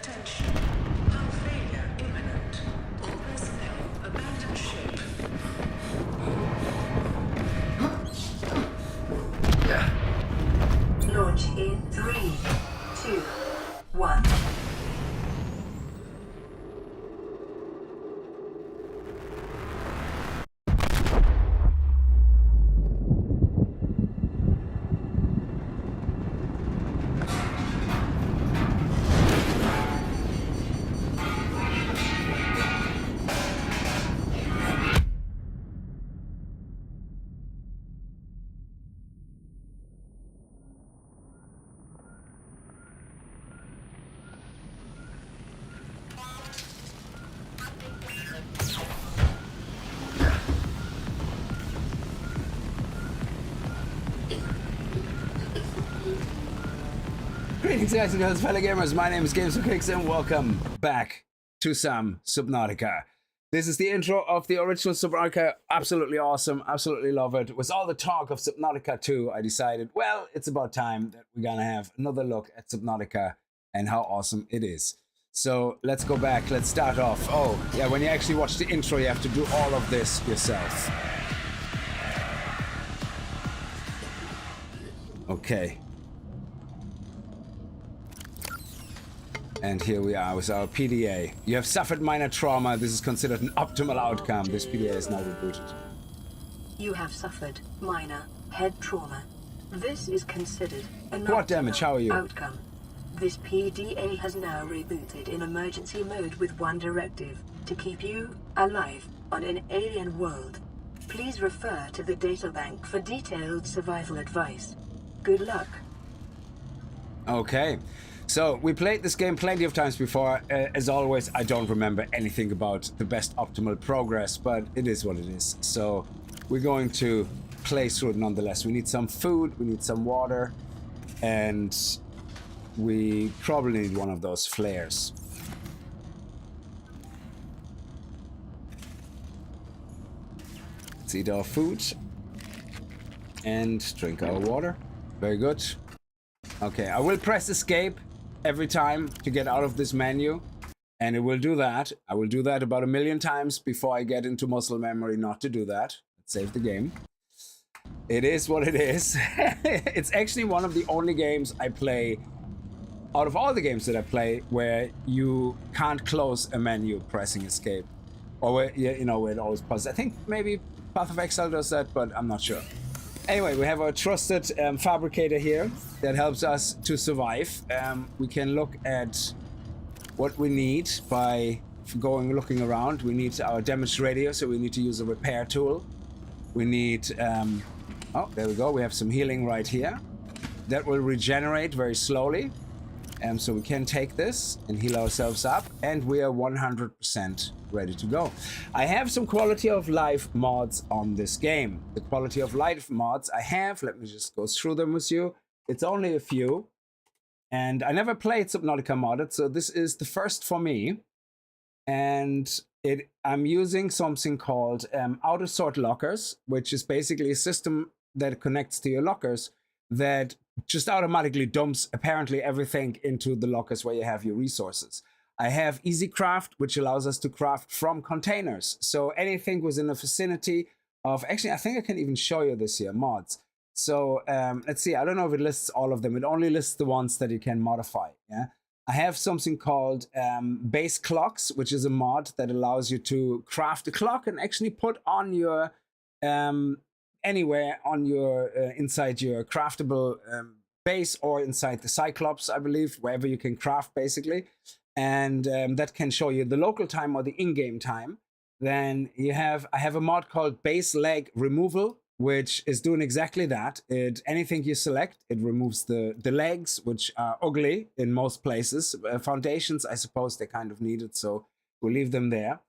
Attention. Power failure imminent. All personnel abandon ship. Launch in 3, 2, 1. Greetings guys and girls, fellow gamers, my name is kickz and welcome back to some Subnautica. This is the intro of the original Subnautica, absolutely awesome, absolutely love it. With all the talk of Subnautica 2, I decided, well, it's about time that we're gonna have another look at Subnautica and how awesome it is. So let's go back, let's start off. Oh, yeah, when you actually watch the intro, you have to do all of this yourself. Okay. And here we are with our PDA. You have suffered minor trauma. This is considered an optimal outcome. This PDA is now rebooted. You have suffered minor head trauma. This is considered an What damage? How are you? outcome. This PDA has now rebooted in emergency mode with one directive: to keep you alive on an alien world. Please refer to the databank for detailed survival advice. Good luck. Okay. So, we played this game plenty of times before. As always, I don't remember anything about the best optimal progress, but it is what it is. So, we're going to play through it nonetheless. We need some food, we need some water, and we probably need one of those flares. Let's eat our food and drink our water. Very good. Okay, I will press escape every time to get out of this menu, and it will do that. I will do that about 1,000,000 times before I get into muscle memory not to do that. Let's save the game. It is what it is. It's actually one of the only games I play, out of all the games that I play, where you can't close a menu pressing escape. Or where, you know, where it always pauses. I think maybe Path of Exile does that, but I'm not sure. Anyway, we have our trusted fabricator here that helps us to survive. We can look at what we need by looking around. We need our damage radio, so we need to use a repair tool. We need, oh, there we go. We have some healing right here. That will regenerate very slowly. So we can take this and heal ourselves up, and we are 100% ready to go. I have some quality of life mods on this game. The quality of life mods I have, let me just go through them with you. It's only a few, and I never played Subnautica modded, so this is the first for me. And I'm using something called AutosortLockers, which is basically a system that connects to your lockers that just automatically dumps apparently everything into the lockers where you have your resources. I have EasyCraft, which allows us to craft from containers. So anything within a vicinity of, actually, I think I can even show you this here, mods. So let's see, I don't know if it lists all of them. It only lists the ones that you can modify. Yeah, I have something called BaseClocks, which is a mod that allows you to craft a clock and actually put on your anywhere on your inside your craftable base, or inside the Cyclops, I believe, wherever you can craft basically, and that can show you the local time or the in-game time. Then I have a mod called BaseLegRemoval, which is doing exactly that. Anything you select, it removes the legs, which are ugly in most places. Foundations, I suppose they kind of need it, so we'll leave them there.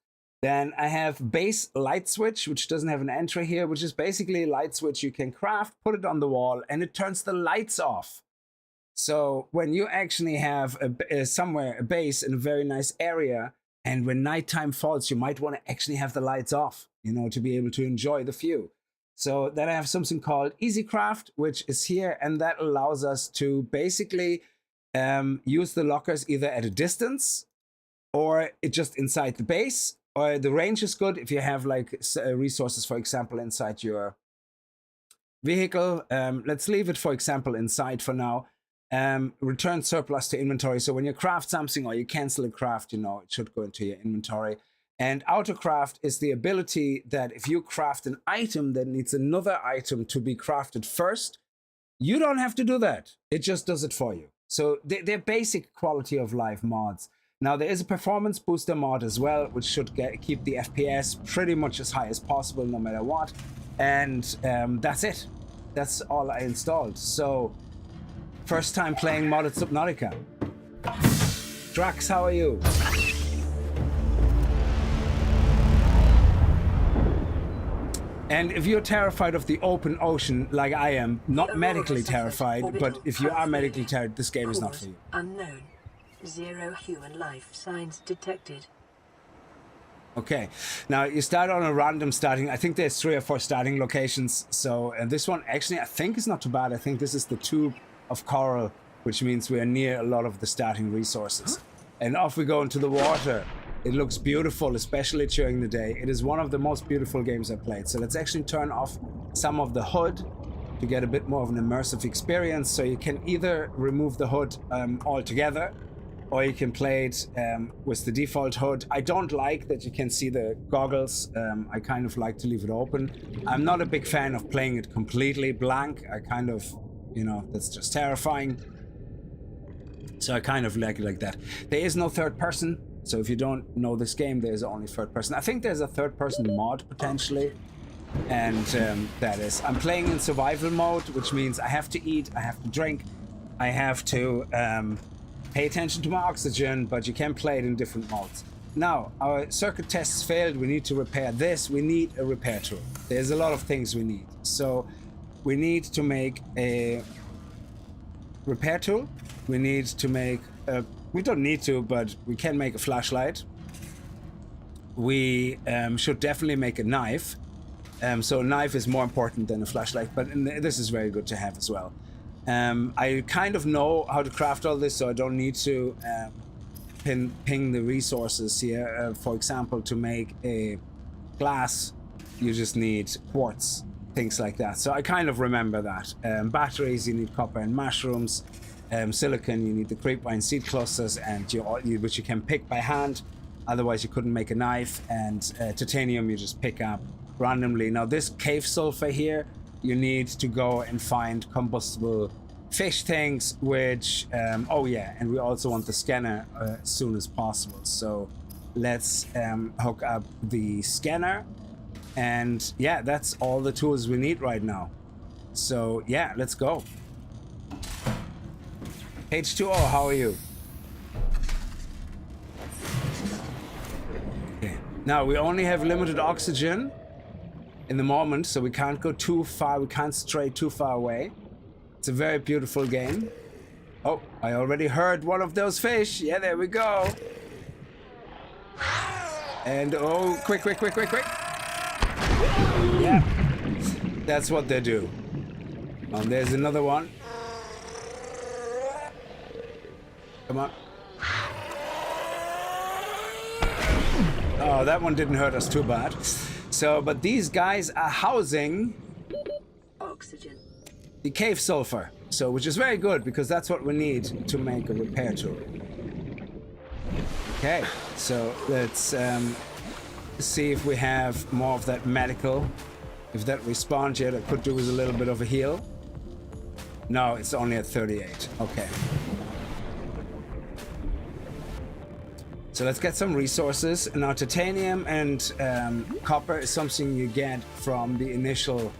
Then I have BaseLightSwitch, which doesn't have an entry here, which is basically a light switch you can craft, put it on the wall, and it turns the lights off. So when you actually have somewhere a base in a very nice area, and when nighttime falls, you might want to actually have the lights off, you know, to be able to enjoy the view. So then I have something called EasyCraft, which is here, and that allows us to basically use the lockers either at a distance or it just inside the base, or the range is good if you have like resources, for example, inside your vehicle. Let's leave it, for example, inside for now. Return surplus to inventory. So when you craft something or you cancel a craft, you know, it should go into your inventory. And autocraft is the ability that if you craft an item that needs another item to be crafted first, you don't have to do that. It just does it for you. So they're basic quality of life mods. Now there is a performance booster mod as well, which should keep the FPS pretty much as high as possible no matter what. And that's it. That's all I installed. So first time playing modded Subnautica. Drax, how are you? And if you're terrified of the open ocean, like I am, not medically terrified, but if you are medically terrified, this game is not for you. Unknown. 0 human life signs detected. Okay, now you start on a random starting. I think there's 3 or 4 starting locations. So, and this one actually, I think is not too bad. I think this is the tube of coral, which means we are near a lot of the starting resources. And off we go into the water. It looks beautiful, especially during the day. It is one of the most beautiful games I've played. So let's actually turn off some of the HUD to get a bit more of an immersive experience. So you can either remove the HUD altogether, or you can play it with the default HUD. I don't like that you can see the goggles. I kind of like to leave it open. I'm not a big fan of playing it completely blank. I kind of, you know, that's just terrifying. So I kind of like it like that. There is no third person. So if you don't know this game, there's only third person. I think there's a third person mod potentially. And that is, I'm playing in survival mode, which means I have to eat, I have to drink, I have to pay attention to my oxygen, but you can play it in different modes. Now, our circuit tests failed. We need to repair this. We need a repair tool. There's a lot of things we need. So we need to make a repair tool. We need to make a, we don't need to, but we can make a flashlight. We should definitely make a knife. So a knife is more important than a flashlight, but this is very good to have as well. I kind of know how to craft all this, so I don't need to ping the resources here. For example, to make a glass, you just need quartz, things like that. So I kind of remember that. Batteries, you need copper and mushrooms. Silicon, you need the grapevine seed clusters, and which you can pick by hand. Otherwise, you couldn't make a knife. And titanium, you just pick up randomly. Now, this cave sulfur here, you need to go and find combustible fish things, which oh yeah, and we also want the scanner as soon as possible. So let's hook up the scanner, and yeah, that's all the tools we need right now. So yeah, let's go. H2O, how are you? Okay. Now we only have limited oxygen in the moment, so we can't go too far. We can't stray too far away. It's a very beautiful game. Oh, I already heard one of those fish. Yeah, there we go. And oh, quick. Yeah, that's what they do. Oh, there's another one. Come on. Oh, that one didn't hurt us too bad. So, but these guys are housing Oxygen. the cave sulfur. So, which is very good because that's what we need to make a repair tool. Okay, so let's see if we have more of that medical. If that respawns yet, I could do with a little bit of a heal. No, it's only at 38. Okay. So let's get some resources. Now, titanium and copper is something you get from the initial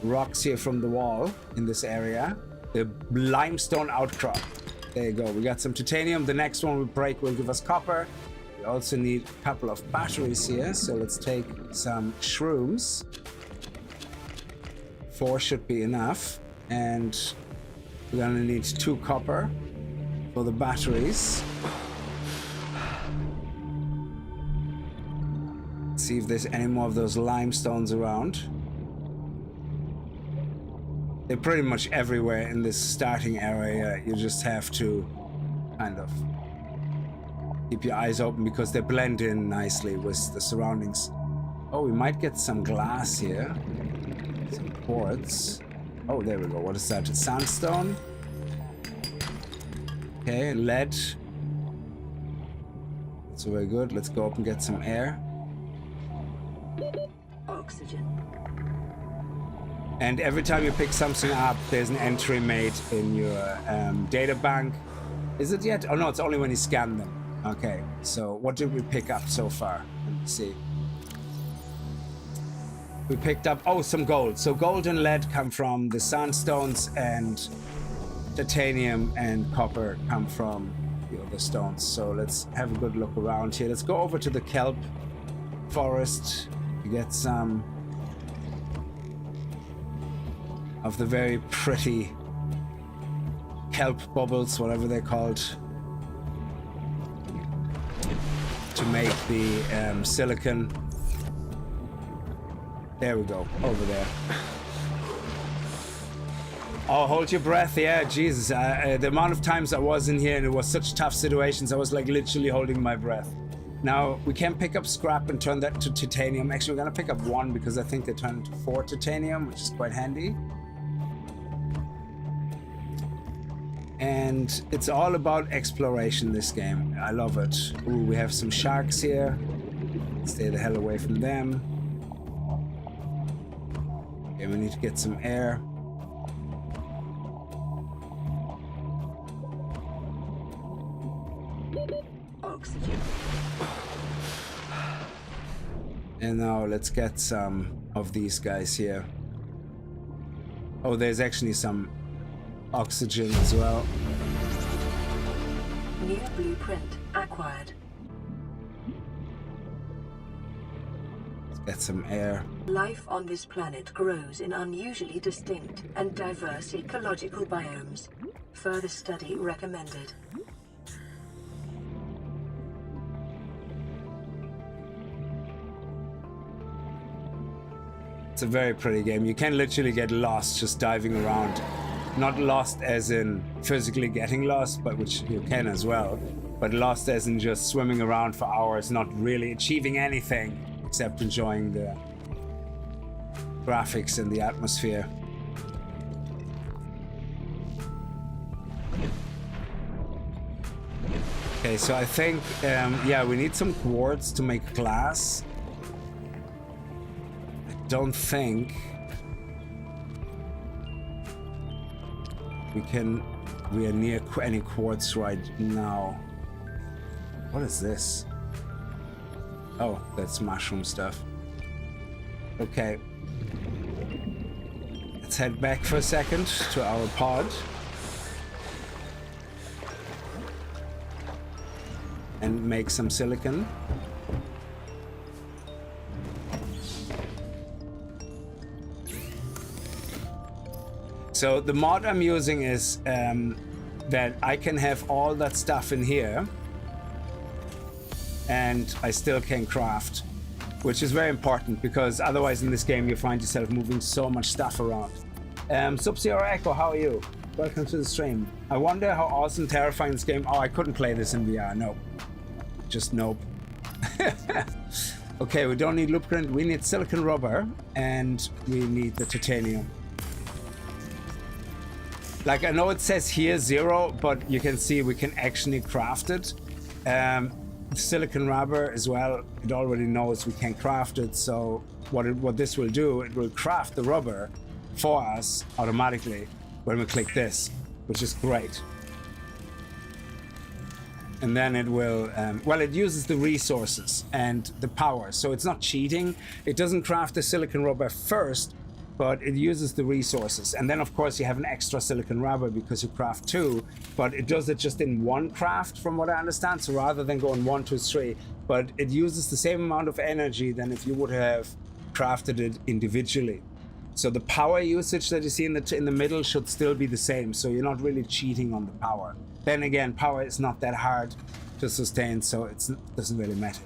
rocks here from the wall in this area. The limestone outcrop. There you go. We got some titanium. The next one we break will give us copper. We also need a couple of batteries here. So let's take some shrooms. 4 should be enough. And we're gonna need 2 copper for the batteries. See if there's any more of those limestones around. They're pretty much everywhere in this starting area. You just have to kind of keep your eyes open because they blend in nicely with the surroundings. Oh, we might get some glass here. Some quartz. Oh, there we go. What is that? Sandstone. Okay, lead. That's very good. Let's go up and get some air. Oxygen. And every time you pick something up, there's an entry made in your data bank. Is it yet? Oh no, it's only when you scan them. Okay, so what did we pick up so far? Let me see. We picked up, oh, some gold. So gold and lead come from the sandstones, and titanium and copper come from the other stones. So let's have a good look around here. Let's go over to the kelp forest to get some of the very pretty kelp bubbles, whatever they're called, to make the silicon. There we go, over there. Oh, hold your breath. Yeah, Jesus. The amount of times I was in here and it was such tough situations, I was like literally holding my breath. Now, we can pick up scrap and turn that to titanium. Actually, we're going to pick up 1 because I think they turn into 4 titanium, which is quite handy. And it's all about exploration, this game. I love it. Ooh, we have some sharks here. Stay the hell away from them. Okay, we need to get some air. Oxygen. And now let's get some of these guys here. Oh, there's actually some oxygen as well. New blueprint acquired. Let's get some air. Life on this planet grows in unusually distinct and diverse ecological biomes. Further study recommended. It's a very pretty game. You can literally get lost just diving around. Not lost as in physically getting lost, but which you can as well. But lost as in just swimming around for hours, not really achieving anything except enjoying the graphics and the atmosphere. Okay, so I think, yeah, we need some quartz to make glass. I don't think we are near any quartz right now. What is this? Oh, that's mushroom stuff. Okay. Let's head back for a second to our pod. And make some silicon. So the mod I'm using is that I can have all that stuff in here and I still can craft, which is very important because otherwise in this game you find yourself moving so much stuff around. Sub-Zero Echo, how are you? Welcome to the stream. I wonder how awesome, terrifying this game. Oh, I couldn't play this in VR. Nope. Just nope. Okay, we don't need lubricant. We need silicon rubber and we need the titanium. Like, I know it says here 0, but you can see we can actually craft it. Silicon rubber as well, it already knows we can craft it. So what this will do, it will craft the rubber for us automatically when we click this, which is great. And then it will, well, it uses the resources and the power. So it's not cheating. It doesn't craft the silicon rubber first, but it uses the resources. And then of course you have an extra silicon rubber because you craft 2, but it does it just in 1 craft from what I understand. So rather than going 1, 2, 3, but it uses the same amount of energy than if you would have crafted it individually. So the power usage that you see in the middle should still be the same. So you're not really cheating on the power. Then again, power is not that hard to sustain, so it doesn't really matter.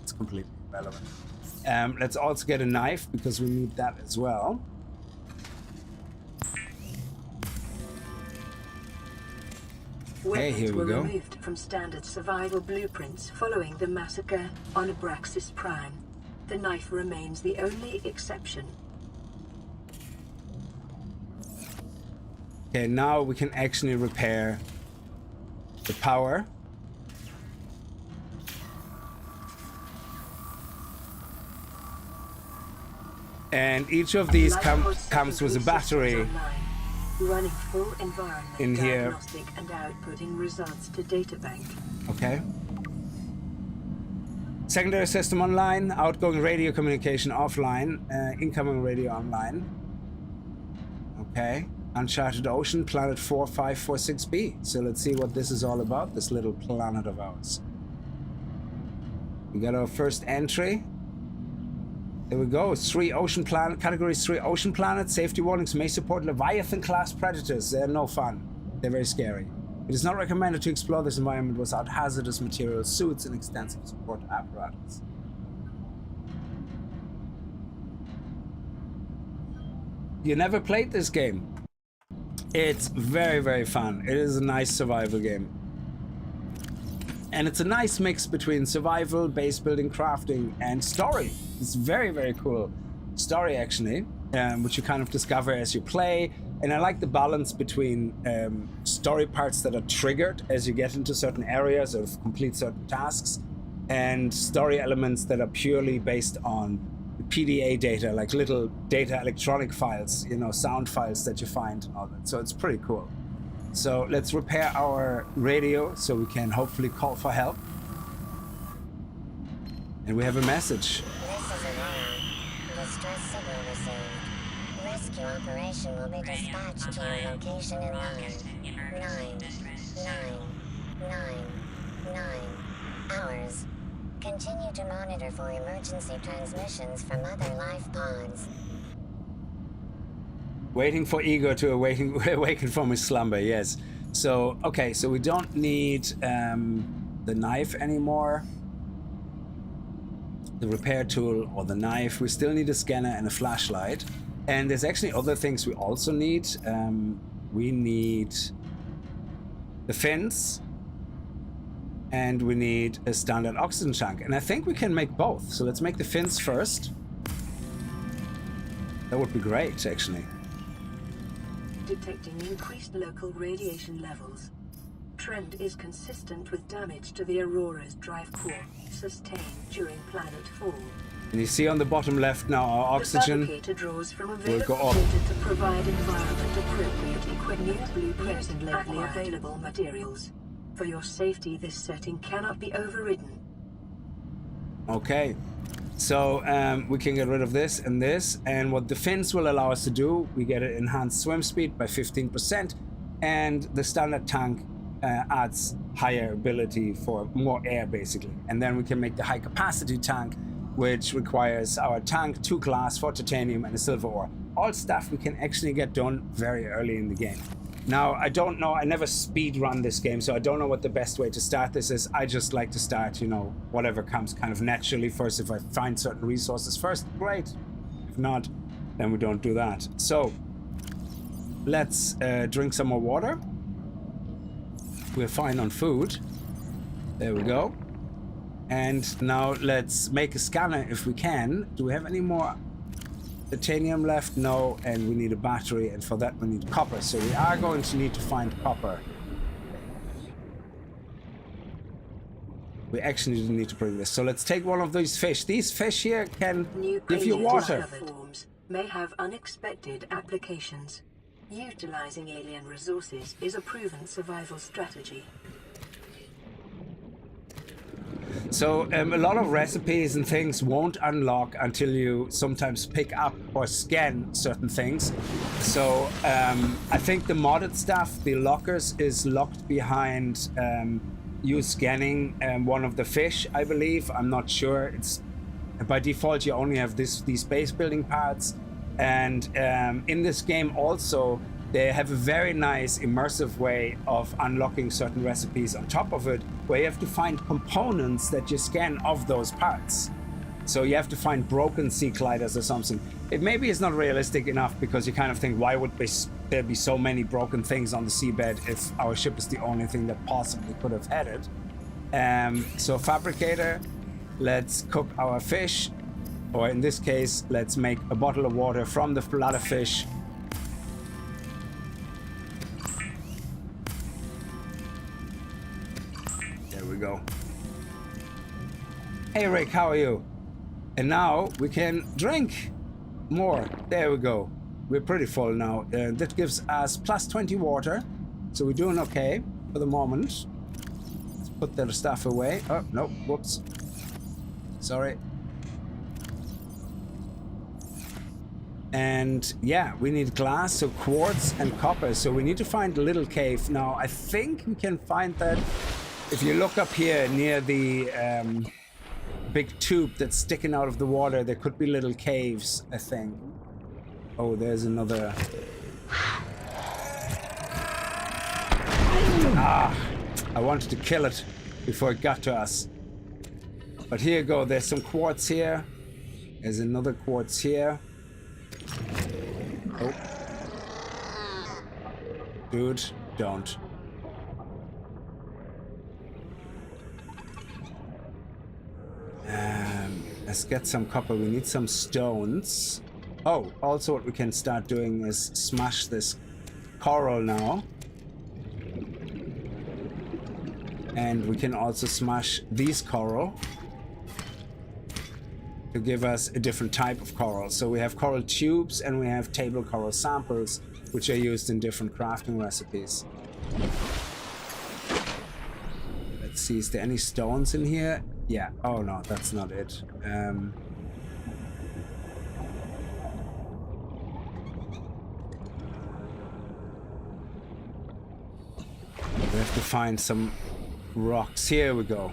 It's completely irrelevant. Let's also get a knife because we need that as well. Weapons here we were go. removed from standard survival blueprints following the massacre on Abraxas Prime. The knife remains the only exception. Okay, now we can actually repair the power. And each of these comes with a battery Running full environment in here. diagnostic and outputting results to databank. Okay. Secondary system online, outgoing radio communication offline, incoming radio online. Okay. Uncharted Ocean, planet 4546b. So let's see what this is all about, this little planet of ours. We got our first entry. There we go. It's 3 ocean planet categories, 3 ocean planets. Safety warnings may support Leviathan class predators. They're no fun. They're very scary. It is not recommended to explore this environment without hazardous material suits and extensive support apparatus. You never played this game. It's very, very fun. It is a nice survival game. And it's a nice mix between survival, base building, crafting, and story. It's very, very cool story, actually, which you kind of discover as you play. And I like the balance between story parts that are triggered as you get into certain areas or complete certain tasks, and story elements that are purely based on PDA data, like little data electronic files, you know, sound files that you find and all that. So it's pretty cool. So let's repair our radio so we can hopefully call for help. And we have a message. This is Aurora. Distress signal received. Rescue operation will be dispatched to your location in 9 hours. Continue to monitor for emergency transmissions from other life pods. Waiting for Ego to awaken from his slumber, yes. So, okay, so we don't need the knife anymore. The repair tool or the knife. We still need a scanner and a flashlight. And there's actually other things we also need. We need the fins. And we need a standard oxygen tank. And I think we can make both. So let's make the fins first. That would be great, actually. Detecting increased local radiation levels. Trend is consistent with damage to the Aurora's drive core sustained during planet fall. And you see on the bottom left now our oxygen The fabricator draws from will available go up. data to provide environment appropriate equipment, blueprints and locally available materials. For your safety, this setting cannot be overridden. Okay, so we can get rid of this and this, and what the fins will allow us to do, we get an enhanced swim speed by 15%, and the standard tank adds higher ability for more air, basically. And then we can make the high capacity tank, which requires our tank, 2 glass, 4 titanium, and a silver ore. All stuff we can actually get done very early in the game. Now, I don't know, I never speed run this game, so I don't know what the best way to start this is. I just like to start, you know, whatever comes kind of naturally first. If I find certain resources first, great. If not, then we don't do that. So, let's drink some more water. We're fine on food. There we go. And now let's make a scanner if we can. Do we have any more titanium left? No, and we need a battery, and for that we need copper. So we are going to need to find copper. We actually need to bring this. So let's take one of these fish. These fish here can give you water. Forms may have unexpected applications. Utilizing alien resources is a proven survival strategy. So a lot of recipes and things won't unlock until you sometimes pick up or scan certain things. So I think the modded stuff, the lockers, is locked behind you scanning one of the fish, I believe. I'm not sure. It's by default you only have these base building parts. And in this game also, they have a very nice immersive way of unlocking certain recipes on top of it, where you have to find components that you scan of those parts. So you have to find broken sea gliders or something. It maybe is not realistic enough because you kind of think, why would there be so many broken things on the seabed if our ship is the only thing that possibly could have had it? So fabricator, let's cook our fish, or in this case, let's make a bottle of water from the blood of fish. There we go. Hey Rick, how are you? And now we can drink more. There we go. We're pretty full now. That gives us plus 20 water. So we're doing okay for the moment. Let's put that stuff away. Oh, no. Whoops. Sorry. And yeah, we need glass, so quartz and copper. So we need to find a little cave. Now, I think we can find that if you look up here near the big tube that's sticking out of the water, there could be little caves, I think. Oh, there's another. Ah, I wanted to kill it before it got to us. But here you go, there's some quartz here. There's another quartz here. Oh. Dude, don't. Let's get some copper. We need some stones. Oh, also what we can start doing is smash this coral now. And we can also smash these coral to give us a different type of coral. So we have coral tubes and we have table coral samples, which are used in different crafting recipes. Let's see, is there any stones in here? Yeah. Oh no, that's not it. We have to find some rocks. Here we go.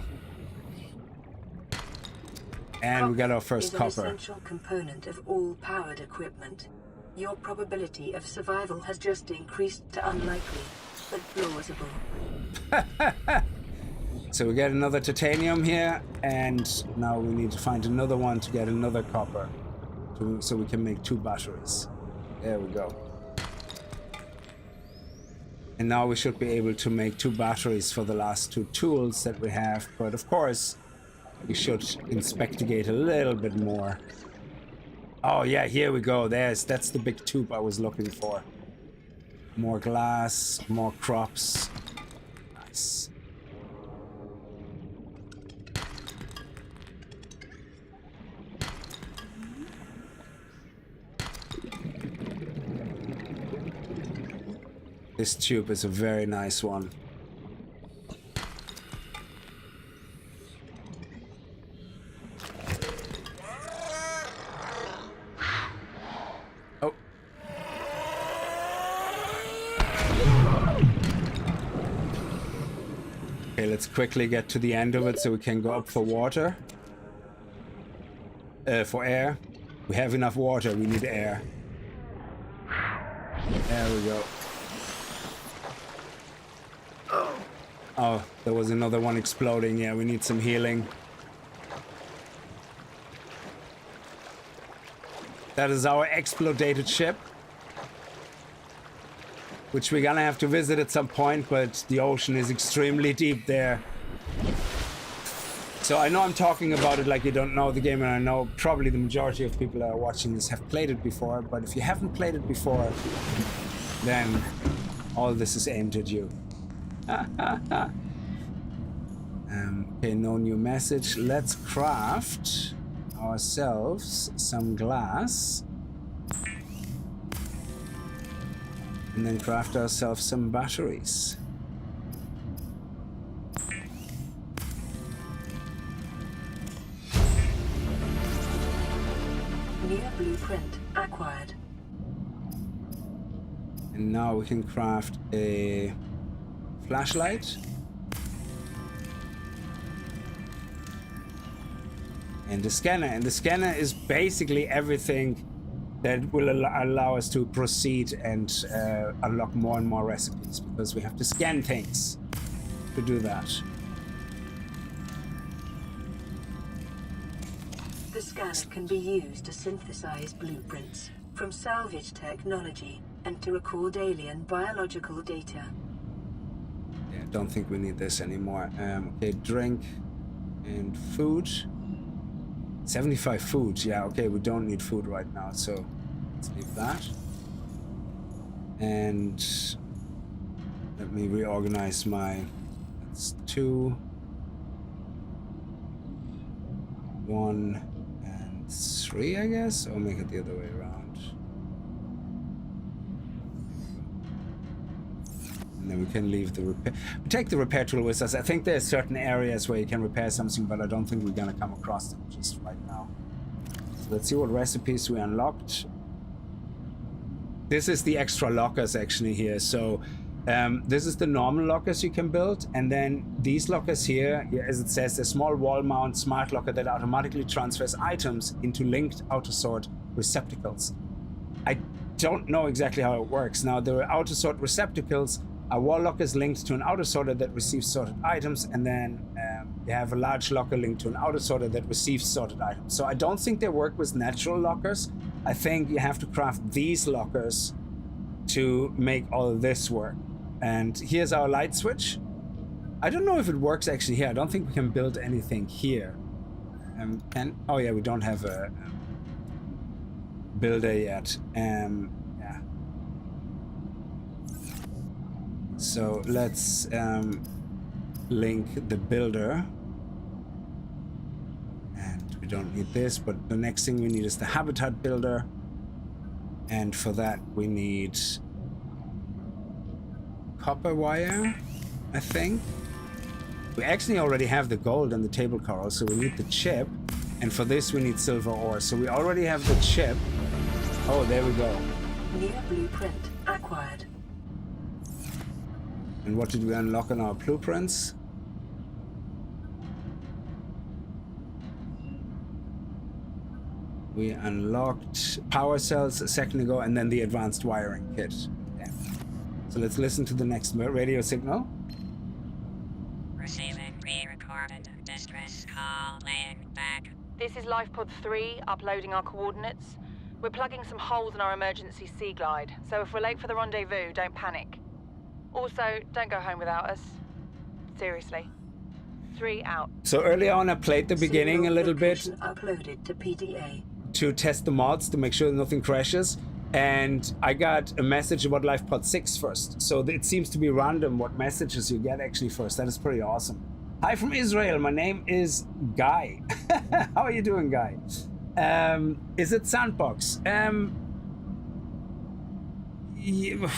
And we got our first copper. Is an essential component of all powered equipment. Your probability of survival has just increased to unlikely, but plausible. So we get another titanium here, and now we need to find another one to get another copper, so we can make 2 batteries. There we go. And now we should be able to make 2 batteries for the last 2 tools that we have, but of course we should investigate a little bit more. Oh yeah, here we go. That's the big tube I was looking for. More glass, more crops. Nice. This tube is a very nice one. Oh. Okay, let's quickly get to the end of it so we can go up for water. For air. We have enough water, we need air. There we go. Oh, there was another one exploding. Yeah, we need some healing. That is our exploded ship, which we're gonna have to visit at some point, but the ocean is extremely deep there. So I know I'm talking about it like you don't know the game, and I know probably the majority of people that are watching this have played it before, but if you haven't played it before, then all this is aimed at you. Okay, no new message. Let's craft ourselves some glass. And then craft ourselves some batteries. New blueprint acquired. And now we can craft a flashlight. And the scanner. And the scanner is basically everything that will allow us to proceed and unlock more and more recipes, because we have to scan things to do that. The The scanner can be used to synthesize blueprints from salvage technology and to record alien biological data. Yeah, don't think we need this anymore. Okay, drink and food. 75 food. Yeah, okay, we don't need food right now, so let's leave that. And let me reorganize my... That's 2, 1, and 3, I guess, or make it the other way around. And then we can leave the repair. We take the repair tool with us. I think there's certain areas where you can repair something, but I don't think we're gonna come across them just right now. So let's see what recipes we unlocked. This is the extra lockers actually here. So this is the normal lockers you can build, and then these lockers here, as it says, a small wall mount smart locker that automatically transfers items into linked autosort receptacles. I don't know exactly how it works. Now, the autosort receptacles are wall lockers linked to an autosorter that receives sorted items, and then you have a large locker linked to an autosorter that receives sorted items. So I don't think they work with natural lockers. I think you have to craft these lockers to make all of this work. And here's our light switch. I don't know if it works actually here. I don't think we can build anything here. Oh yeah, we don't have a builder yet. Yeah. So let's link the builder. And we don't need this, but the next thing we need is the habitat builder. And for that we need copper wire, I think. We actually already have the gold and the table coral, so we need the chip. And for this we need silver ore. So we already have the chip. Oh, there we go. New blueprint acquired. And what did we unlock on our blueprints? We unlocked power cells a second ago, and then the advanced wiring kit. Yeah. So let's listen to the next radio signal. Receiving pre-recorded distress call, laying back. This is LifePod 3, uploading our coordinates. We're plugging some holes in our emergency Seaglide, so if we're late for the rendezvous, don't panic. Also, don't go home without us. Seriously. 3 out. So earlier on I played the beginning a little bit Uploaded to PDA. to test the mods to make sure nothing crashes. And I got a message about LifePod 6 first. So it seems to be random what messages you get actually first. That is pretty awesome. Hi from Israel. My name is Guy. How are you doing, Guy? Is it Sandbox?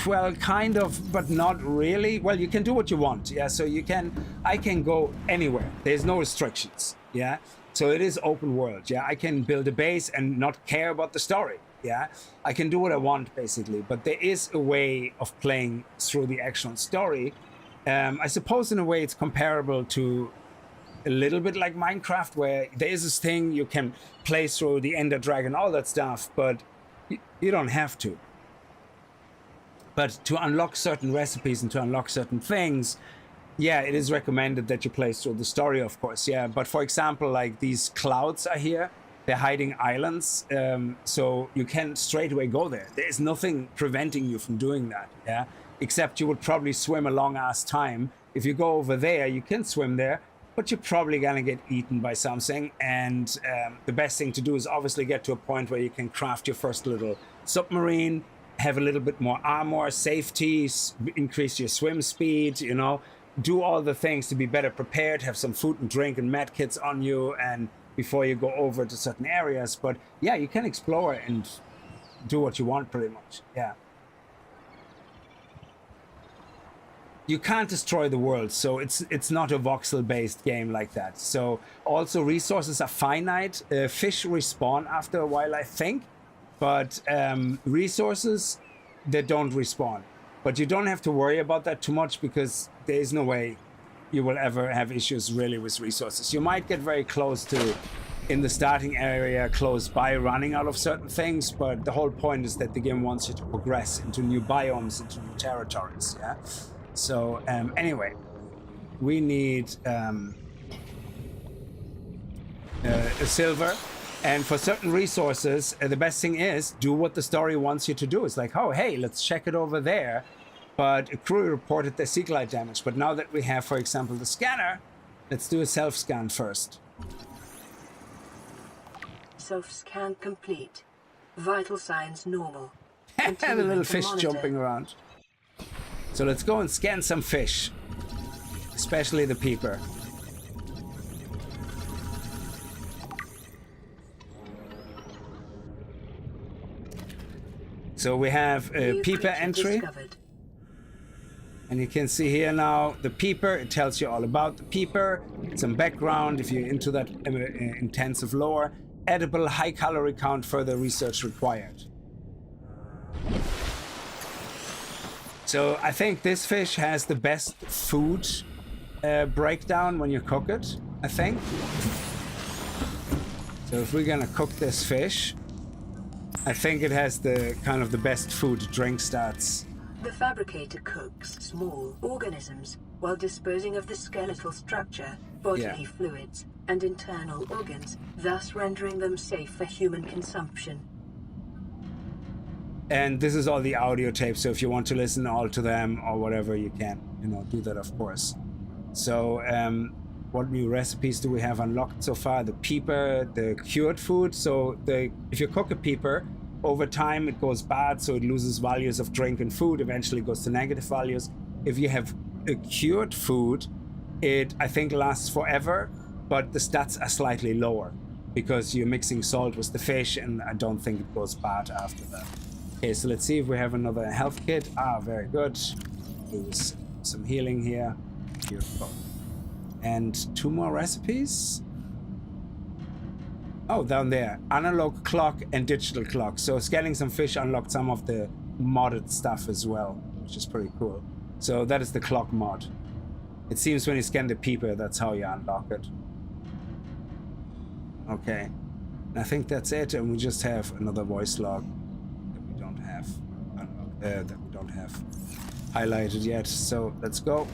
Well, kind of, but not really. Well, you can do what you want. Yeah, so I can go anywhere. There's no restrictions. Yeah, so it is open world. Yeah, I can build a base and not care about the story. Yeah, I can do what I want basically, but there is a way of playing through the actual story. I suppose in a way it's comparable to a little bit like Minecraft, where there is this thing you can play through the Ender Dragon, all that stuff, but you don't have to. But to unlock certain recipes and to unlock certain things, yeah, it is recommended that you play through the story, of course. Yeah, but for example, like these clouds are here. They're hiding islands, so you can straight away go there. There is nothing preventing you from doing that, yeah? Except you would probably swim a long-ass time. If you go over there, you can swim there, but you're probably gonna get eaten by something. And the best thing to do is obviously get to a point where you can craft your first little submarine, have a little bit more armor, safety, increase your swim speed, you know, do all the things to be better prepared, have some food and drink and med kits on you, and before you go over to certain areas. But yeah, you can explore and do what you want pretty much. Yeah, you can't destroy the world, so it's not a voxel based game like that. So also resources are finite. Fish respawn after a while, I think, but resources, they don't respawn. But you don't have to worry about that too much, because there is no way you will ever have issues really with resources. You might get very close to, in the starting area, close by running out of certain things, but the whole point is that the game wants you to progress into new biomes, into new territories, yeah? So anyway, we need a silver. And for certain resources, the best thing is do what the story wants you to do. It's like, oh, hey, let's check it over there. But a crew reported the Seaglide damage. But now that we have, for example, the scanner, let's do a self-scan first. Self-scan complete. Vital signs normal. And a little Continuing to fish monitor. jumping around. So let's go and scan some fish. Especially the peeper. So we have a New peeper creature entry. discovered. And you can see here now the peeper. It tells you all about the peeper. Some background if you're into that intensive lore. Edible, high calorie count, further research required. So I think this fish has the best food breakdown when you cook it, I think. So if we're gonna cook this fish, I think it has the kind of the best food drink stats. The fabricator cooks small organisms while disposing of the skeletal structure, bodily fluids, and internal organs, thus rendering them safe for human consumption. And this is all the audio tapes, so if you want to listen all to them or whatever, you can, do that, of course. So, what new recipes do we have unlocked so far? The peeper, the cured food. So, if you cook a peeper, over time it goes bad, so it loses values of drink and food, eventually goes to negative values. If you have a cured food, it, I think, lasts forever, but the stats are slightly lower because you're mixing salt with the fish, and I don't think it goes bad after that. Okay, so let's see if we have another health kit. Ah, very good. Do some healing here. Beautiful. And 2 more recipes. Oh, down there. Analog clock and digital clock. So scanning some fish unlocked some of the modded stuff as well, which is pretty cool. So that is the clock mod. It seems when you scan the peeper, that's how you unlock it. Okay. And I think that's it, and we just have another voice log that we don't have highlighted yet. So let's go.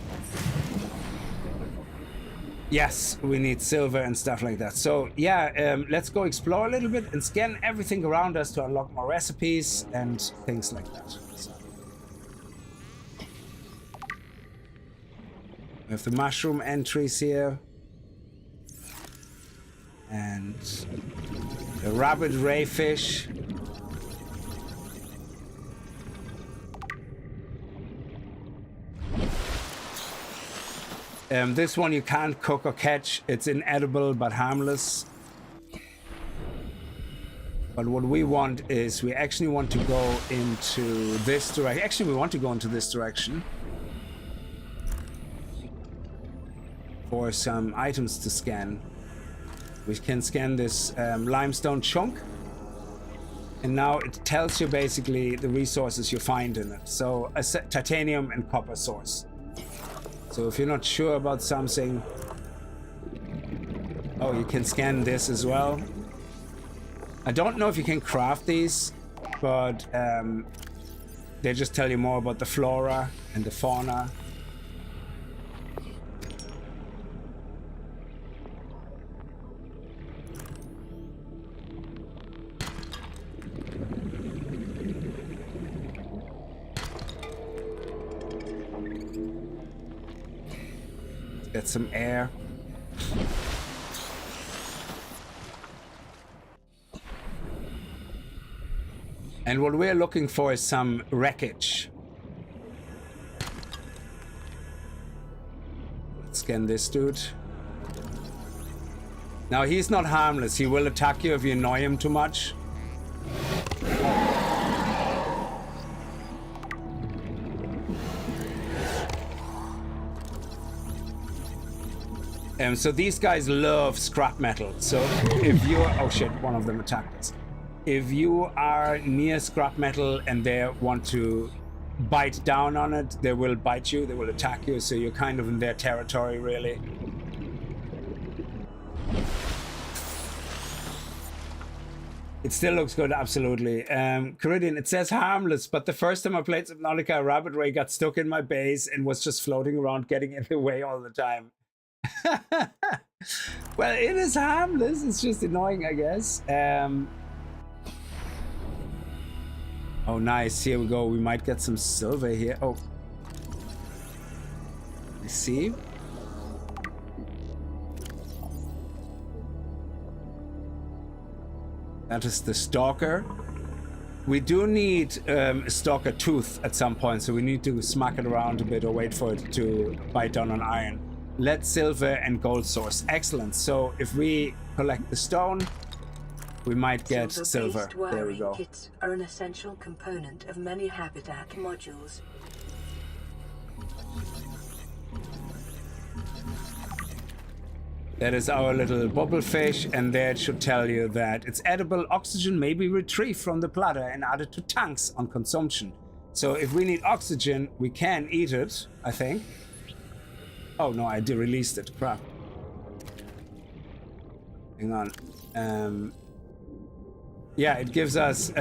Yes, we need silver and stuff like that. So yeah, let's go explore a little bit and scan everything around us to unlock more recipes and things like that. So. We have the mushroom entries here. And the rabbit ray fish. This one you can't cook or catch. It's inedible but harmless. But what we want is we actually want to go into this direction. Actually, we want to go into this direction for some items to scan. We can scan this limestone chunk. And now it tells you basically the resources you find in it. So a titanium and copper source. So if you're not sure about something, oh, you can scan this as well. I don't know if you can craft these, but they just tell you more about the flora and the fauna. Get some air. And what we're looking for is some wreckage. Let's scan this dude. Now he's not harmless. He will attack you if you annoy him too much. So these guys love scrap metal. So if you're... Oh shit, one of them attacked us. If you are near scrap metal and they want to bite down on it, they will bite you, they will attack you, so you're kind of in their territory, really. It still looks good, absolutely. Caridian, it says harmless, but the first time I played Subnautica, a rabbit ray got stuck in my base and was just floating around, getting in the way all the time. Well, it is harmless. It's just annoying, I guess. Oh, nice. Here we go. We might get some silver here. Oh. You see? That is the Stalker. We do need a Stalker tooth at some point, so we need to smack it around a bit or wait for it to bite down on iron. Lead, silver, and gold source. Excellent. So if we collect the stone, we might get silver. There we go. Kits are an essential component of many habitat modules. That is our little bubble fish, and there it should tell you that it's edible. Oxygen may be retrieved from the bladder and added to tanks on consumption. So if we need oxygen, we can eat it, I think. Oh no, I released it. Crap. Hang on. Yeah, it gives us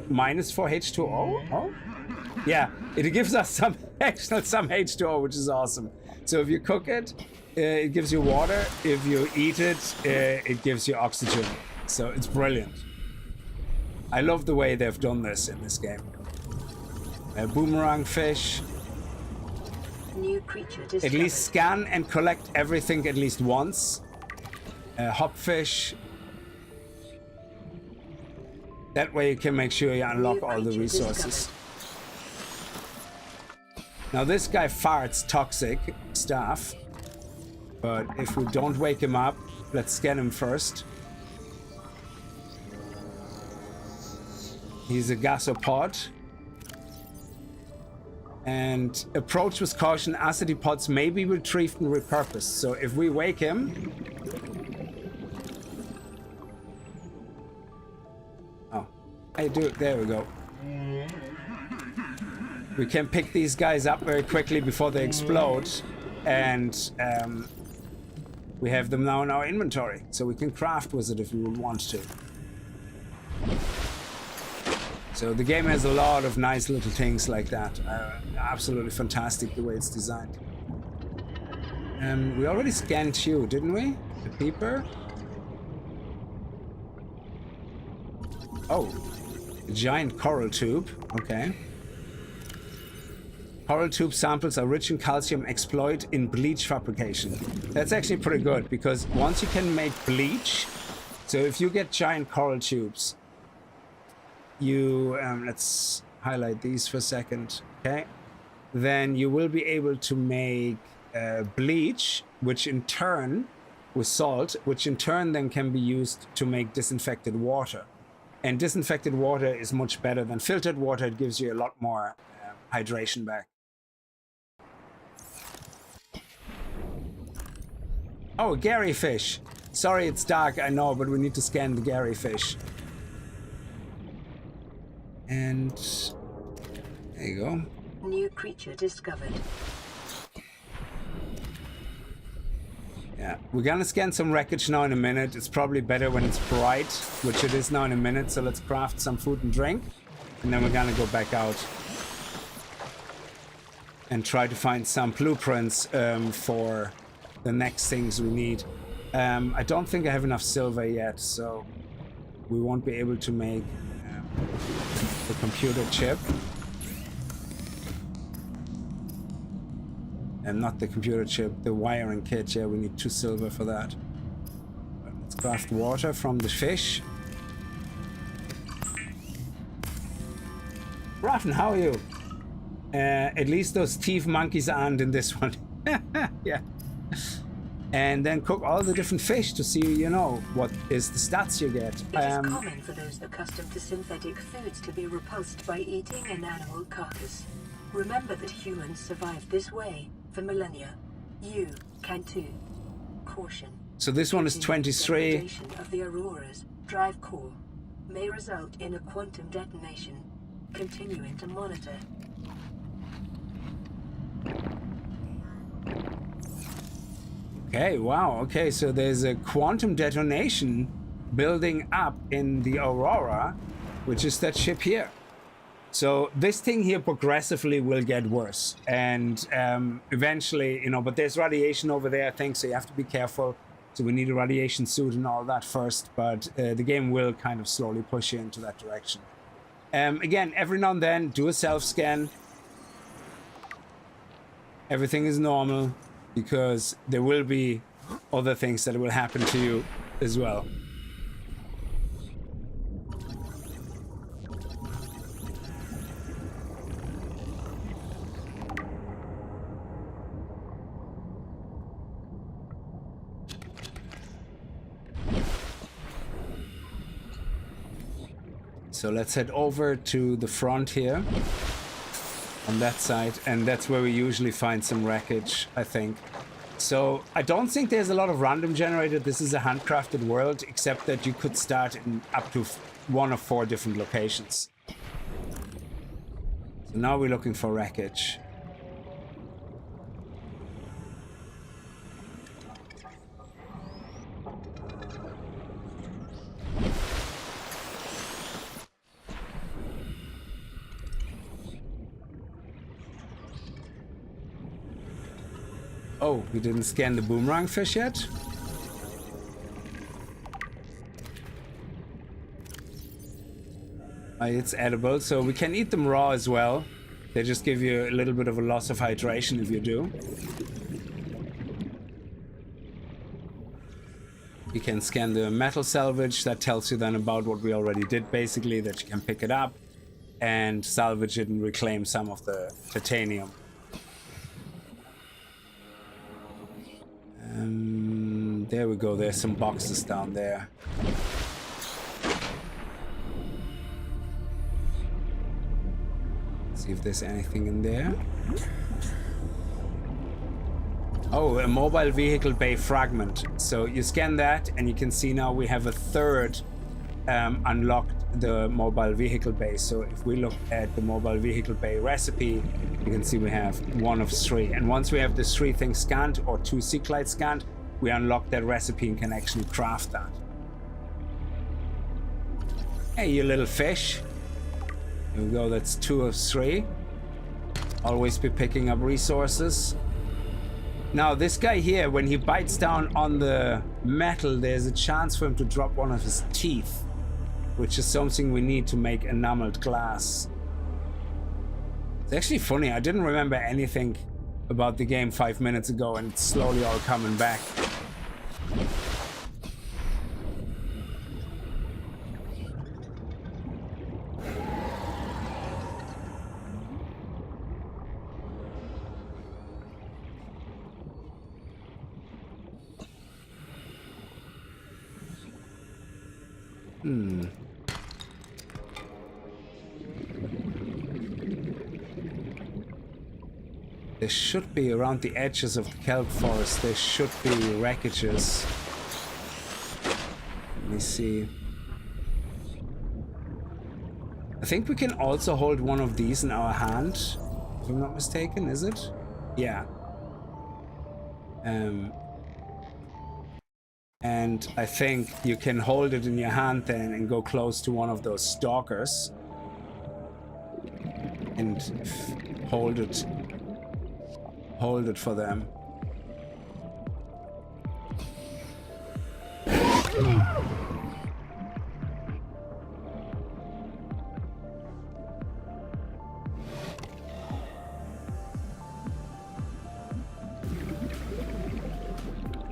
minus 4 H2O. Oh? Yeah, it gives us some H2O, which is awesome. So if you cook it, it gives you water. If you eat it, it gives you oxygen. So it's brilliant. I love the way they've done this in this game. Boomerang fish. New creature discovered. At least scan and collect everything at least once. Hopfish. That way you can make sure you unlock all the resources. Now this guy farts toxic stuff. But if we don't wake him up, let's scan him first. He's a gasopod. And approach with caution. Acid pods may be retrieved and repurposed. So if we wake him... Oh, I do it. There we go. We can pick these guys up very quickly before they explode. And we have them now in our inventory. So we can craft with it if we would want to. So the game has a lot of nice little things like that. Absolutely fantastic the way it's designed. We already scanned you, didn't we? The peeper. Oh, a giant coral tube. Okay. Coral tube samples are rich in calcium, exploit in bleach fabrication. That's actually pretty good because once you can make bleach, so if you get giant coral tubes, you, let's highlight these for a second, okay? Then you will be able to make bleach, which in turn, with salt, which in turn then can be used to make disinfected water. And disinfected water is much better than filtered water. It gives you a lot more hydration back. Oh, Gary fish. Sorry, it's dark, I know, but we need to scan the Gary fish. And there you go. New creature discovered. Yeah, we're gonna scan some wreckage now in a minute. It's probably better when it's bright, which it is now in a minute. So let's craft some food and drink, and then we're gonna go back out and try to find some blueprints for the next things we need. I don't think I have enough silver yet, so we won't be able to make the computer chip. And not the computer chip, the wiring kit. Yeah, we need 2 silver for that. Let's craft water from the fish. Raffen, how are you? At least those thief monkeys aren't in this one. Yeah. And then cook all the different fish to see, you know, what is the stats you get. It is common for those accustomed to synthetic foods to be repulsed by eating an animal carcass. Remember that humans survived this way for millennia. You can too. Caution. So this one is 23. Degradation of the Aurora's drive core may result in a quantum detonation. Continuing to monitor. Okay, wow. Okay, so there's a quantum detonation building up in the Aurora, which is that ship here. So this thing here progressively will get worse. And eventually, you know, but there's radiation over there, I think, so you have to be careful. So we need a radiation suit and all that first, but the game will kind of slowly push you into that direction. Again, every now and then, do a self-scan. Everything is normal, because there will be other things that will happen to you as well. So let's head over to the front here on that side, and that's where we usually find some wreckage, I think. So I don't think there's a lot of random generated. This is a handcrafted world, except that you could start in up to 1 of 4 different locations. So now we're looking for wreckage. Oh, we didn't scan the boomerang fish yet? It's edible, so we can eat them raw as well. They just give you a little bit of a loss of hydration if you do. You can scan the metal salvage. That tells you then about what we already did, basically, that you can pick it up and salvage it and reclaim some of the titanium. There we go, there's some boxes down there. See if there's anything in there. Oh, a mobile vehicle bay fragment. So you scan that and you can see now we have a third unlocked the mobile vehicle bay. So if we look at the mobile vehicle bay recipe, you can see we have 1 of 3. And once we have the 3 things scanned, or 2 Seaglide scanned, we unlock that recipe and can actually craft that. Hey, you little fish. Here we go, that's 2 of 3. Always be picking up resources. Now, this guy here, when he bites down on the metal, there's a chance for him to drop one of his teeth, which is something we need to make enameled glass. It's actually funny, I didn't remember anything about the game 5 minutes ago, and it's slowly all coming back. There should be, around the edges of the kelp forest, there should be wreckages. Let me see. I think we can also hold one of these in our hand, if I'm not mistaken, is it? Yeah. And I think you can hold it in your hand then and go close to one of those stalkers and hold it for them.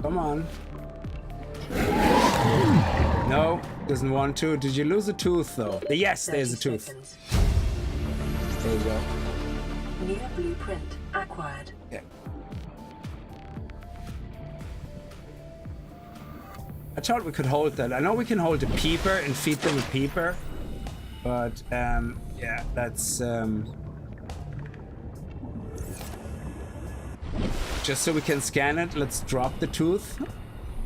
Come on. No, doesn't want to. Did you lose a tooth though? Yes, there's a tooth. There you go. New blueprint acquired. Yeah. I thought we could hold that. I know we can hold a peeper and feed them a peeper, but yeah, that's just so we can scan it. Let's drop the tooth,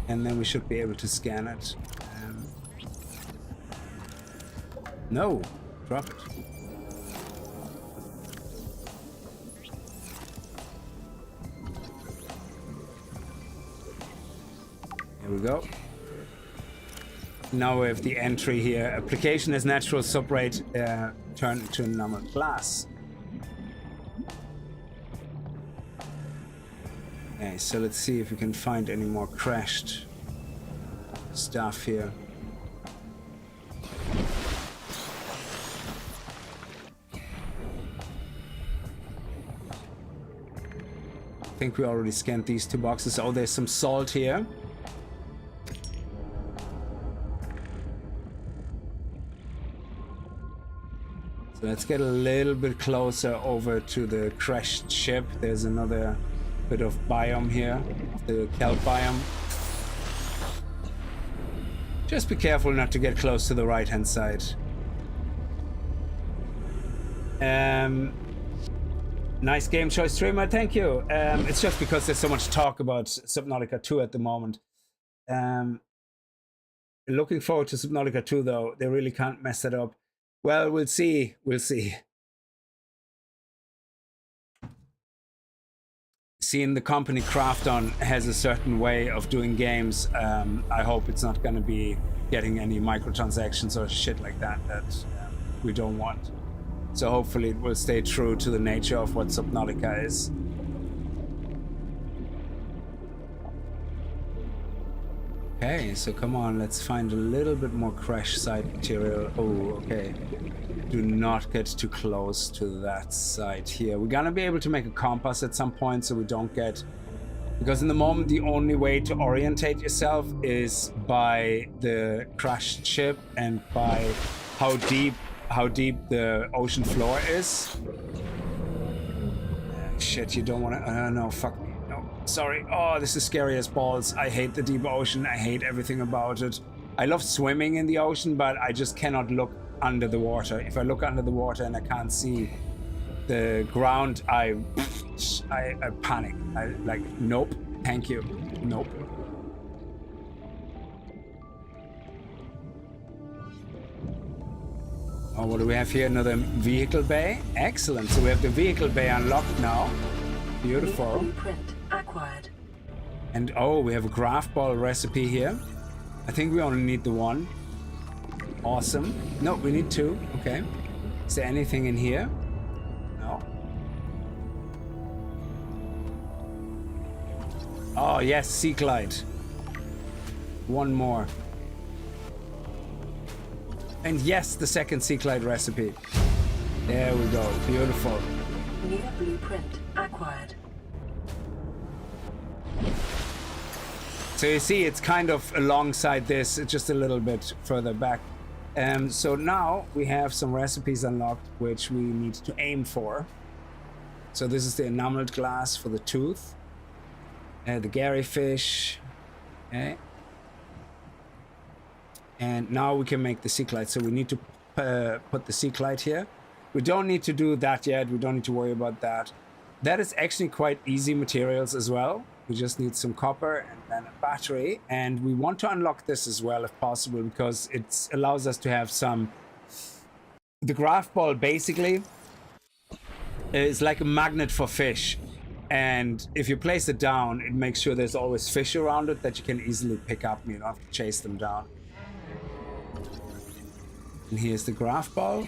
and then we should be able to scan it. No, drop it. Here we go. Now we have the entry here. Application as natural subrate turned into enameled glass. Okay, so let's see if we can find any more crashed stuff here. I think we already scanned these 2 boxes. Oh, there's some salt here. So let's get a little bit closer over to the crashed ship. There's another bit of biome here, the kelp biome. Just be careful not to get close to the right-hand side. Nice game choice, streamer. Thank you. It's just because there's so much talk about Subnautica 2 at the moment. Looking forward to Subnautica 2, though. They really can't mess it up. Well, we'll see. We'll see. Seeing the company Krafton has a certain way of doing games, I hope it's not going to be getting any microtransactions or shit like that we don't want. So hopefully it will stay true to the nature of what Subnautica is. Okay, so come on, let's find a little bit more crash site material. Oh, okay. Do not get too close to that site here. We're gonna be able to make a compass at some point so we don't get... Because in the moment, the only way to orientate yourself is by the crashed ship and by how deep the ocean floor is. Shit, you don't want to... no, fuck me. No, sorry. Oh, this is scary as balls. I hate the deep ocean. I hate everything about it. I love swimming in the ocean, but I just cannot look under the water. If I look under the water and I can't see the ground, I panic. I like, nope, thank you, nope. Oh, what do we have here? Another vehicle bay? Excellent. So we have the vehicle bay unlocked now. Beautiful. Blueprint acquired. And oh, we have a graph ball recipe here. I think we only need the 1. Awesome. No, we need 2. Okay. Is there anything in here? No. Oh, yes, Seaglide. 1 more. And yes, the second Seaglide recipe. There we go. Beautiful. New blueprint acquired. So you see, it's kind of alongside this, it's just a little bit further back. So now we have some recipes unlocked, which we need to aim for. So this is the enameled glass for the tooth. The Gary fish. Okay. And now we can make the Seaglide. So we need to put the Seaglide here. We don't need to do that yet. We don't need to worry about that. That is actually quite easy materials as well. We just need some copper and then a battery. And we want to unlock this as well if possible, because it allows us to have some... The graph ball basically is like a magnet for fish. And if you place it down, it makes sure there's always fish around it that you can easily pick up. You don't have to chase them down. And here's the graph ball.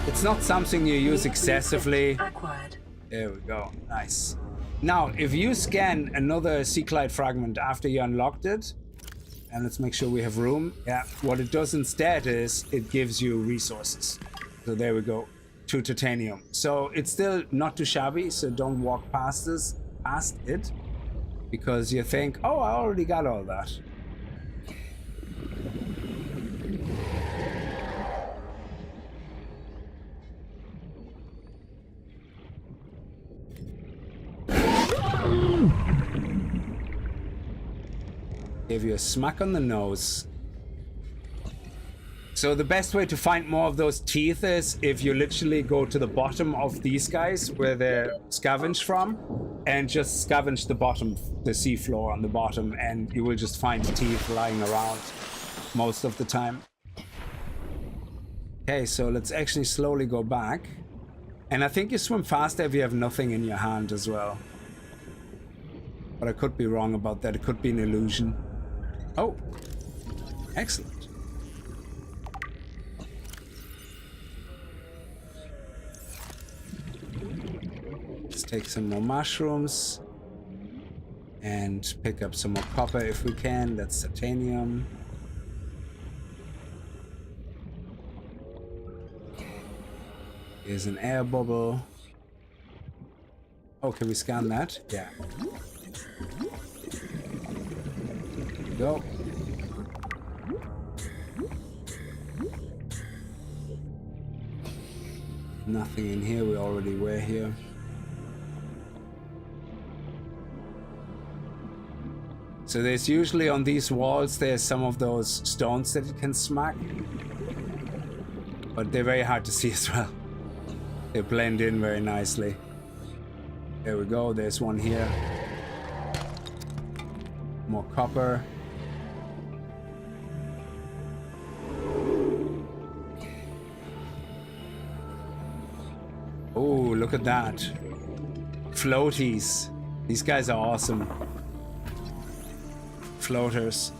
It's not something you use excessively. Acquired. There we go. Nice. Now, if you scan another Seaglide fragment after you unlocked it, and let's make sure we have room. Yeah, what it does instead is it gives you resources. So there we go. 2 titanium. So it's still not too shabby, so don't walk past it, because you think, oh, I already got all that. Give you a smack on the nose. So the best way to find more of those teeth is if you literally go to the bottom of these guys where they're scavenged from, and just scavenge the bottom, the sea floor on the bottom, and you will just find teeth lying around most of the time. Okay, so let's actually slowly go back. And I think you swim faster if you have nothing in your hand as well. But I could be wrong about that. It could be an illusion. Oh, excellent. Let's take some more mushrooms. And pick up some more copper if we can. That's titanium. Here's an air bubble. Oh, can we scan that? Yeah. There we go. Nothing in here. We already were here. So there's usually on these walls, there's some of those stones that you can smack. But they're very hard to see as well. They blend in very nicely. There we go, there's one here. More copper. Oh, look at that. Floaties. These guys are awesome. Floaters.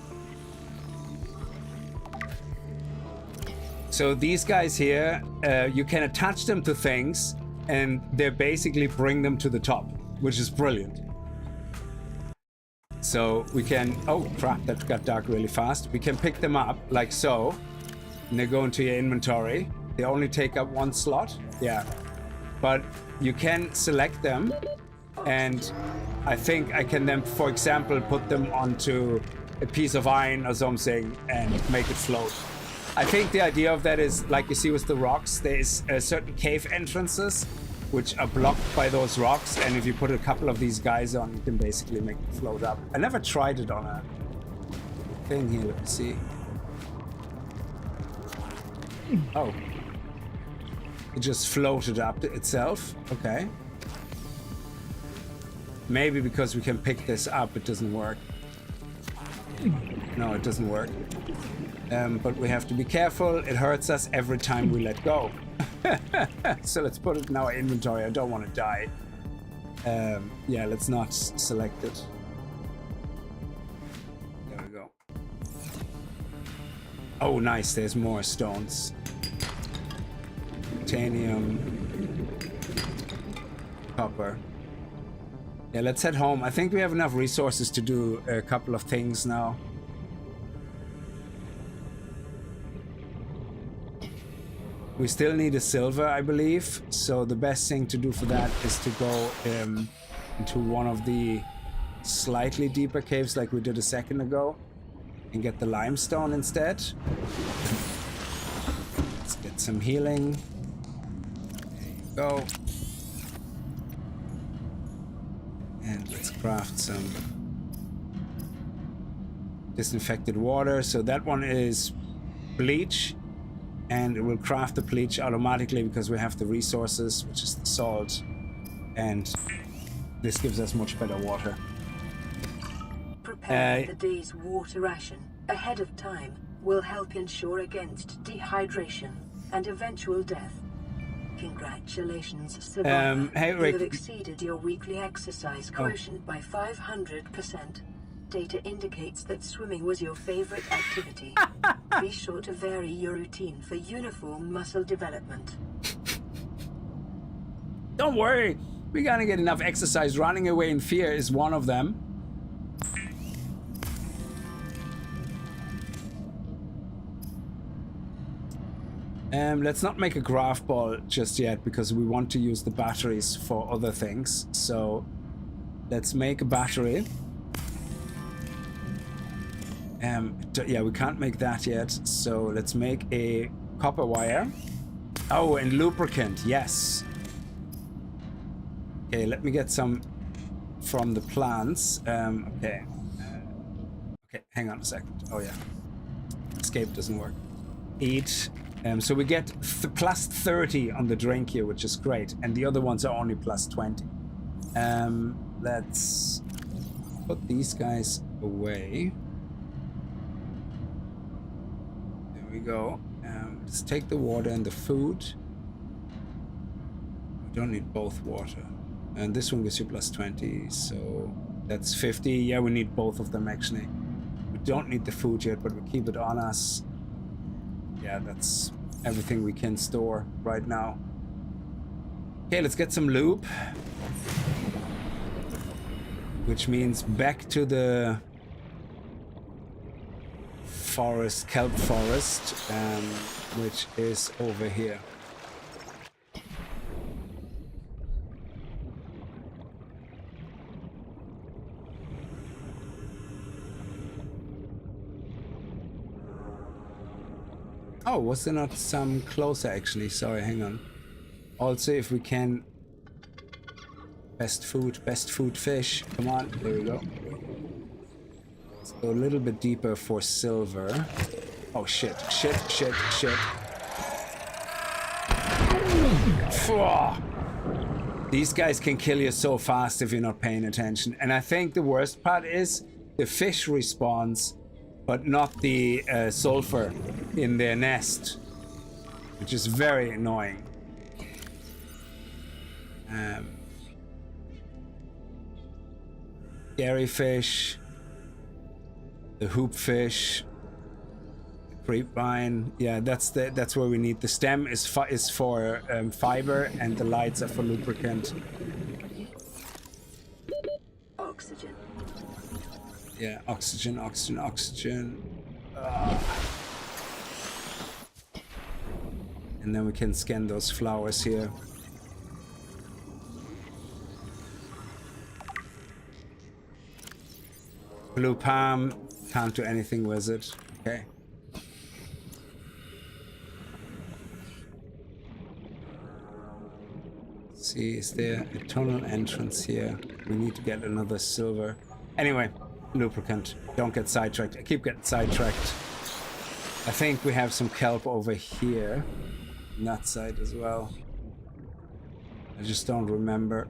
So these guys here, you can attach them to things and they basically bring them to the top, which is brilliant. So we can, oh crap, that got dark really fast. We can pick them up like so, and they go into your inventory. They only take up one slot, yeah. But you can select them, and I think I can then, for example, put them onto a piece of iron or something and make it float. I think the idea of that is, like you see with the rocks, there is certain cave entrances which are blocked by those rocks, and if you put a couple of these guys on, you can basically make it float up. I never tried it on a thing here, let me see. Oh. It just floated up itself, okay. Maybe because we can pick this up, it doesn't work. No, it doesn't work. But we have to be careful. It hurts us every time we let go. So let's put it in our inventory. I don't want to die. Yeah, let's not select it. There we go. Oh, nice. There's more stones. Titanium. Copper. Yeah, let's head home. I think we have enough resources to do a couple of things now. We still need a silver, I believe. So the best thing to do for that is to go into one of the slightly deeper caves like we did a second ago and get the limestone instead. Let's get some healing. There you go. And let's craft some disinfected water. So that one is bleach. And it will craft the bleach automatically because we have the resources, which is the salt. And this gives us much better water. Preparing the day's water ration ahead of time will help ensure against dehydration and eventual death. Congratulations, Survivor. Hey, Rick. You have exceeded your weekly exercise quotient by 500%. Data indicates that swimming was your favorite activity. Be sure to vary your routine for uniform muscle development. Don't worry, we're gonna get enough exercise. Running away in fear is one of them. Let's not make a graph ball just yet because we want to use the batteries for other things. So let's make a battery. Yeah, we can't make that yet, so let's make a copper wire. Oh, and lubricant, yes. Okay, let me get some from the plants. Okay. Okay, hang on a second. Oh yeah, escape doesn't work. Eat. So we get plus 30 on the drink here, which is great, and the other ones are only plus 20. Let's put these guys away. We go. Let's take the water and the food. We don't need both water. And this one gives you plus 20, so that's 50. Yeah, we need both of them actually. We don't need the food yet, but we keep it on us. Yeah, that's everything we can store right now. Okay, let's get some lube. which means back to the forest, kelp forest, which is over here. Oh, was there not some closer actually? Sorry, hang on. Also, if we can... Best food fish. Come on, there we go. Let's go a little bit deeper for silver. Oh shit. These guys can kill you so fast if you're not paying attention. And I think the worst part is the fish respawns, but not the sulfur in their nest, which is very annoying. Scary fish, the hoop fish, the creepvine. Yeah, that's where we need. The stem is for fiber, and the lights are for lubricant. Oxygen. Yeah, oxygen. And then we can scan those flowers here. Blue palm, can't do anything with it. Okay. Let's see, is there a tunnel entrance here? We need to get another silver. Anyway, lubricant. Don't get sidetracked. I keep getting sidetracked. I think we have some kelp over here. On that side as well. I just don't remember.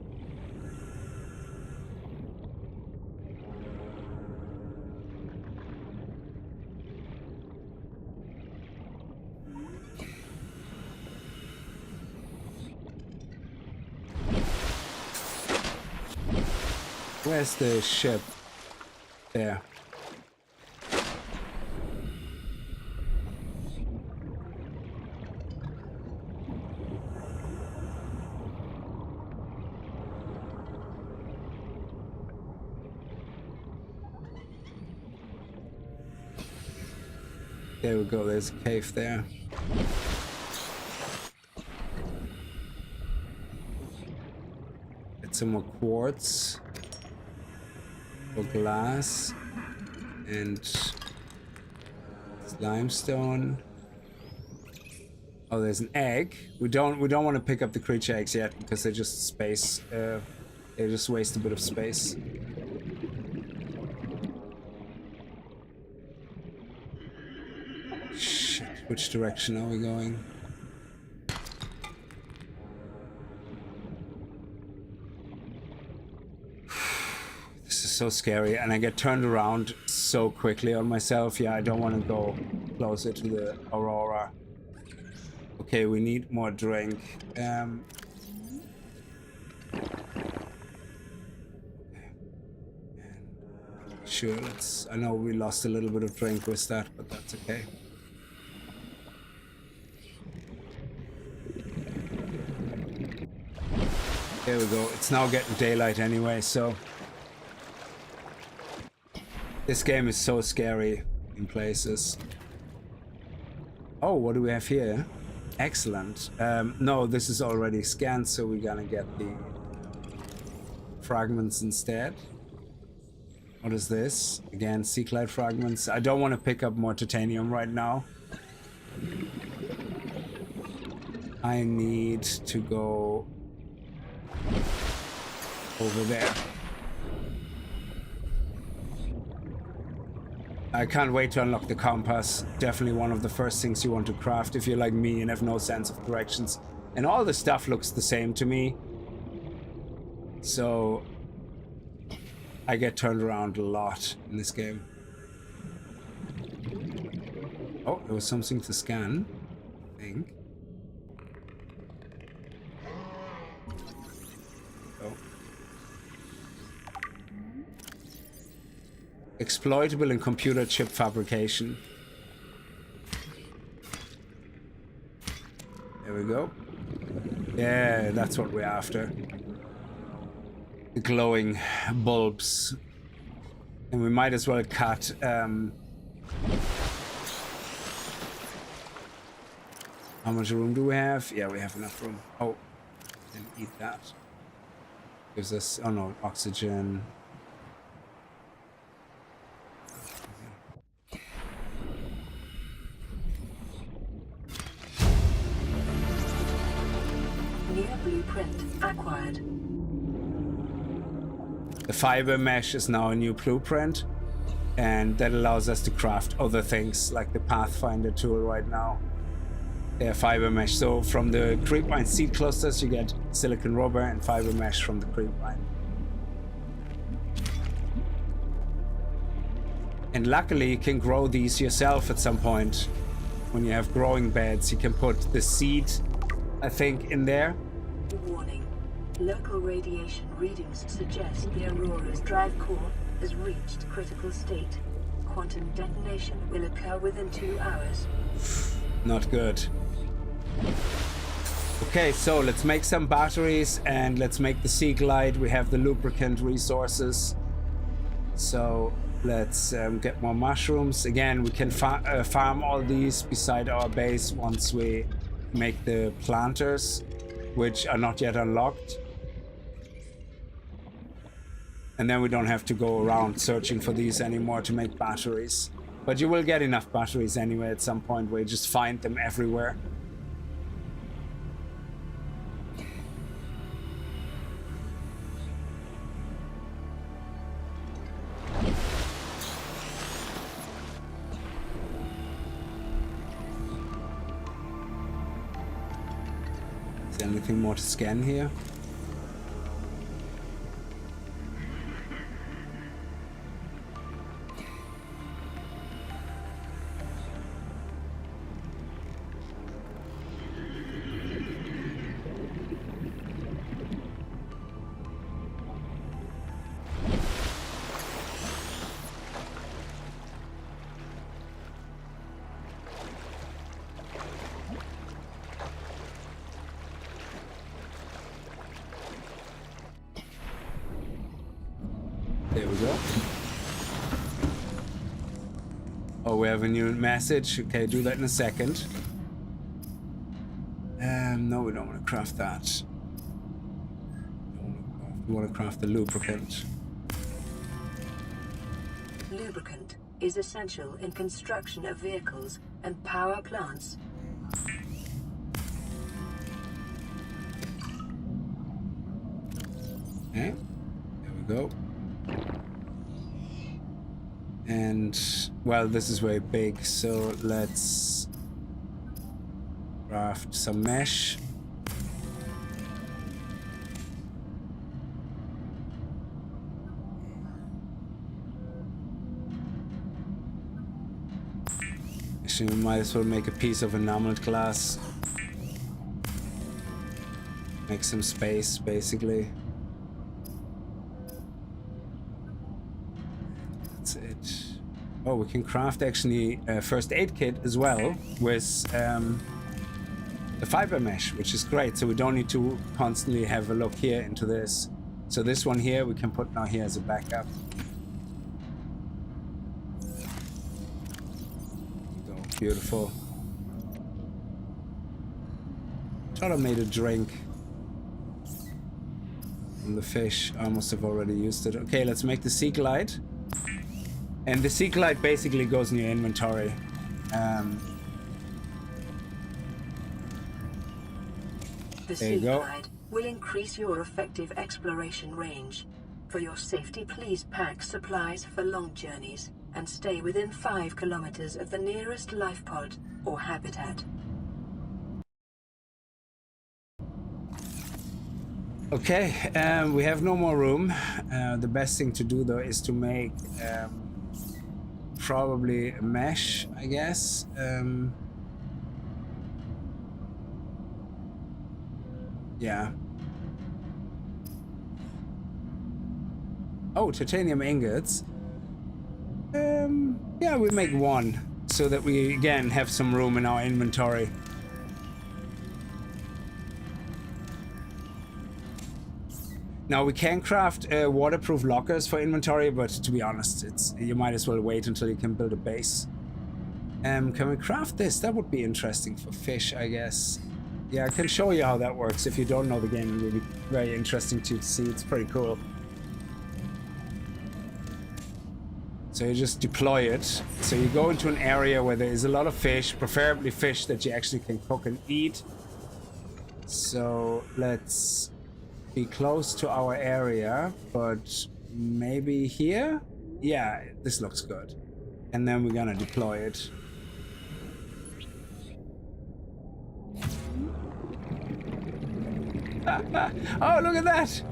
Where's the ship? There. There we go, there's a cave there. Get some more quartz. Or glass. And limestone. Oh, there's an egg. We don't want to pick up the creature eggs yet because they're just space. They just waste a bit of space. Shit, which direction are we going? This is so scary, and I get turned around so quickly on myself. Yeah, I don't want to go closer to the Aurora. Okay, we need more drink. Sure, let's... I know we lost a little bit of drink with that, but that's okay. There we go. It's now getting daylight anyway, so... This game is so scary in places. Oh, what do we have here? Excellent. No, this is already scanned, so we're gonna get the fragments instead. What is this? Again, Seaglide fragments. I don't want to pick up more titanium right now. I need to go over there. I can't wait to unlock the compass. Definitely one of the first things you want to craft if you're like me and have no sense of directions. And all the stuff looks the same to me. So I get turned around a lot in this game. Oh, there was something to scan, I think. Oh. Exploitable in computer chip fabrication. There we go. Yeah, that's what we're after. the glowing bulbs. And we might as well cut how much room do we have? Yeah, we have enough room. Oh, and eat that. Gives us, oh no, oxygen. New blueprint acquired. The fiber mesh is now a new blueprint, and that allows us to craft other things like the Pathfinder tool right now. They're fiber mesh. So from the creepvine seed clusters, you get silicon rubber and fiber mesh from the creepvine. And luckily, you can grow these yourself at some point. When you have growing beds, you can put the seed, I think, in there. Warning. Local radiation readings suggest the Aurora's drive core has reached critical state. Quantum detonation will occur within 2 hours. Not good. Okay, so let's make some batteries and let's make the Seaglide. We have the lubricant resources. So let's get more mushrooms. Again, we can farm all these beside our base once we make the planters, which are not yet unlocked. And then we don't have to go around searching for these anymore to make batteries. But you will get enough batteries anyway at some point where you just find them everywhere. Is there anything more to scan here? There we go. Oh, we have a new message. Okay, do that in a second. No, we don't want to craft that. We want to craft the lubricant. Lubricant is essential in construction of vehicles and power plants. Okay, there we go. And, well, this is very big, so let's craft some mesh. Actually, we might as well make a piece of enameled glass. Make some space, basically. That's it. Oh, we can craft actually a first aid kit as well with the fiber mesh, which is great. So we don't need to constantly have a look here into this. So this one here we can put now here as a backup. There we go. Beautiful. Thought I made a drink from the fish. I must have already used it. Okay, let's make the Seaglide. And the Seaglide basically goes in your inventory. The There you go. Seaglide will increase your effective exploration range. For your safety, please pack supplies for long journeys and stay within 5 kilometers of the nearest life pod or habitat. Okay, we have no more room. The best thing to do though is to make probably a mesh, I guess. Yeah. Oh, titanium ingots. Yeah, we make one so that we again have some room in our inventory. Now we can craft waterproof lockers for inventory, but to be honest, you might as well wait until you can build a base. Can we craft this? That would be interesting for fish, I guess. Yeah, I can show you how that works. If you don't know the game, it will be very interesting to see. It's pretty cool. So you just deploy it. So you go into an area where there is a lot of fish, preferably fish that you actually can cook and eat. So let's be close to our area, but maybe here? Yeah, this looks good. And then we're gonna deploy it. Oh, look at that!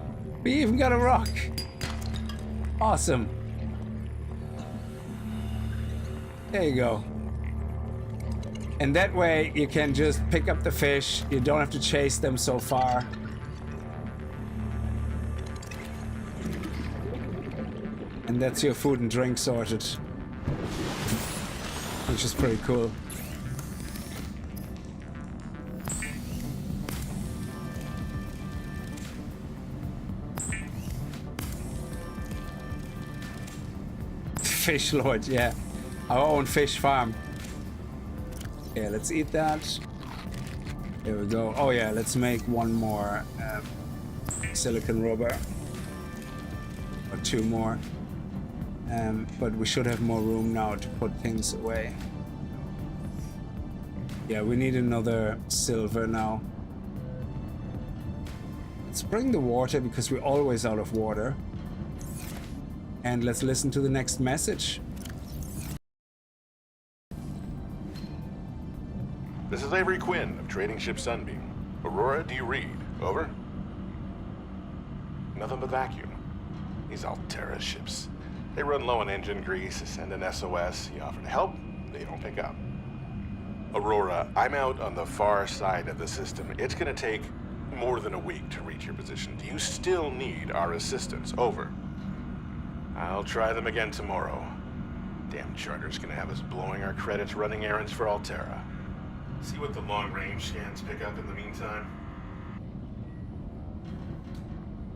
We even got a rock. Awesome. There you go. And that way you can just pick up the fish. You don't have to chase them so far. And that's your food and drink sorted. Which is pretty cool. Fish Lord, yeah. Our own fish farm. Yeah, let's eat that. There we go. Oh yeah, let's make one more silicon rubber. Or two more. But we should have more room now to put things away. Yeah, we need another silver now. Let's bring the water because we're always out of water. And let's listen to the next message. This is Avery Quinn of trading ship Sunbeam. Aurora, do you read? Over? Nothing but vacuum. These Altera ships. They run low on engine grease, send an SOS, you offer to help, they don't pick up. Aurora, I'm out on the far side of the system. It's gonna take more than a week to reach your position. Do you still need our assistance? Over. I'll try them again tomorrow. Damn charter's gonna have us blowing our credits running errands for Altera. See what the long-range scans pick up in the meantime.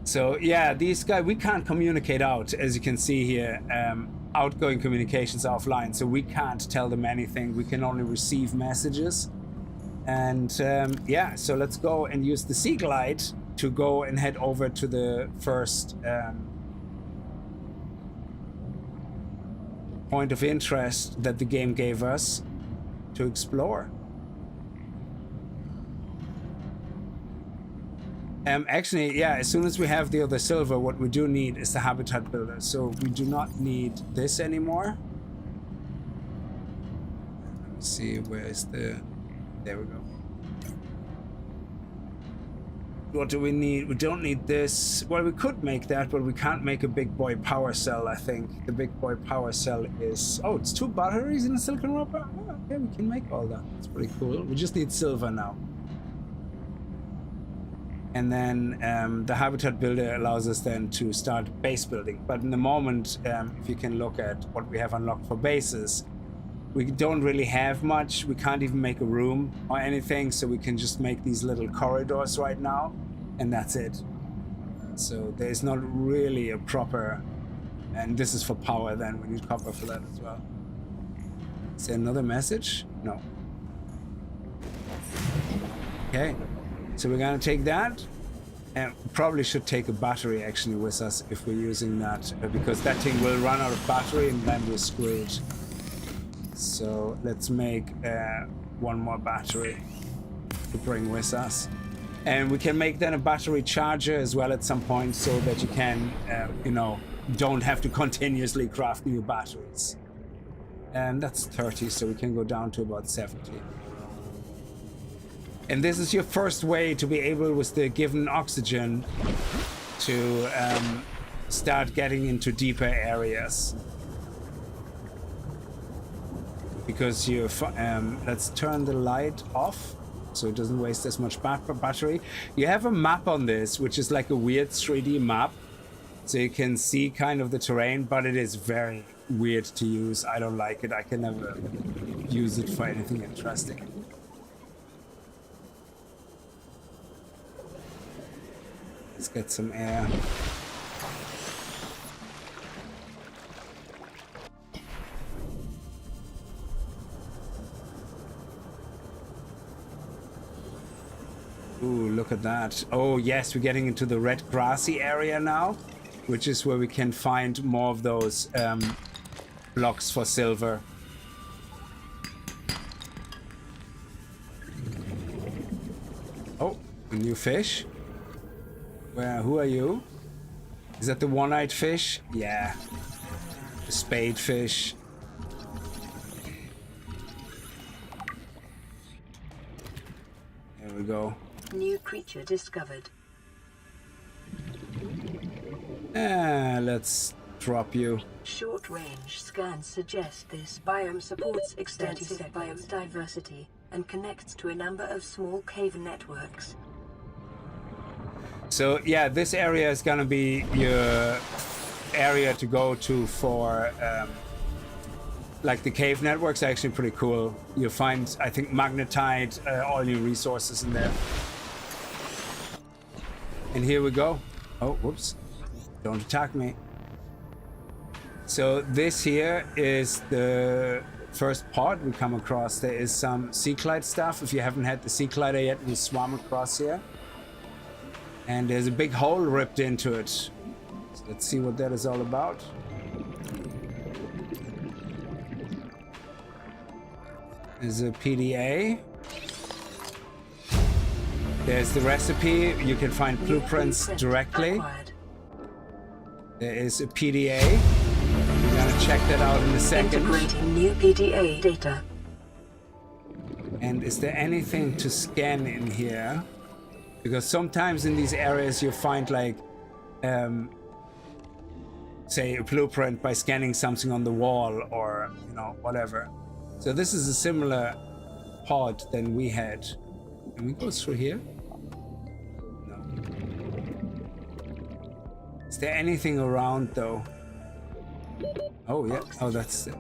So yeah, these guys, we can't communicate out, as you can see here. Outgoing communications are offline, so we can't tell them anything. We can only receive messages. And yeah, so let's go and use the Seaglide to go and head over to the first point of interest that the game gave us to explore. Actually, yeah, as soon as we have the other silver, what we do need is the habitat builder. So we do not need this anymore. Let me see, where is the... There we go. What do we need? We don't need this. Well, we could make that, but we can't make a big boy power cell, I think. The big boy power cell is... Oh, it's 2 batteries in a silicon rubber? Oh, okay, we can make all that. That's pretty cool. We just need silver now. And then the habitat builder allows us then to start base building. But in the moment, if you can look at what we have unlocked for bases, we don't really have much. We can't even make a room or anything, so we can just make these little corridors right now, and that's it. So there's not really a proper, and this is for power then, we need copper for that as well. Is there another message? No. Okay, so we're gonna take that, and probably should take a battery actually with us if we're using that, because that thing will run out of battery and then we're screwed. So let's make one more battery to bring with us. And we can make then a battery charger as well at some point, so that you can, you know, don't have to continuously craft new batteries. And that's 30, so we can go down to about 70. And this is your first way to be able, with the given oxygen, to start getting into deeper areas. Because you, let's turn the light off so it doesn't waste as much battery. You have a map on this, which is like a weird 3D map, so you can see kind of the terrain, but it is very weird to use. I don't like it. I can never use it for anything interesting. Let's get some air. Ooh, look at that. Oh yes, we're getting into the red grassy area now, which is where we can find more of those blocks for silver. Oh, a new fish. Who are you? Is that the one-eyed fish? Yeah. The spade fish. There we go. New creature discovered. Let's drop you. Short-range scans suggest this biome supports extensive biodiversity and connects to a number of small cave networks. So yeah, this area is gonna be your area to go to for like the cave networks are actually pretty cool. You'll find, I think, magnetite, all new resources in there. And here we go. Oh, whoops. Don't attack me. So this here is the first part we come across. There is some Seaglide stuff. If you haven't had the Seaglider yet, we swam across here. And there's a big hole ripped into it. So let's see what that is all about. There's a PDA. There's the recipe. You can find blueprints directly. There is a PDA. We're gonna check that out in a second. Integrating new PDA data. And is there anything to scan in here? Because sometimes in these areas you find like, say a blueprint by scanning something on the wall or, you know, whatever. So this is a similar pod than we had. Can we go through here? No. Is there anything around though? Oh yeah. Oh, that's it.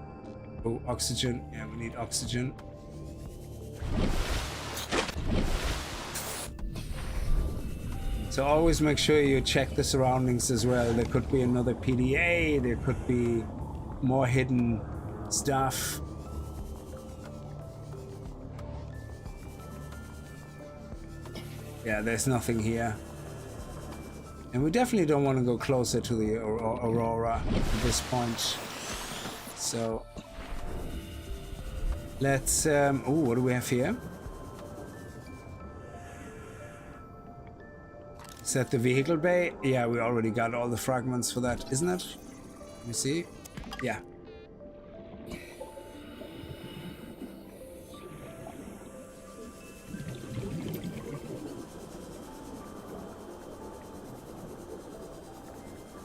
Oh, oxygen. Yeah, we need oxygen. So always make sure you check the surroundings as well. There could be another PDA. There could be more hidden stuff. Yeah, there's nothing here. And we definitely don't want to go closer to the Aurora at this point. So let's what do we have here? Is that the vehicle bay? Yeah, we already got all the fragments for that, isn't it? Let me see. Yeah.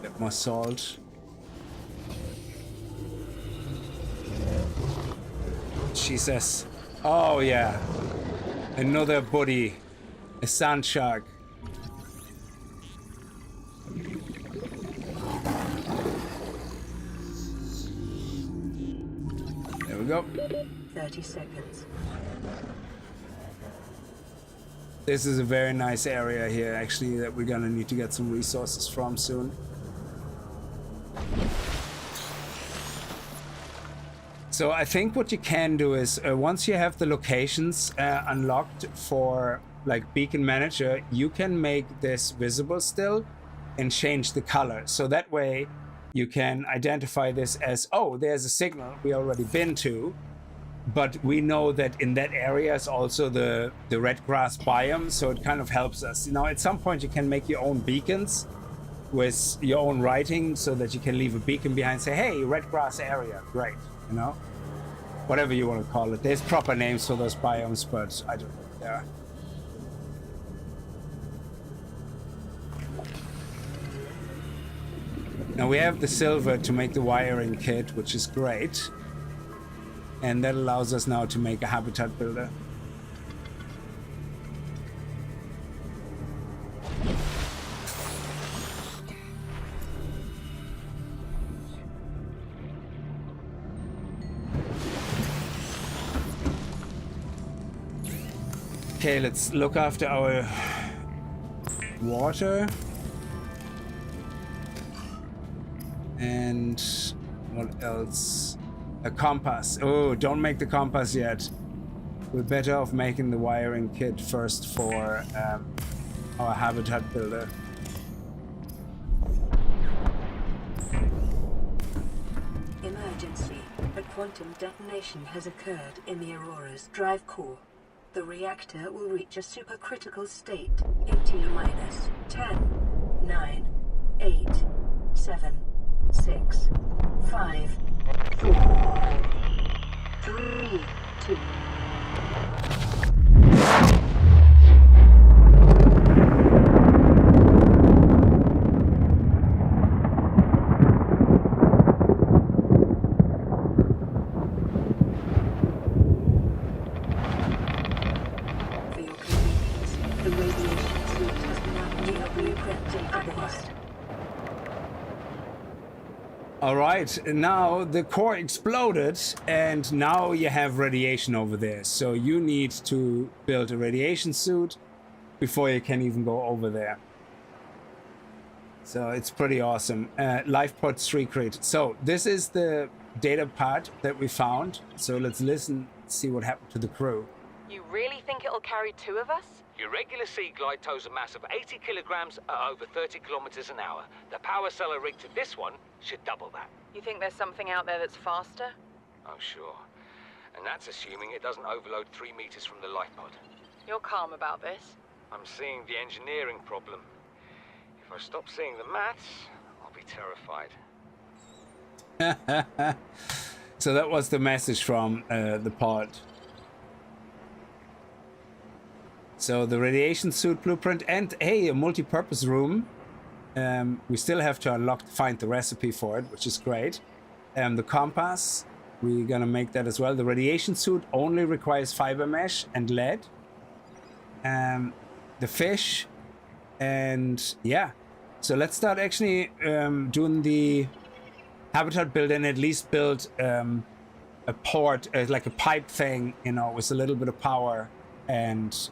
Bit more salt. Jesus. Oh yeah. Another buddy. A sand shark. There we go. 30 seconds. This is a very nice area here, actually, that we're gonna need to get some resources from soon. So I think what you can do is, once you have the locations unlocked for like Beacon Manager, you can make this visible still and change the color. So that way you can identify this as, oh, there's a signal we already been to, but we know that in that area is also the red grass biome, so it kind of helps us. You know, at some point you can make your own beacons with your own writing so that you can leave a beacon behind, say, hey, red grass area, great, you know? Whatever you want to call it. There's proper names for those biomes, but I don't know. Yeah. Now we have the silver to make the wiring kit, which is great. And that allows us now to make a habitat builder. Okay, let's look after our water. And what else? A compass. Oh, don't make the compass yet. We're better off making the wiring kit first for our habitat builder. Emergency. A quantum detonation has occurred in the Aurora's drive core. The reactor will reach a supercritical state in T-minus 10, 9, 8, 7, 6, 5, 4, 3, 2. All right, now the core exploded and now you have radiation over there. So you need to build a radiation suit before you can even go over there. So it's pretty awesome. Life pod 3 crate. So this is the data part that we found. So let's listen, see what happened to the crew. You really think it'll carry 2 of us? Your regular Seaglide tows a mass of 80 kilograms at over 30 kilometers an hour. The power cellar rig to this one should double that. You think there's something out there that's faster? Oh, sure. And that's assuming it doesn't overload 3 meters from the life pod. You're calm about this. I'm seeing the engineering problem. If I stop seeing the maths, I'll be terrified. So that was the message from the pod. So the radiation suit blueprint and hey, a multi-purpose room. We still have to find the recipe for it, which is great. The compass, we're gonna make that as well. The radiation suit only requires fiber mesh and lead. The fish, and yeah. So let's start actually doing the habitat build and at least build a port, like a pipe thing, you know, with a little bit of power and.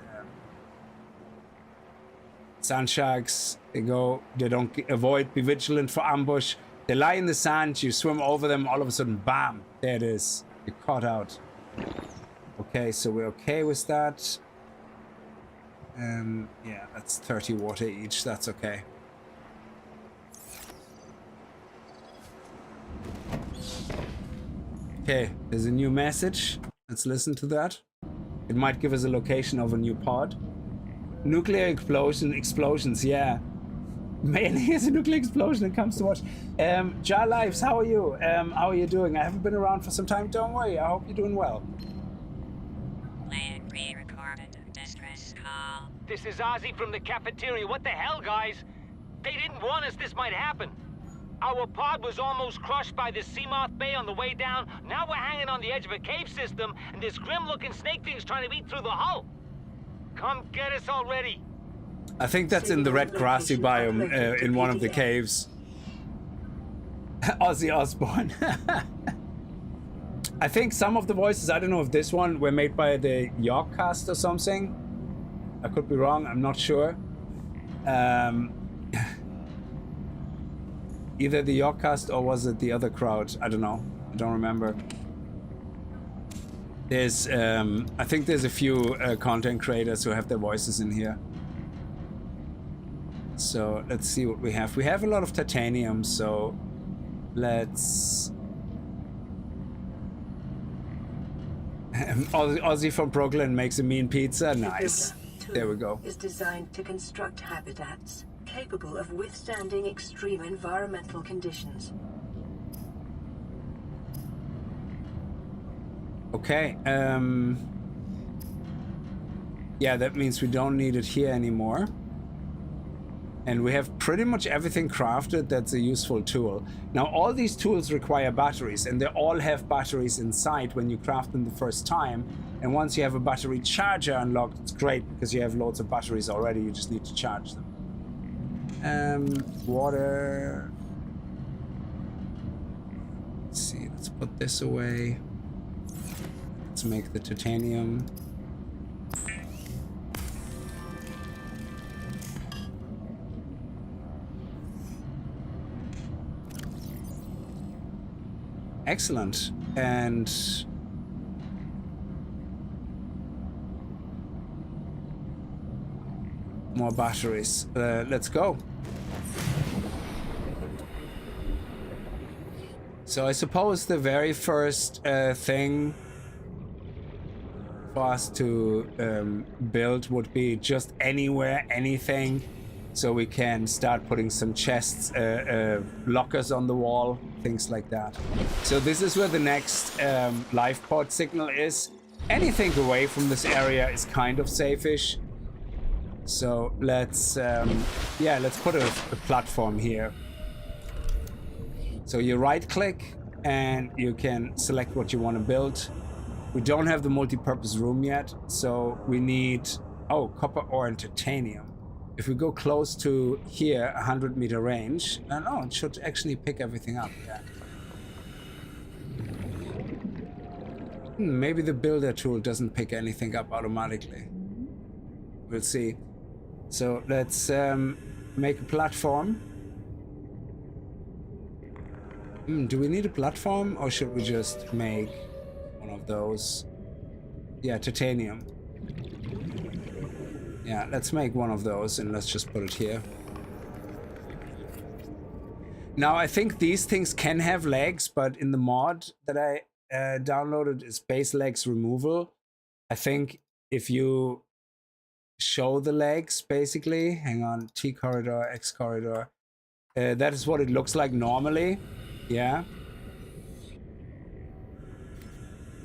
Sand sharks, they don't avoid, be vigilant for ambush. They lie in the sand, you swim over them, all of a sudden, bam, there it is. You're caught out. Okay, so we're okay with that. Yeah, that's 30 water each, that's okay. Okay, there's a new message. Let's listen to that. It might give us a location of a new pod. Nuclear explosions, yeah. Mainly as a nuclear explosion it comes to watch. Jar Lives, how are you? How are you doing? I haven't been around for some time, don't worry. I hope you're doing well. Plan pre-recorded distress call. This is Ozzy from the cafeteria. What the hell, guys? They didn't warn us this might happen. Our pod was almost crushed by the Seamoth Bay on the way down. Now we're hanging on the edge of a cave system, and this grim-looking snake thing's trying to eat through the hull. Come get us already. I think that's in the red grassy biome in one of the caves. Ozzy Osbourne. I think some of the voices, I don't know if this one, were made by the Yorkcast or something. I could be wrong, I'm not sure. Either the Yorkcast or was it the other crowd? I don't know. I don't remember. There's, I think there's a few content creators who have their voices in here. So let's see what we have. We have a lot of titanium, so let's... Ozzy from Brooklyn makes a mean pizza. Nice. There we go. Is designed to construct habitats capable of withstanding extreme environmental conditions. Okay, yeah, that means we don't need it here anymore. And we have pretty much everything crafted that's a useful tool. Now, all these tools require batteries, and they all have batteries inside when you craft them the first time. And once you have a battery charger unlocked, it's great because you have loads of batteries already, you just need to charge them. Water. Let's see, let's put this away. Let's make the titanium. Excellent. And more batteries. Let's go. So I suppose the very first thing for us to build would be just anywhere, anything, so we can start putting some chests, lockers on the wall, things like that. So this is where the next life pod signal is. Anything away from this area is kind of safe-ish. So let's put a platform here. So you right click and you can select what you want to build. We don't have the multi-purpose room yet, so we need, copper ore and titanium. If we go close to here, 100-meter range, no, it should actually pick everything up. Yeah. Maybe the builder tool doesn't pick anything up automatically. We'll see. So let's make a platform. Do we need a platform, or should we just make one of those? Yeah, titanium. Yeah, let's make one of those and let's just put it here. Now, I think these things can have legs, but in the mod that I downloaded is BaseLegsRemoval. I think if you show the legs, basically, hang on, T corridor, X corridor, that is what it looks like normally. Yeah,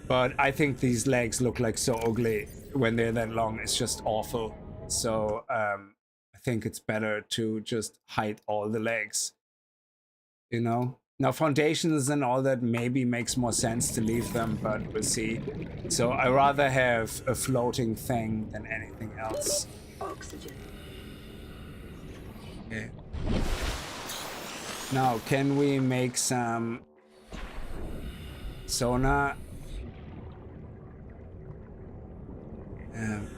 but I think these legs look like so ugly when they're that long. It's just awful. So I think it's better to just hide all the legs, you know. Now foundations and all that maybe makes more sense to leave them, but we'll see. So I rather have a floating thing than anything else. Oxygen. Okay. Now, can we make some sonar?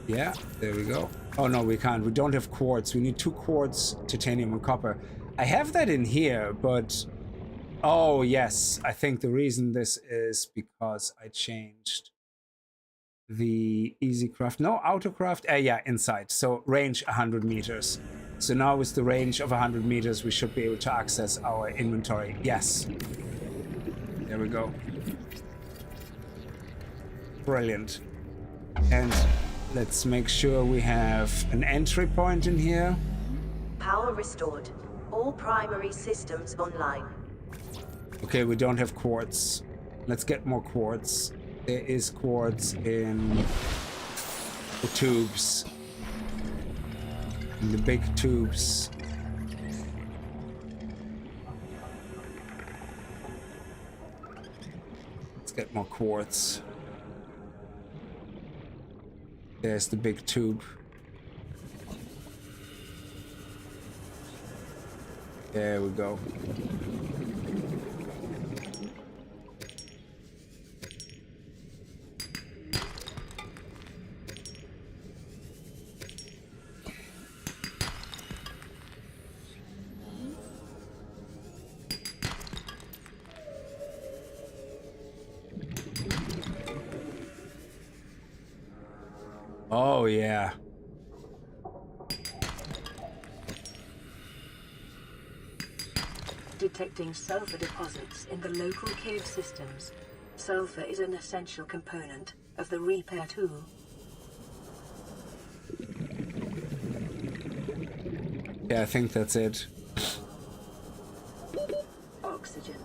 Yeah, there we go. Oh no, we can't. We don't have quartz. We need 2 quartz, titanium, and copper. I have that in here, but... Oh, yes. I think the reason this is because I changed the EasyCraft. No, AutoCraft. Yeah, inside. So range 100 meters. So now with the range of 100 meters, we should be able to access our inventory. Yes. There we go. Brilliant. And let's make sure we have an entry point in here. Power restored. All primary systems online. Okay, we don't have quartz. Let's get more quartz. There is quartz in the tubes. In the big tubes. Let's get more quartz. There's the big tube. There we go. Oh, yeah. Detecting sulfur deposits in the local cave systems. Sulfur is an essential component of the repair tool. Yeah, I think that's it. Oxygen.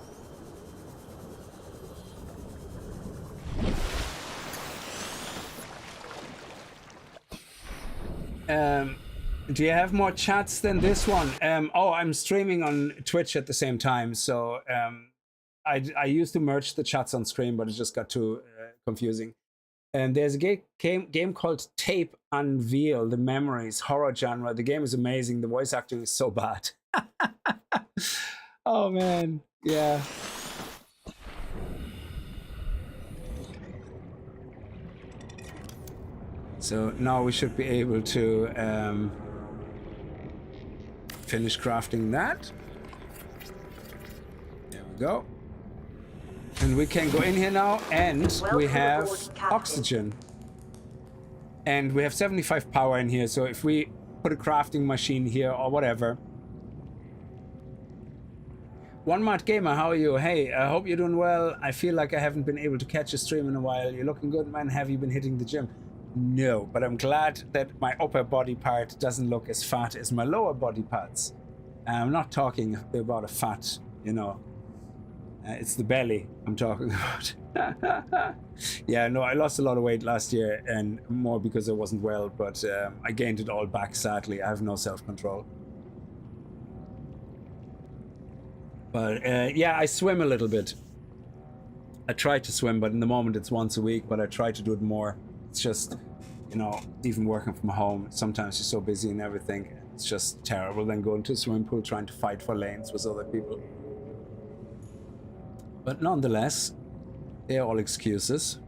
Do you have more chats than this one? Oh, I'm streaming on Twitch at the same time, so I used to merge the chats on screen, but it just got too confusing. And there's a game called Tape Unveil, the Memories, horror genre. The game is amazing. The voice acting is so bad. Oh, man. Yeah. So now we should be able to finish crafting that. There we go. And we can go in here now, and we Welcome have aboard, Captain. oxygen. And we have 75 power in here, so if we put a crafting machine here or whatever. One Mart Gamer, how are you? Hey, I hope you're doing well. I feel like I haven't been able to catch a stream in a while. You're looking good, man. Have you been hitting the gym? No, but I'm glad that my upper body part doesn't look as fat as my lower body parts. I'm not talking about a fat, you know. It's the belly I'm talking about. Yeah, no, I lost a lot of weight last year, and more because I wasn't well, but I gained it all back, sadly. I have no self-control. But yeah, I swim a little bit. I try to swim, but in the moment it's once a week, but I try to do it more. It's just, you know, even working from home, sometimes you're so busy and everything. It's just terrible then going to a swimming pool trying to fight for lanes with other people. But nonetheless, they're all excuses.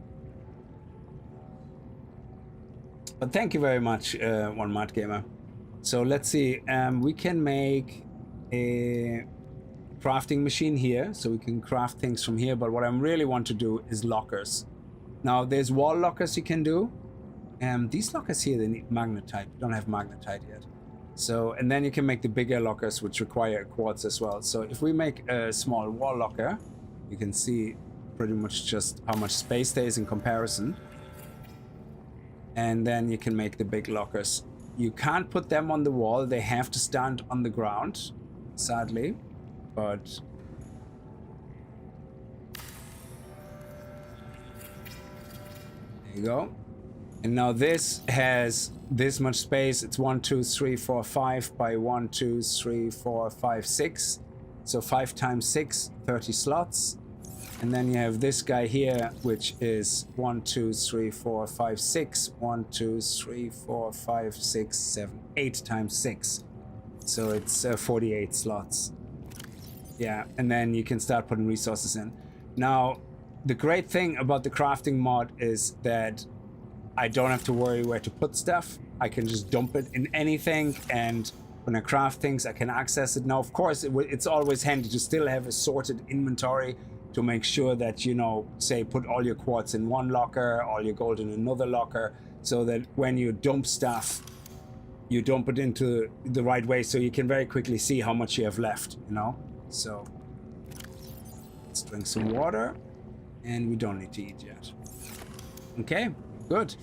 But thank you very much, One Mart Gamer. So let's see, we can make a crafting machine here, so we can craft things from here. But what I really want to do is lockers. Now, there's wall lockers you can do. These lockers here, they need magnetite. We don't have magnetite yet. So, and then you can make the bigger lockers, which require quartz as well. So if we make a small wall locker, you can see pretty much just how much space there is in comparison. And then you can make the big lockers. You can't put them on the wall. They have to stand on the ground, sadly. But there you go. And now this has this much space. It's 1, 2, 3, 4, 5 by 1, 2, 3, 4, 5, 6. So 5 times 6, 30 slots. And then you have this guy here, which is 1, 2, 3, 4, 5, 6. 1, 2, 3, 4, 5, 6, 7, 8 times 6. So it's 48 slots. Yeah, and then you can start putting resources in. Now, the great thing about the crafting mod is that I don't have to worry where to put stuff. I can just dump it in anything, and when I craft things, I can access it. Now, of course, it's always handy to still have a sorted inventory to make sure that, you know, say, put all your quartz in one locker, all your gold in another locker, so that when you dump stuff, you dump it into the right way, so you can very quickly see how much you have left, you know? So, let's drink some water, and we don't need to eat yet. Okay, good.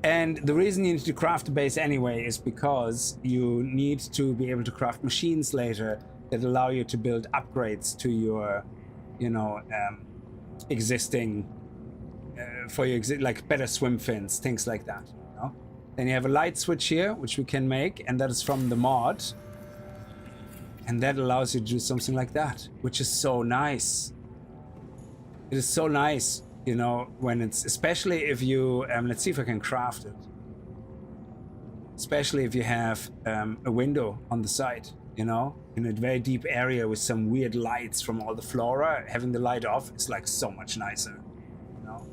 And the reason you need to craft a base anyway is because you need to be able to craft machines later that allow you to build upgrades to your, you know, existing, for your like better swim fins, things like that. You know? Then you have a light switch here, which we can make, and that is from the mod. And that allows you to do something like that, which is so nice. It is so nice, you know, when it's, especially if you, let's see if I can craft it. Especially if you have a window on the side, you know, in a very deep area with some weird lights from all the flora. Having the light off is like so much nicer, you know.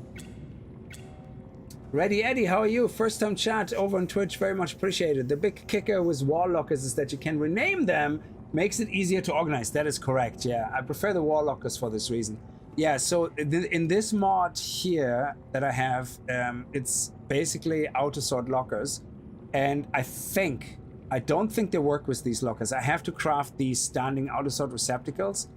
Ready Eddie, how are you? First time chat over on Twitch, very much appreciated. The big kicker with wall lockers is that you can rename them. Makes it easier to organize. That is correct, yeah. I prefer the wall lockers for this reason. Yeah, so in this mod here that I have, it's basically AutosortLockers. And I don't think they work with these lockers. I have to craft these standing autosort receptacles.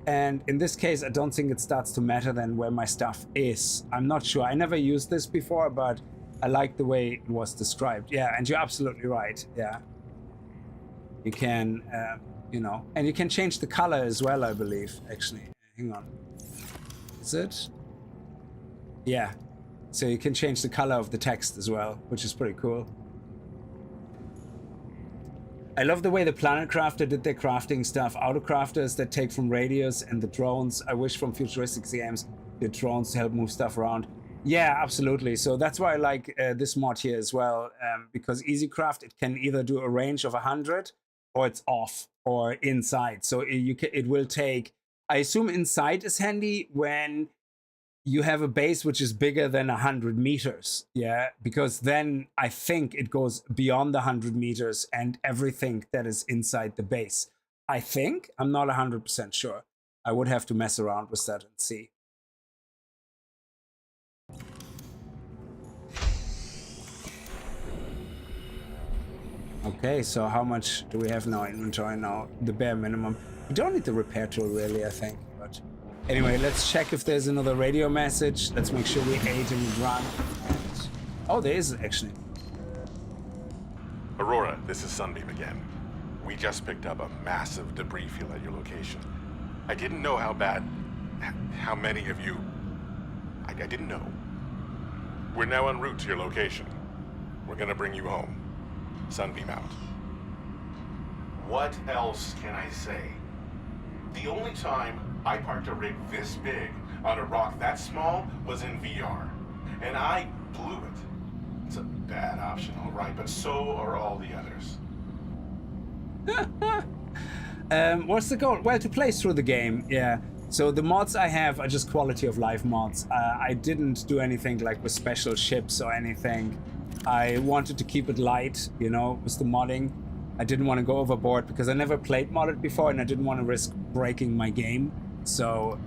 And in this case, I don't think it starts to matter then where my stuff is. I'm not sure. I never used this before, but I like the way it was described. Yeah, and you're absolutely right, yeah. You can, you know, and you can change the color as well, I believe, actually. Hang on. Is it? Yeah. So you can change the color of the text as well, which is pretty cool. I love the way the Planet Crafter did their crafting stuff. Autocrafters that take from radios and the drones. I wish from futuristic games the drones to help move stuff around. Yeah, absolutely. So that's why I like this mod here as well, because EasyCraft, it can either do a range of 100 or it's off or inside. So it will take, I assume inside is handy when you have a base which is bigger than 100 meters. Yeah, because then I think it goes beyond the 100 meters and everything that is inside the base. I think, I'm not 100% sure. I would have to mess around with that and see. Okay, so how much do we have now in inventory now? The bare minimum. We don't need the repair tool really, I think. But anyway, let's check if there's another radio message. Let's make sure we ate and we run. And... oh, there is actually. Aurora, this is Sunbeam again. We just picked up a massive debris field at your location. I didn't know how bad, how many of you... I didn't know. We're now en route to your location. We're gonna bring you home. Sunbeam out. What else can I say? The only time I parked a rig this big on a rock that small was in VR. And I blew it. It's a bad option, all right, but so are all the others. What's the goal? Well, to play through the game, yeah. So the mods I have are just quality of life mods. I didn't do anything like with special ships or anything. I wanted to keep it light, you know, with the modding. I didn't want to go overboard because I never played modded before and I didn't want to risk breaking my game. So,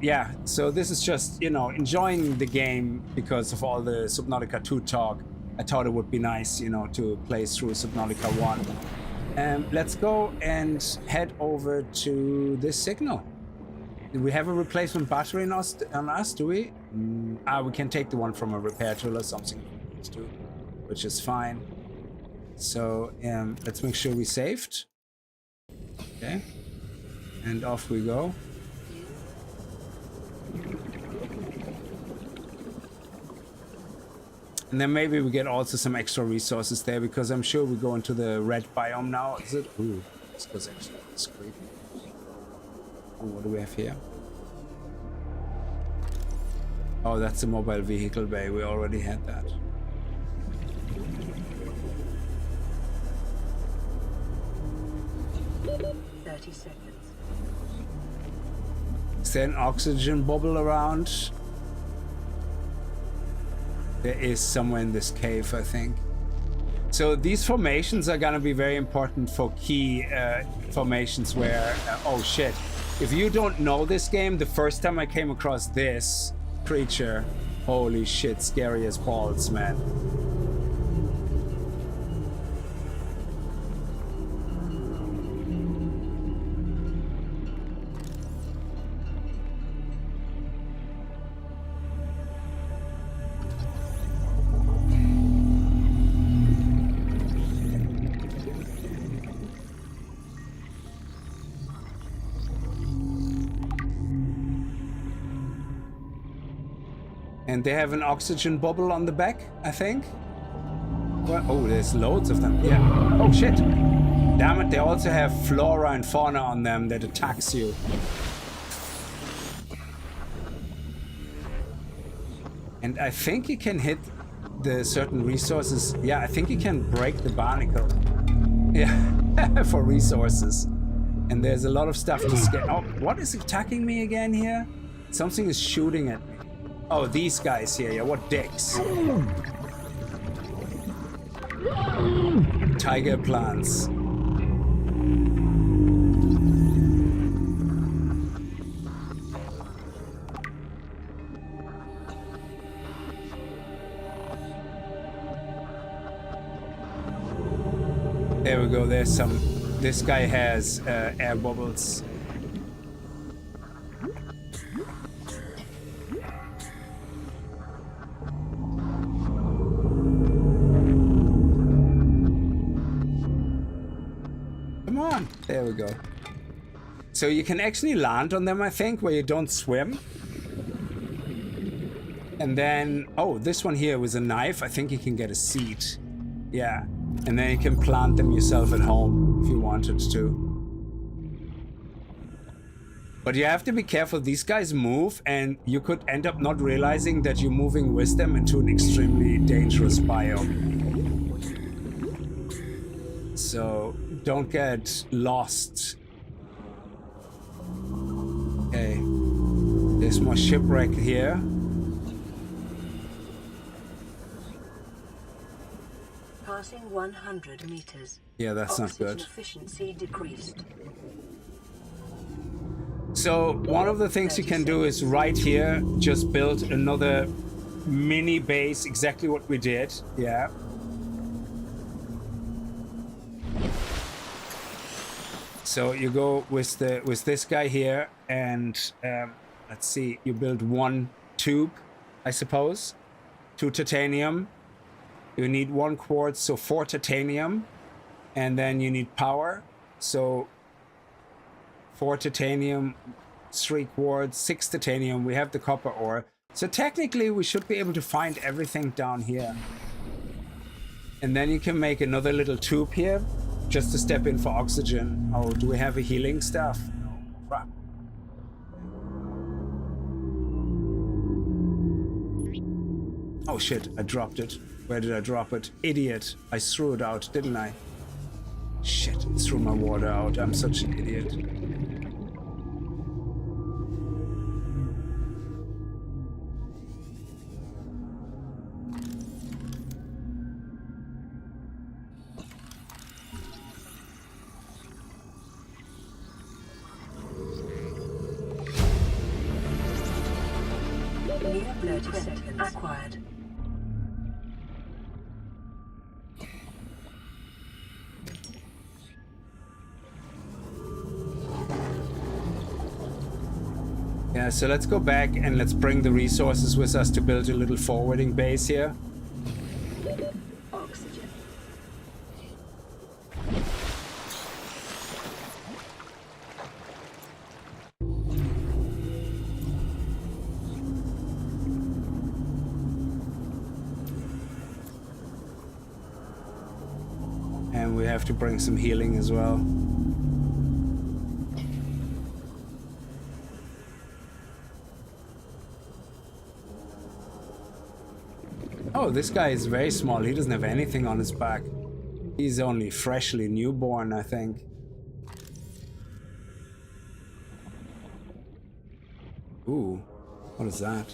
yeah, so this is just, you know, enjoying the game because of all the Subnautica 2 talk. I thought it would be nice, you know, to play through Subnautica 1. Let's go and head over to this signal. Do we have a replacement battery on us, do we? We can take the one from a repair tool or something, which is fine. So let's make sure we saved. Okay. And off we go. And then maybe we get also some extra resources there because I'm sure we go into the red biome now. Is it? Ooh, this goes actually discreet. Oh, what do we have here? Oh, that's the mobile vehicle bay. We already had that. Is there an oxygen bubble around? There is somewhere in this cave, I think. So these formations are gonna be very important for key formations where... oh shit. If you don't know this game, the first time I came across this creature, holy shit, scary as balls, man. And they have an oxygen bubble on the back, I think. Well, oh, there's loads of them. Yeah. Oh, shit. Damn it, they also have flora and fauna on them that attacks you. And I think you can hit the certain resources. Yeah, I think you can break the barnacle. Yeah, for resources. And there's a lot of stuff to scare. Oh, what is attacking me again here? Something is shooting at me. Oh, these guys here, yeah, what dicks. Tiger plants. There we go, there's some... This guy has air bubbles. There we go. So you can actually land on them, I think, where you don't swim. And then, oh, this one here was a knife. I think you can get a seed. Yeah. And then you can plant them yourself at home if you wanted to. But you have to be careful. These guys move and you could end up not realizing that you're moving with them into an extremely dangerous biome. So don't get lost. Okay. There's more shipwreck here. Passing 100 meters. Yeah, that's not good. Oxygen efficiency decreased. So one of the things you can do is right here, just build another mini base, exactly what we did. Yeah. So you go with this guy here, and let's see, you build 1 tube, I suppose, 2 titanium. You need 1 quartz, so 4 titanium, and then you need power, so 4 titanium, 3 quartz, 6 titanium. We have the copper ore, so technically we should be able to find everything down here. And then you can make another little tube here just to step in for oxygen. Oh, do we have a healing stuff? No. Crap. Oh shit, I dropped it. Where did I drop it? Idiot. I threw it out, didn't I? Shit, I threw my water out. I'm such an idiot. New blood set acquired. Yeah, so let's go back and let's bring the resources with us to build a little forwarding base here. Oxygen. And we have to bring some healing as well. Oh, this guy is very small. He doesn't have anything on his back. He's only freshly newborn, I think. Ooh, what is that?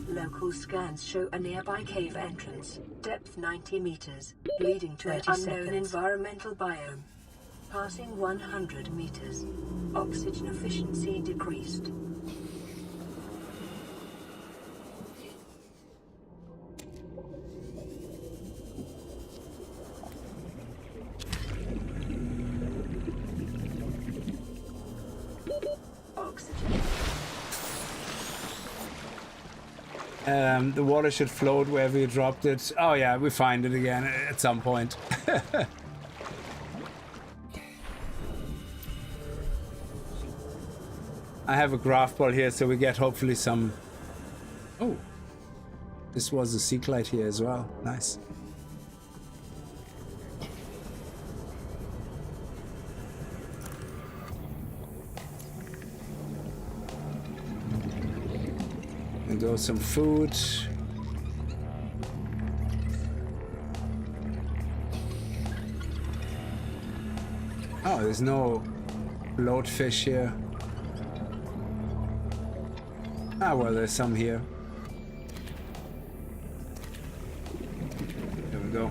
Local scans show a nearby cave entrance, depth 90 meters, leading to an unknown environmental biome. Passing 100 meters. Oxygen efficiency decreased. The water should float wherever you dropped it. Oh yeah, we find it again at some point. I have a graph ball here, so we get hopefully some... Oh, this was a Seaglide here as well. Nice. And go some food. Oh, there's no bloatfish here. Ah, well, there's some here. There we go.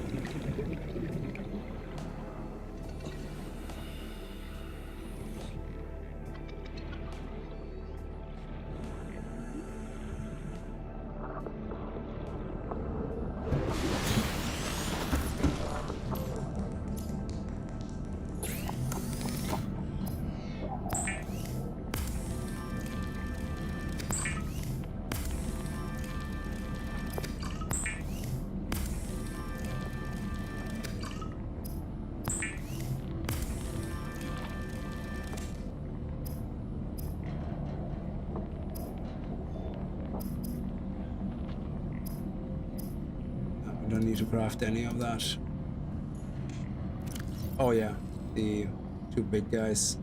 Don't need to craft any of that. Oh yeah, the 2 big guys.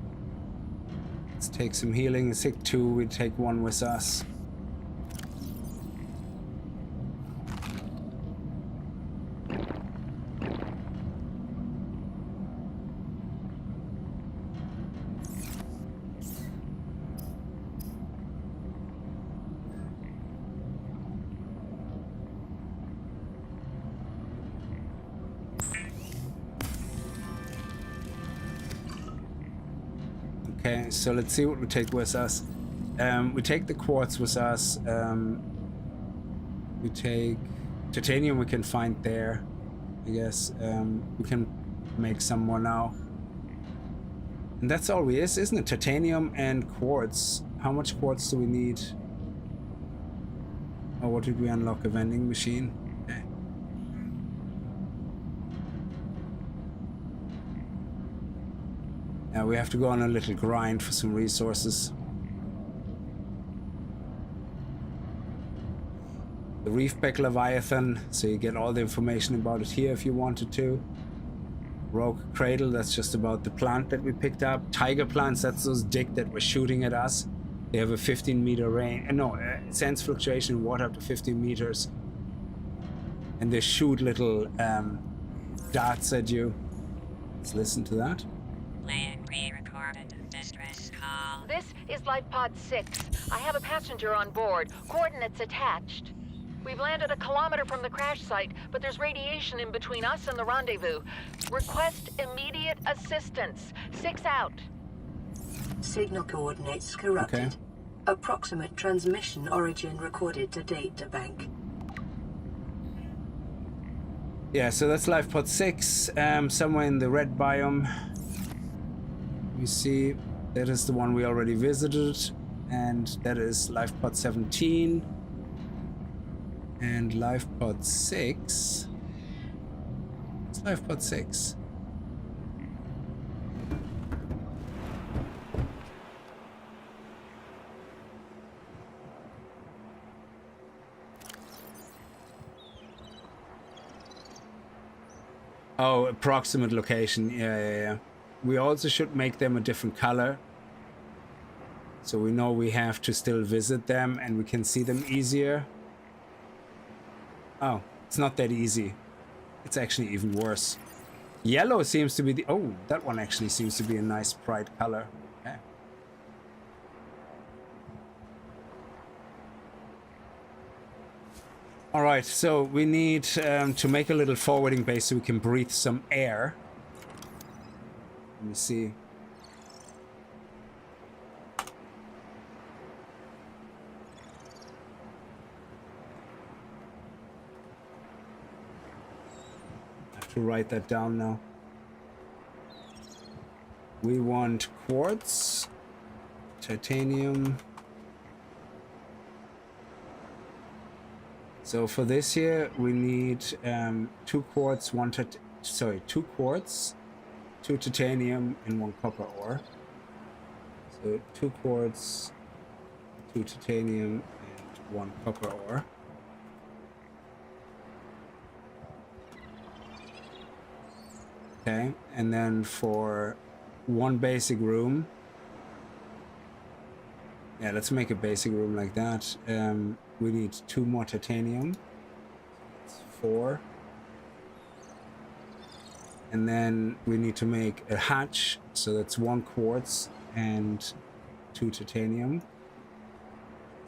Let's take some healing. Let's take 2, we take 1 with us. Okay, so let's see what we take with us. We take the quartz with us. We take titanium we can find there. I guess we can make some more now. And that's all we is, isn't it? Titanium and quartz. How much quartz do we need? Oh, what did we unlock? A vending machine? Okay. Yeah, we have to go on a little grind for some resources. The Reefback Leviathan, so you get all the information about it here if you wanted to. Rogue Cradle, that's just about the plant that we picked up. Tiger plants, that's those dick that were shooting at us. They have a 15-meter range. Sense fluctuation in water up to 15 meters. And they shoot little darts at you. Let's listen to that. Plan pre-recorded distress call. This is Life Pod 6. I have a passenger on board. Coordinates attached. We've landed a kilometer from the crash site, but there's radiation in between us and the rendezvous. Request immediate assistance. 6 out. Signal coordinates corrupted. Okay. Approximate transmission origin recorded to data bank. Yeah, so that's Life Pod 6, somewhere in the red biome. You see, that is the one we already visited, and that is Life Pod 17. And Life Pod 6. It's Life Pod 6. Oh, approximate location. Yeah. We also should make them a different color. So we know we have to still visit them and we can see them easier. Oh, it's not that easy. It's actually even worse. Yellow seems to be the... Oh, that one actually seems to be a nice bright color. Okay. Alright, so we need to make a little forwarding base so we can breathe some air. Let me see. To write that down now. We want quartz, titanium. So for this here, we need 2 quartz, 2 quartz, 2 titanium, and 1 copper ore. So 2 quartz, 2 titanium, and 1 copper ore. Okay, and then for 1 basic room, yeah, let's make a basic room like that. We need 2 more titanium. That's 4. And then we need to make a hatch, so that's 1 quartz and 2 titanium.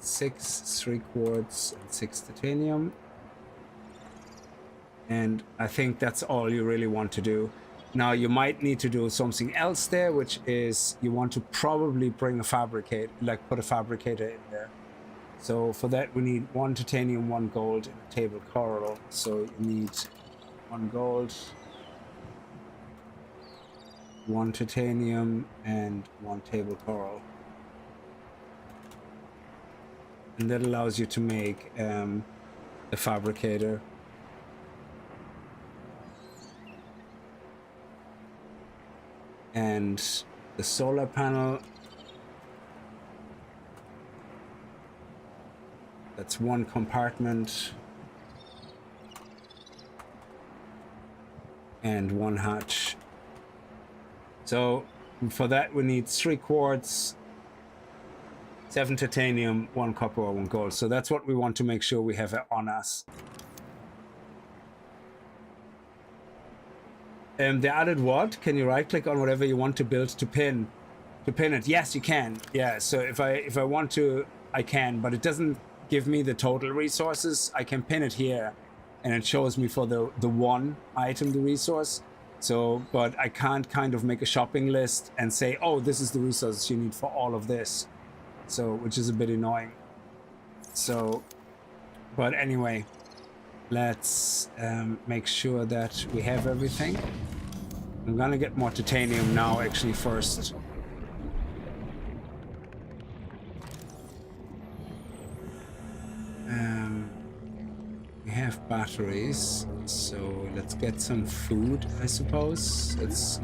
6, 3 quartz, and 6 titanium. And I think that's all you really want to do. Now you might need to do something else there, which is you want to probably bring a fabricate, like put a fabricator in there. So for that we need 1 titanium, 1 gold, and a table coral. So you need 1 gold, 1 titanium, and 1 table coral. And that allows you to make the fabricator. And the solar panel, that's 1 compartment and 1 hatch. So for that we need 3 quartz, 7 titanium, 1 copper, or 1 gold. So that's what we want to make sure we have on us. They added what? Can you right click on whatever you want to build to pin it? Yes, you can. Yeah, so if I want to, I can, but it doesn't give me the total resources. I can pin it here and it shows me for the 1 item, the resource. So, but I can't kind of make a shopping list and say, oh, this is the resources you need for all of this. So, which is a bit annoying. So, but anyway, Let's make sure that we have everything. I'm gonna get more titanium now, actually, first. We have batteries, so let's get some food, I suppose. Let's...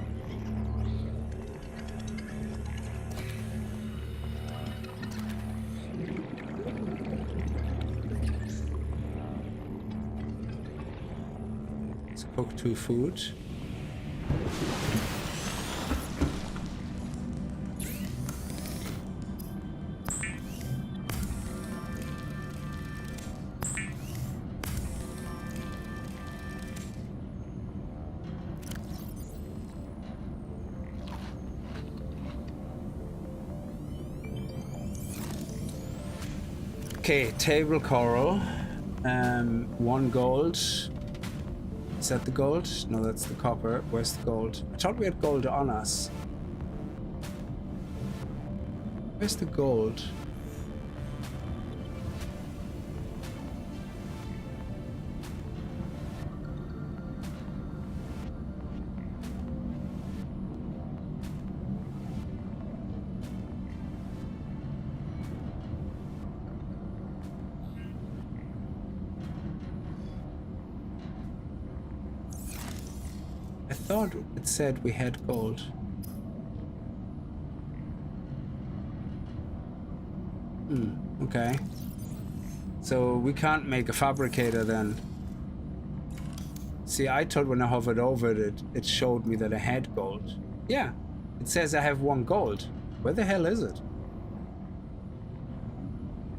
cook 2 food. Okay, table coral. 1 gold. Is that the gold? No, that's the copper. Where's the gold? I thought we had gold on us. Where's the gold? I thought it said we had gold. Okay. So we can't make a fabricator then. See, I thought when I hovered over it, it showed me that I had gold. Yeah, it says I have 1 gold. Where the hell is it?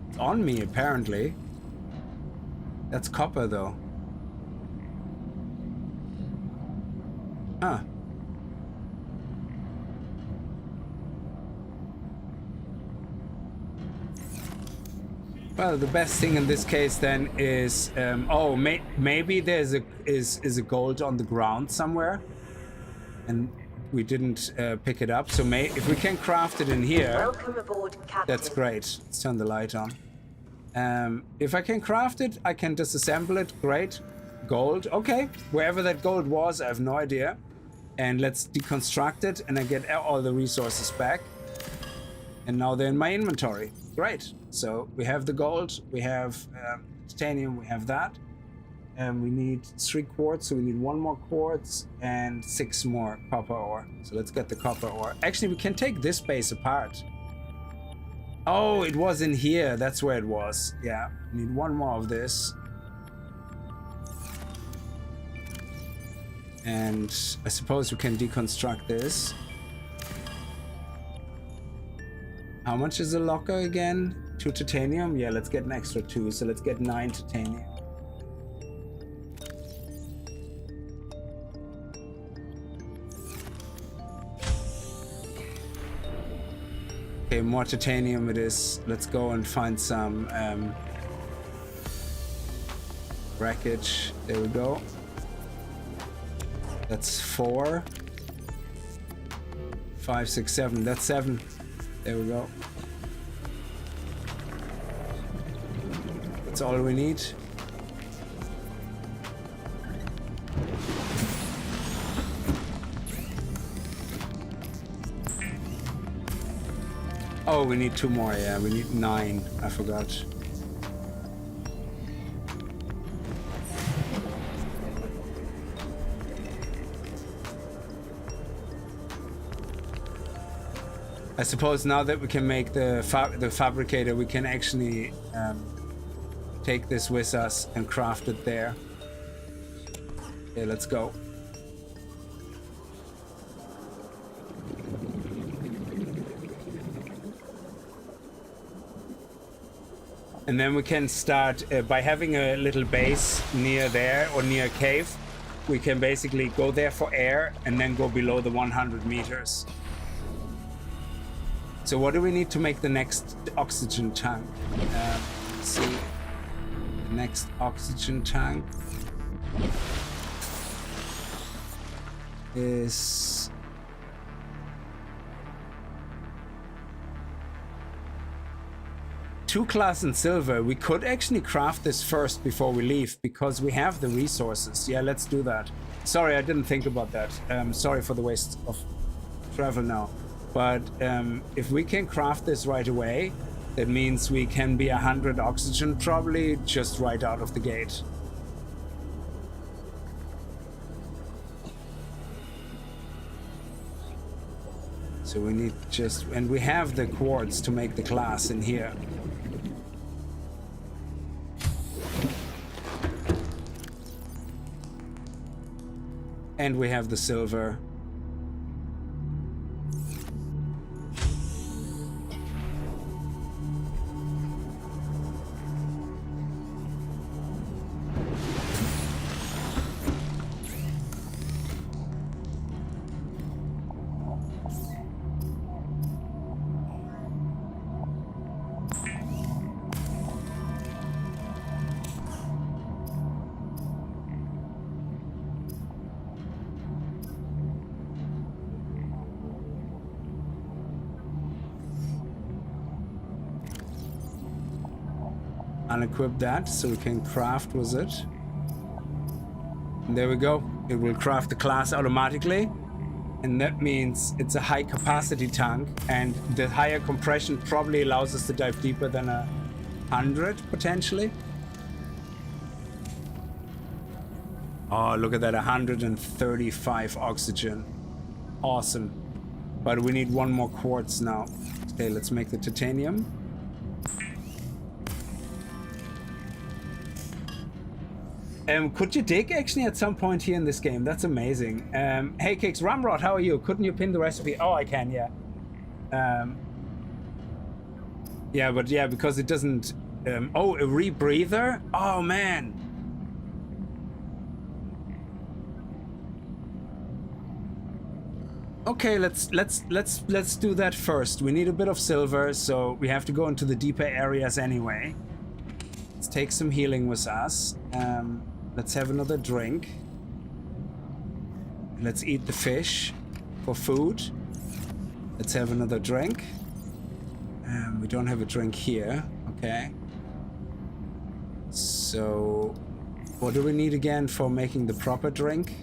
It's on me, apparently. That's copper, though. Huh. Well, the best thing in this case then is, maybe there's a gold on the ground somewhere, and we didn't pick it up. So if we can craft it in here, Welcome aboard, Captain. that's great. Let's turn the light on. If I can craft it, I can disassemble it. Great. Gold. Okay. Wherever that gold was, I have no idea. And let's deconstruct it, and I get all the resources back. And now they're in my inventory. Great. So we have the gold, we have titanium, we have that. And we need 3 quartz, so we need 1 more quartz and 6 more copper ore. So let's get the copper ore. Actually, we can take this base apart. Oh, it was in here. That's where it was. Yeah, we need 1 more of this. And I suppose we can deconstruct this. How much is a locker again? 2 titanium? Yeah, let's get an extra 2. So let's get 9 titanium. Okay, more titanium it is. Let's go and find some wreckage. There we go. That's 4. 5, 6, 7. That's 7. There we go. That's all we need. Oh, we need 2 more. Yeah, we need 9. I forgot. I suppose now that we can make the fabricator, we can actually take this with us and craft it there. Okay, let's go. And then we can start by having a little base near there or near a cave. We can basically go there for air and then go below the 100 meters. So what do we need to make the next oxygen tank? Let's see. The next oxygen tank is 2 class in silver. We could actually craft this first before we leave because we have the resources. Yeah, let's do that. Sorry, I didn't think about that. Sorry for the waste of travel now. But if we can craft this right away, that means we can be 100 oxygen probably just right out of the gate. So we need just, and we have the quartz to make the class in here. And we have the silver. Unequip that so we can craft with it. And there we go. It will craft the class automatically. And that means it's a high capacity tank, and the higher compression probably allows us to dive deeper than 100 potentially. Oh, look at that, 135 oxygen. Awesome. But we need 1 more quartz now. Okay, let's make the titanium. Could you dig actually at some point here in this game? That's amazing. Hey kickz, Ramrod, how are you? Couldn't you pin the recipe? Oh, I can, yeah. Yeah, but yeah, because it doesn't. Oh, a rebreather. Oh man. Okay, let's do that first. We need a bit of silver, so we have to go into the deeper areas anyway. Let's take some healing with us. Let's have another drink. Let's eat the fish for food. Let's have another drink. We don't have a drink here. Okay. So, what do we need again for making the proper drink?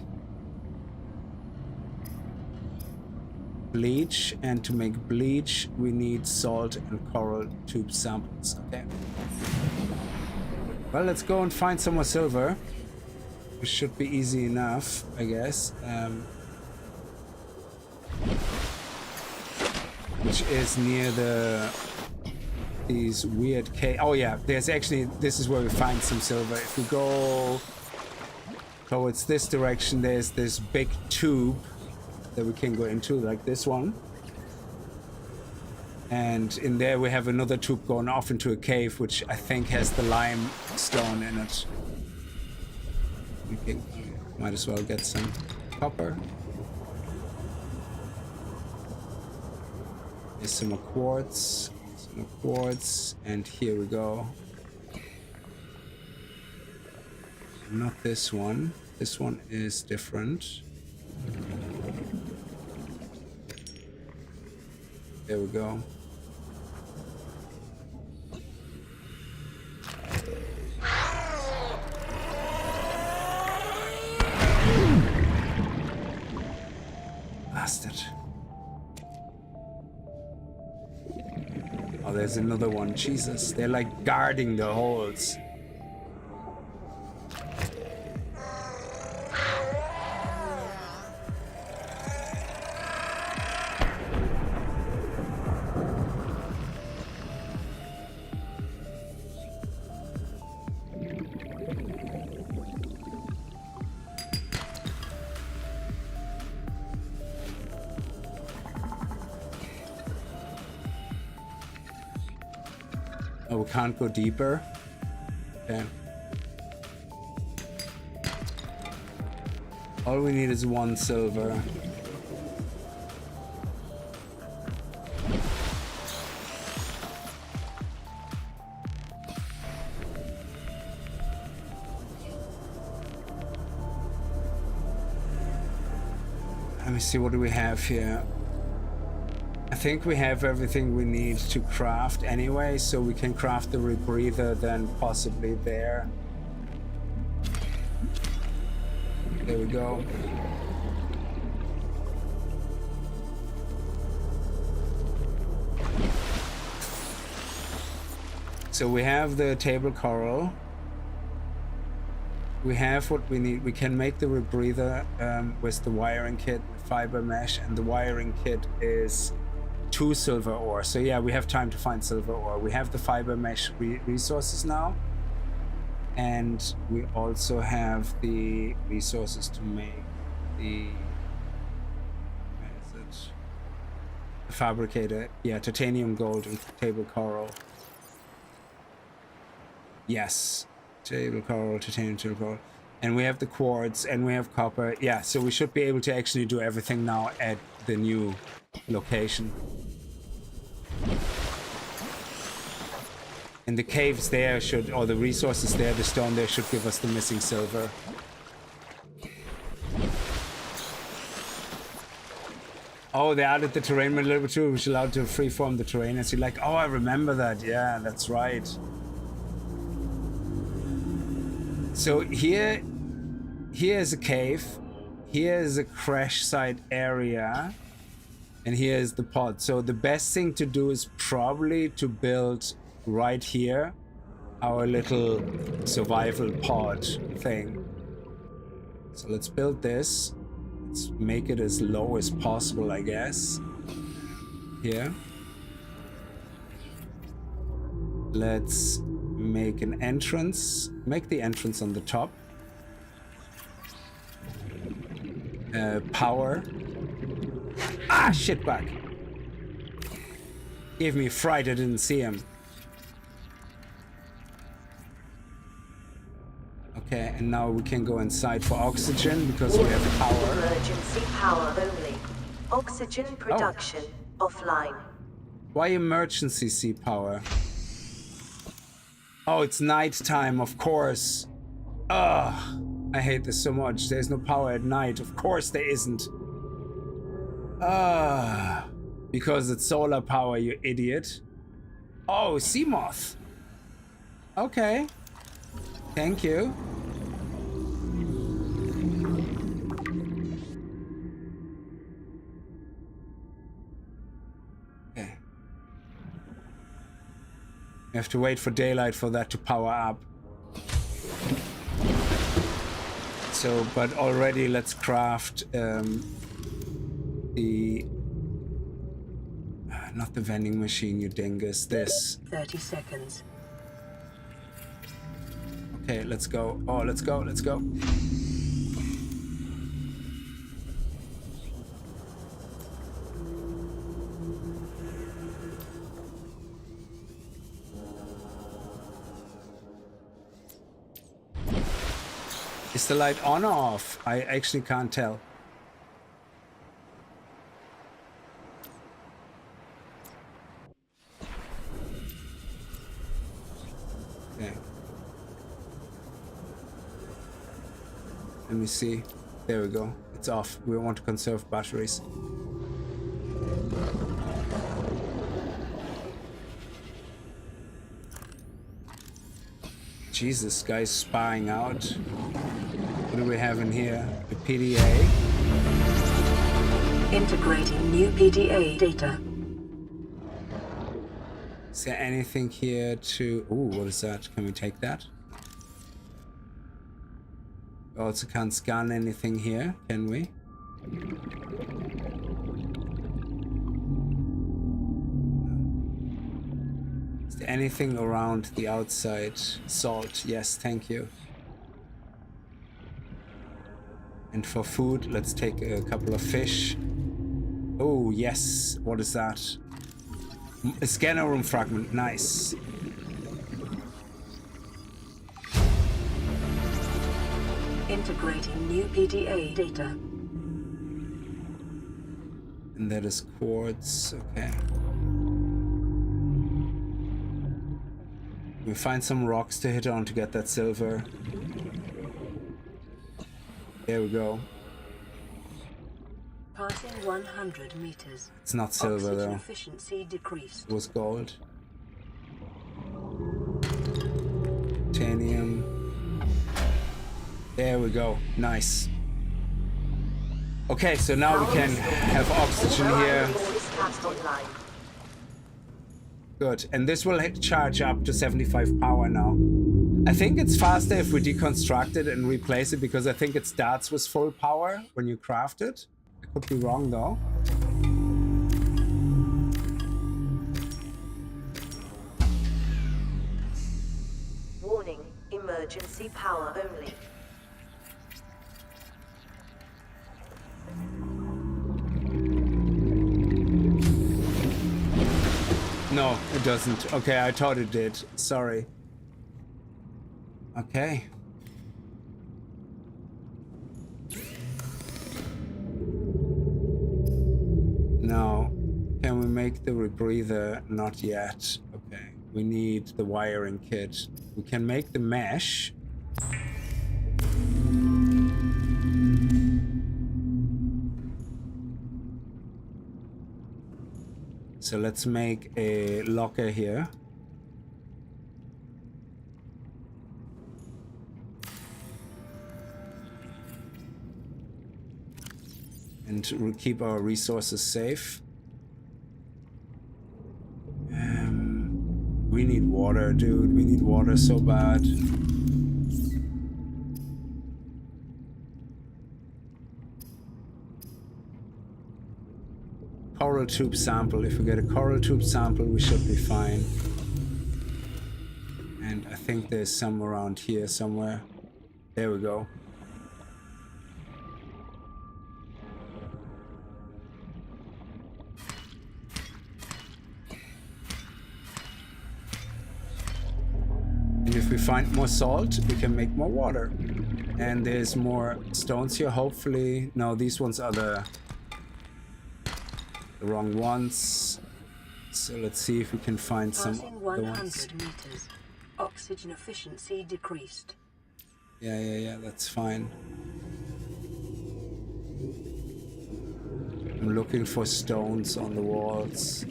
Bleach, and to make bleach we need salt and coral tube samples. Okay. Well, let's go and find some more silver. It should be easy enough, I guess. Which is near these weird cave. Oh yeah, there's actually, this is where we find some silver. If we go towards this direction, there's this big tube that we can go into, like this one. And in there we have another tube going off into a cave, which I think has the limestone in it. We might as well get some copper. There's some more quartz. Some more quartz. And here we go. Not this one. This one is different. There we go. Bastard. Oh, there's another one. Jesus, they're like guarding the holes. Oh, we can't go deeper. Okay. All we need is 1 silver. Let me see, what do we have here? I think we have everything we need to craft anyway, so we can craft the rebreather then possibly there. There we go. So we have the table coral. We have what we need. We can make the rebreather with the wiring kit, fiber mesh, and the wiring kit is 2 silver ore. So yeah, we have time to find silver ore. We have the fiber mesh resources now. And we also have the resources to make the, where is it? The fabricator. Yeah, titanium, gold, and table coral. Yes, table coral, titanium, table coral. And we have the quartz, and we have copper. Yeah, so we should be able to actually do everything now at the new location. And the caves there should, or the resources there, the stone there should give us the missing silver. Oh, they added the terrain a little bit too, which allowed to freeform the terrain. And so you're like, oh, I remember that. Yeah, that's right. So here is a cave. Here is a crash site area. And here is the pod. So the best thing to do is probably to build right here our little survival pod thing. So let's build this. Let's make it as low as possible, I guess. Here. Let's make an entrance. Make the entrance on the top. Power. Ah, shitbag. Gave me a fright, I didn't see him. Okay, and now we can go inside for oxygen because we have power. Emergency power only. Oxygen production offline. Why emergency sea power? Oh, it's night time, of course. Ugh, I hate this so much. There's no power at night. Of course there isn't. Because it's solar power, you idiot. Oh, sea moth. Okay. Thank you. Okay. We have to wait for daylight for that to power up. So, but already let's craft not the vending machine, you dingus. This. 30 seconds. Okay, let's go. Oh, let's go, let's go. Is the light on or off? I actually can't tell. Okay. Let me see. There we go. It's off. We want to conserve batteries. Jesus, guy's spying out. What do we have in here? The PDA. Integrating new PDA data. Is there anything here to... Ooh, what is that? Can we take that? We also can't scan anything here, can we? Is there anything around the outside? Salt, yes, thank you. And for food, let's take a couple of fish. Oh, yes. What is that? A scanner room fragment. Nice. Integrating new PDA data. And that is quartz. Okay. We find some rocks to hit on to get that silver. There we go. Passing 100 meters. It's not silver Oxygen though. efficiency decreased. It was gold. Titanium. There we go. Nice. Okay, so now we can have oxygen here. Good. And this will charge up to 75 power now. I think it's faster if we deconstruct it and replace it, because I think it starts with full power when you craft it. I could be wrong though. Warning, emergency power only. No, it doesn't. Okay, I thought it did. Sorry. Okay. Now, can we make the rebreather? Not yet. Okay. We need the wiring kit. We can make the mesh. So let's make a locker here. And to keep our resources safe. We need water, dude. We need water so bad. Coral tube sample. If we get a coral tube sample, we should be fine. And I think there's some around here somewhere. There we go. And if we find more salt, we can make more water. And there's more stones here, hopefully. No, these ones are the wrong ones. So let's see if we can find some Passing other 100 ones. meters. Oxygen efficiency decreased. Yeah, that's fine. I'm looking for stones on the walls.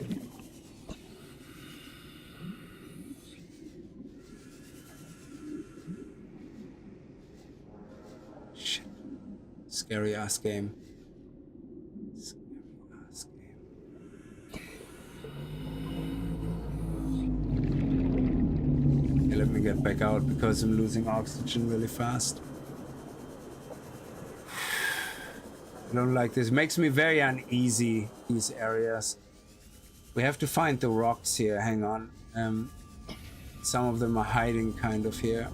Shit. Scary ass game. Let me get back out because I'm losing oxygen really fast. I don't like this. It makes me very uneasy, these areas. We have to find the rocks here. Hang on. Some of them are hiding kind of here.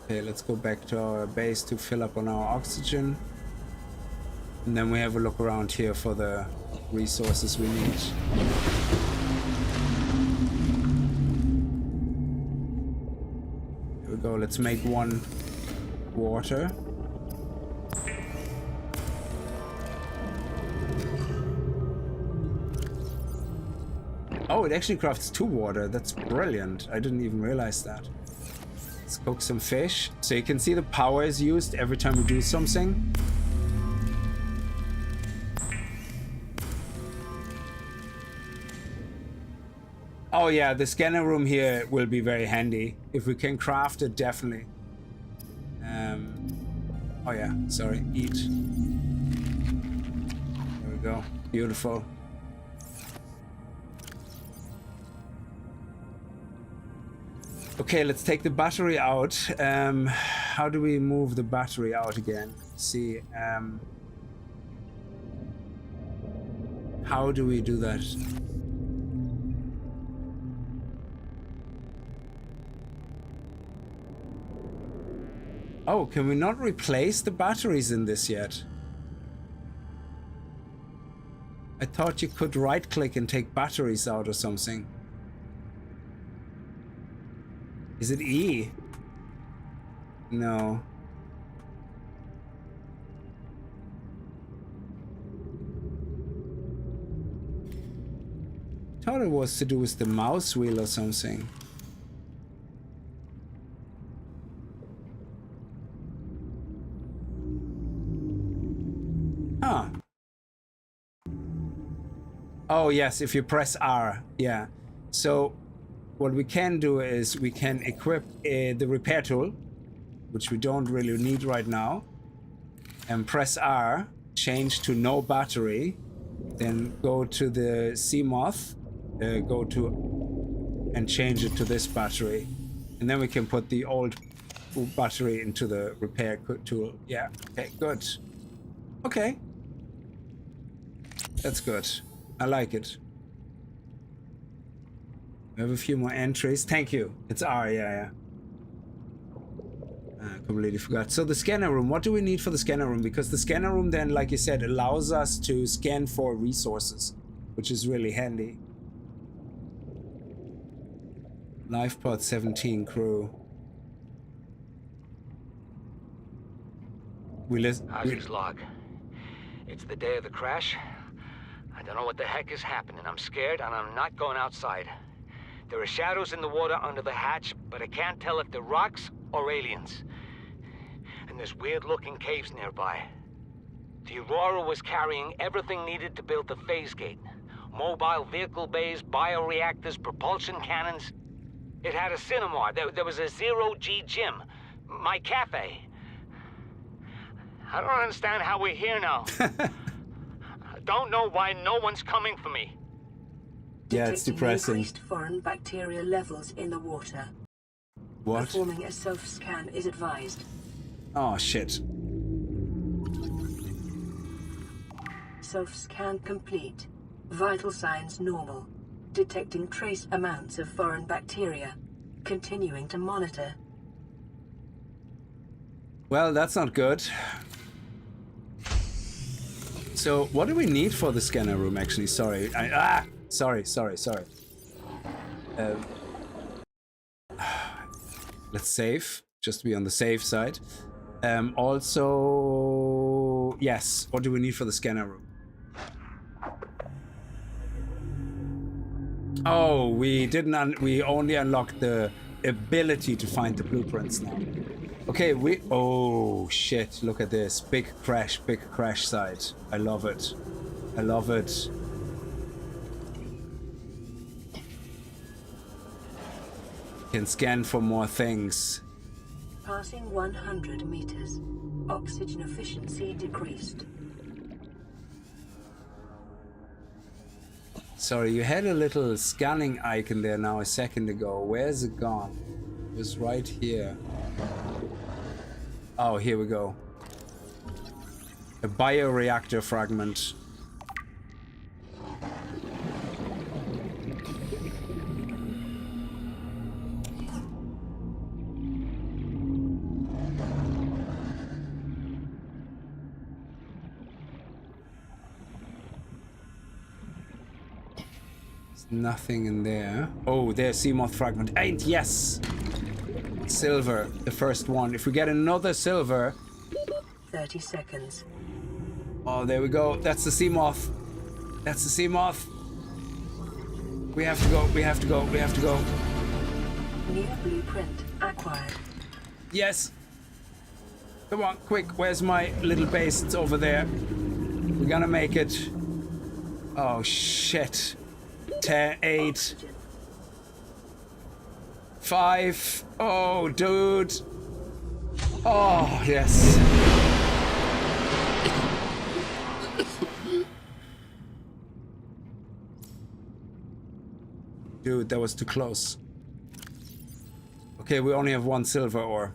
Okay, let's go back to our base to fill up on our oxygen. And then we have a look around here for the resources we need. Here we go, let's make one water. Oh, it actually crafts 2 water. That's brilliant. I didn't even realize that. Let's cook some fish. So you can see the power is used every time we do something. Oh yeah, the scanner room here will be very handy. If we can craft it, definitely. Oh yeah, sorry, eat. There we go, beautiful. Okay, let's take the battery out. How do we move the battery out again? Let's see, how do we do that? Oh, can we not replace the batteries in this yet? I thought you could right-click and take batteries out or something. Is it E? No. I thought it was to do with the mouse wheel or something. Oh yes, if you press R, yeah. So what we can do is we can equip the repair tool, which we don't really need right now, and press R, change to no battery, then go to the Seamoth, and change it to this battery, and then we can put the old battery into the repair tool. Yeah, okay, good. Okay. That's good. I like it. We have a few more entries. Thank you. It's R, yeah. I completely forgot. So the scanner room, what do we need for the scanner room? Because the scanner room then, like you said, allows us to scan for resources, which is really handy. Lifepod 17 crew. How's log? It's the day of the crash. I don't know what the heck is happening. I'm scared and I'm not going outside. There are shadows in the water under the hatch, but I can't tell if they're rocks or aliens. And there's weird-looking caves nearby. The Aurora was carrying everything needed to build the phase gate. Mobile vehicle bays, bioreactors, propulsion cannons. It had a cinema. There was a zero-G gym. My cafe. I don't understand how we're here now. I don't know why no one's coming for me. Yeah, it's depressing. Increased foreign bacteria levels in the water. What? Performing a self-scan is advised. Oh, shit. Self-scan complete. Vital signs normal. Detecting trace amounts of foreign bacteria. Continuing to monitor. Well, that's not good. So, what do we need for the scanner room, actually? Sorry. Sorry. Let's save, just to be on the safe side. Also, yes, what do we need for the scanner room? Oh, we only unlocked the ability to find the blueprints now. Okay, oh shit, look at this. Big crash site. I love it. I love it. Can scan for more things. Passing 100 meters. Oxygen efficiency decreased. Sorry, you had a little scanning icon there now a second ago. Where's it gone? It was right here. Oh, here we go. A bioreactor fragment. There's nothing in there. Oh, there's Seamoth fragment. And yes! Silver, the first one. If we get another silver... 30 seconds. Oh, there we go. That's the Seamoth. That's the Seamoth. We have to go. New blueprint acquired. Yes. Come on, quick. Where's my little base? It's over there. We're gonna make it. Oh, shit. 10, 8... 5. Oh, dude. Oh, yes. Dude, that was too close. Okay, we only have one silver ore.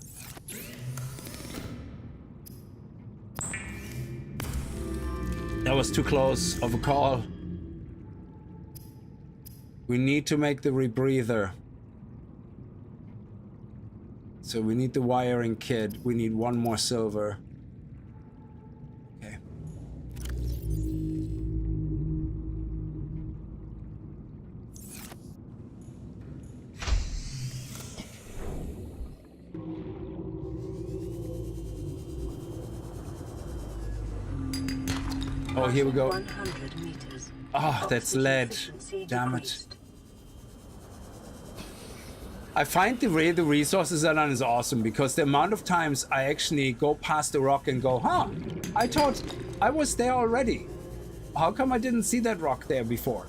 That was too close of a call. We need to make the rebreather. So we need the wiring kit. We need one more silver. Okay. Oh, here we go. 100 meters. Oh, that's lead. Damn it. I find the way the resources are done is awesome because the amount of times I actually go past the rock and go, huh, I thought I was there already. how come I didn't see that rock there before?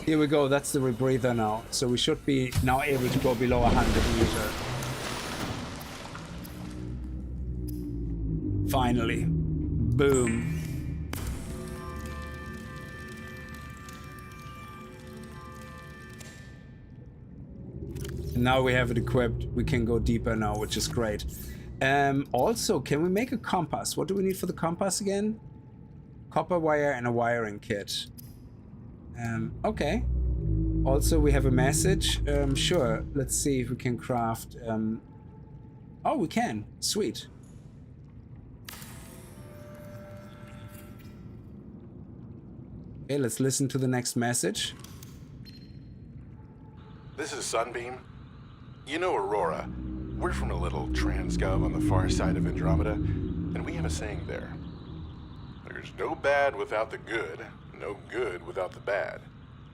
Here we go, that's the rebreather now. So we should be now able to go below 100 meters. Finally. Boom. And now we have it equipped. We can go deeper now, which is great. Also, can we make a compass? What do we need for the compass again? Copper wire and a wiring kit. Okay. Also, we have a message. Sure. Let's see if we can craft... Oh, we can. Sweet. Okay, let's listen to the next message. This is Sunbeam. You know Aurora. We're from a little transgov on the far side of Andromeda, and we have a saying there. There's no bad without the good, no good without the bad.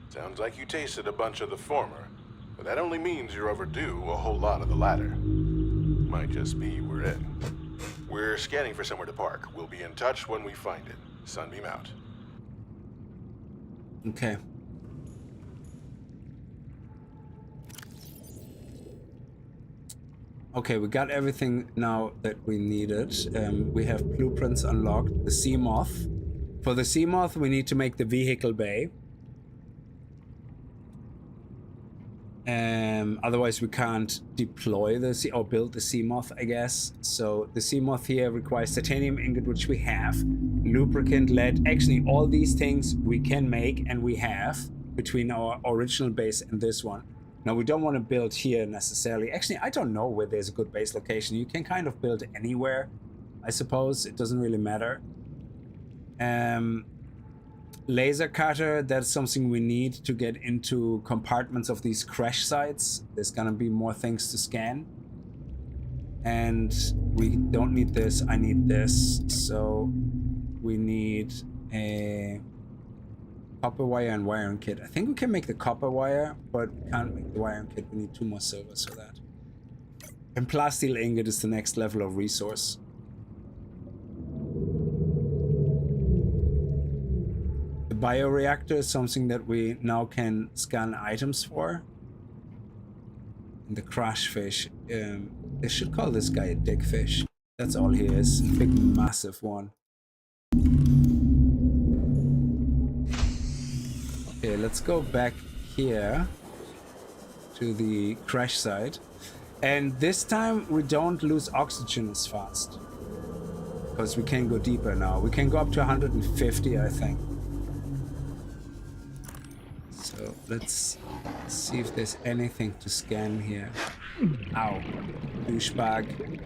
Sounds like you tasted a bunch of the former, but that only means you're overdue a whole lot of the latter. Might just be we're in. We're scanning for somewhere to park. We'll be in touch when we find it. Sunbeam out. Okay. Okay, we got everything now that we needed. We have blueprints unlocked. The sea moth. For the sea moth, we need to make the vehicle bay. Otherwise, we can't deploy the sea or build the sea moth, I guess. So the sea moth here requires titanium ingot, which we have. Lubricant, lead. Actually, all these things we can make and we have between our original base and this one. Now, we don't want to build here necessarily. Actually, I don't know where there's a good base location. You can kind of build anywhere, I suppose. It doesn't really matter. Laser cutter, that's something we need to get into compartments of these crash sites. There's gonna be more things to scan. And we don't need this, I need this. So we need a copper wire and wiring kit. I think we can make the copper wire, but we can't make the wiring kit. We need 2 more silvers for that. And plasteel ingot is the next level of resource. The bioreactor is something that we now can scan items for. And the crash fish. They should call this guy a dick fish. That's all he is. Big, massive one. Okay, let's go back here to the crash site. And this time we don't lose oxygen as fast. Because we can go deeper now. We can go up to 150, I think. So let's see if there's anything to scan here. Ow. Douchebag.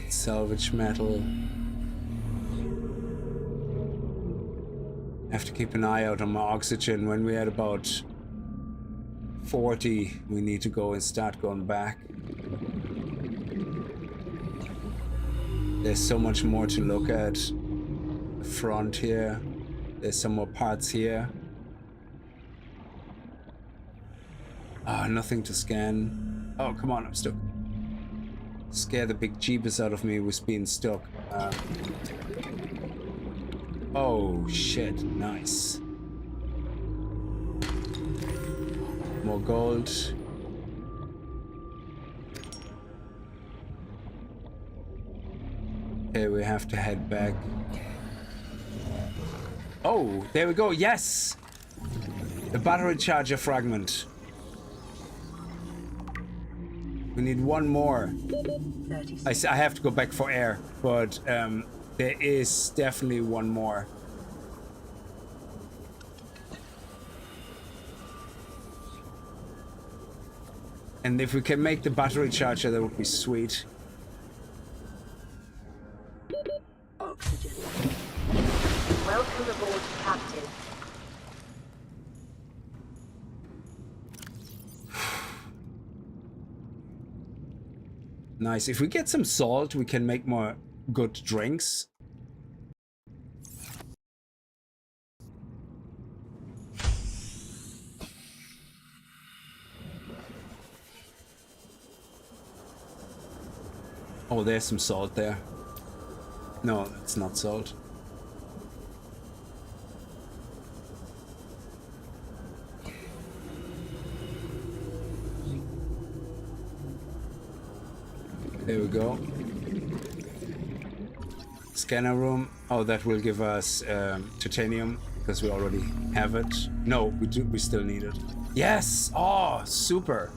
Salvage metal. I have to keep an eye out on my oxygen. When we're at about 40, we need to go and start going back. There's so much more to look at. The front here. There's some more parts here. Ah, nothing to scan. Oh, come on, I'm stuck. Scare the big jeebus out of me with being stuck. Oh shit, nice. More gold. Okay, we have to head back. Oh, there we go, yes! The battery charger fragment. We need 1 more. I have to go back for air, but there is definitely 1 more. And if we can make the battery charger, that would be sweet. Oxygen. Welcome aboard, Captain. Nice. If we get some salt, we can make more good drinks. Oh, there's some salt there. No, it's not salt. There we go. Scanner room. Oh, that will give us titanium because we already have it. No, we do. We still need it. Yes. Oh, super.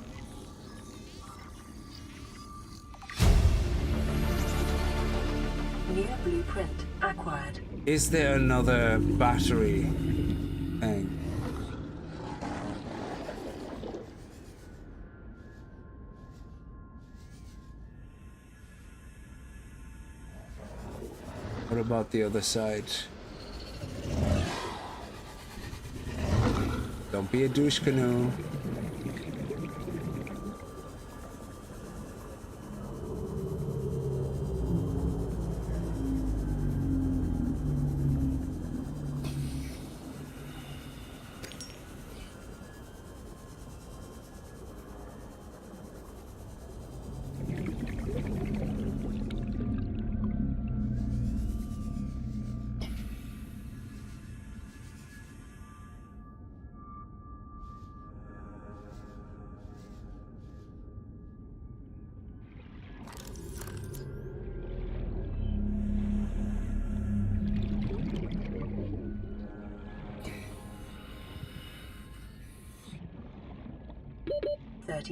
New blueprint acquired. Is there another battery thing? What about the other side? Don't be a douche canoe.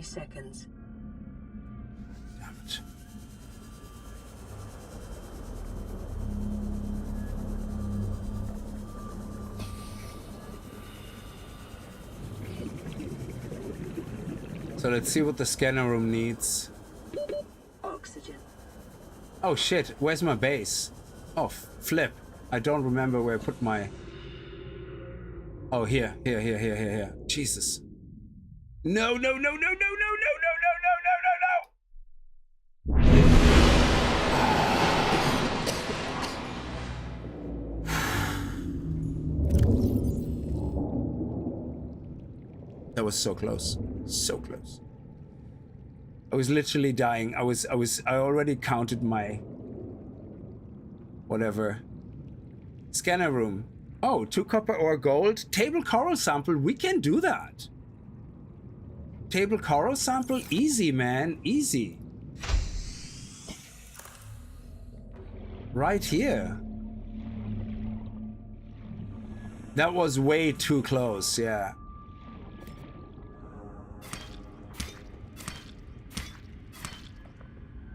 Seconds. Damn it. So let's see what the scanner room needs. Oxygen. Oh shit, where's my base? Oh, flip. I don't remember where I put my... Oh, here. Jesus. No. That was so close. So close. I was literally dying. I already counted my... whatever. Scanner room. Oh, 2 copper or gold. Table coral sample. We can do that. Table coral sample? Easy, man. Easy. Right here. That was way too close, yeah.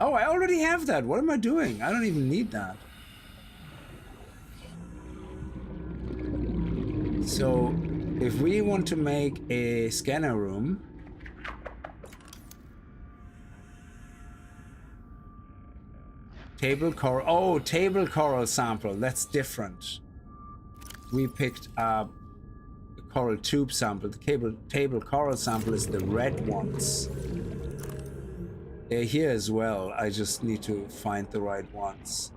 Oh, I already have that. What am I doing? I don't even need that. So, if we want to make a scanner room... Table coral. Oh, table coral sample. That's different. We picked up the coral tube sample. The table coral sample is the red ones. They're here as well. I just need to find the right ones.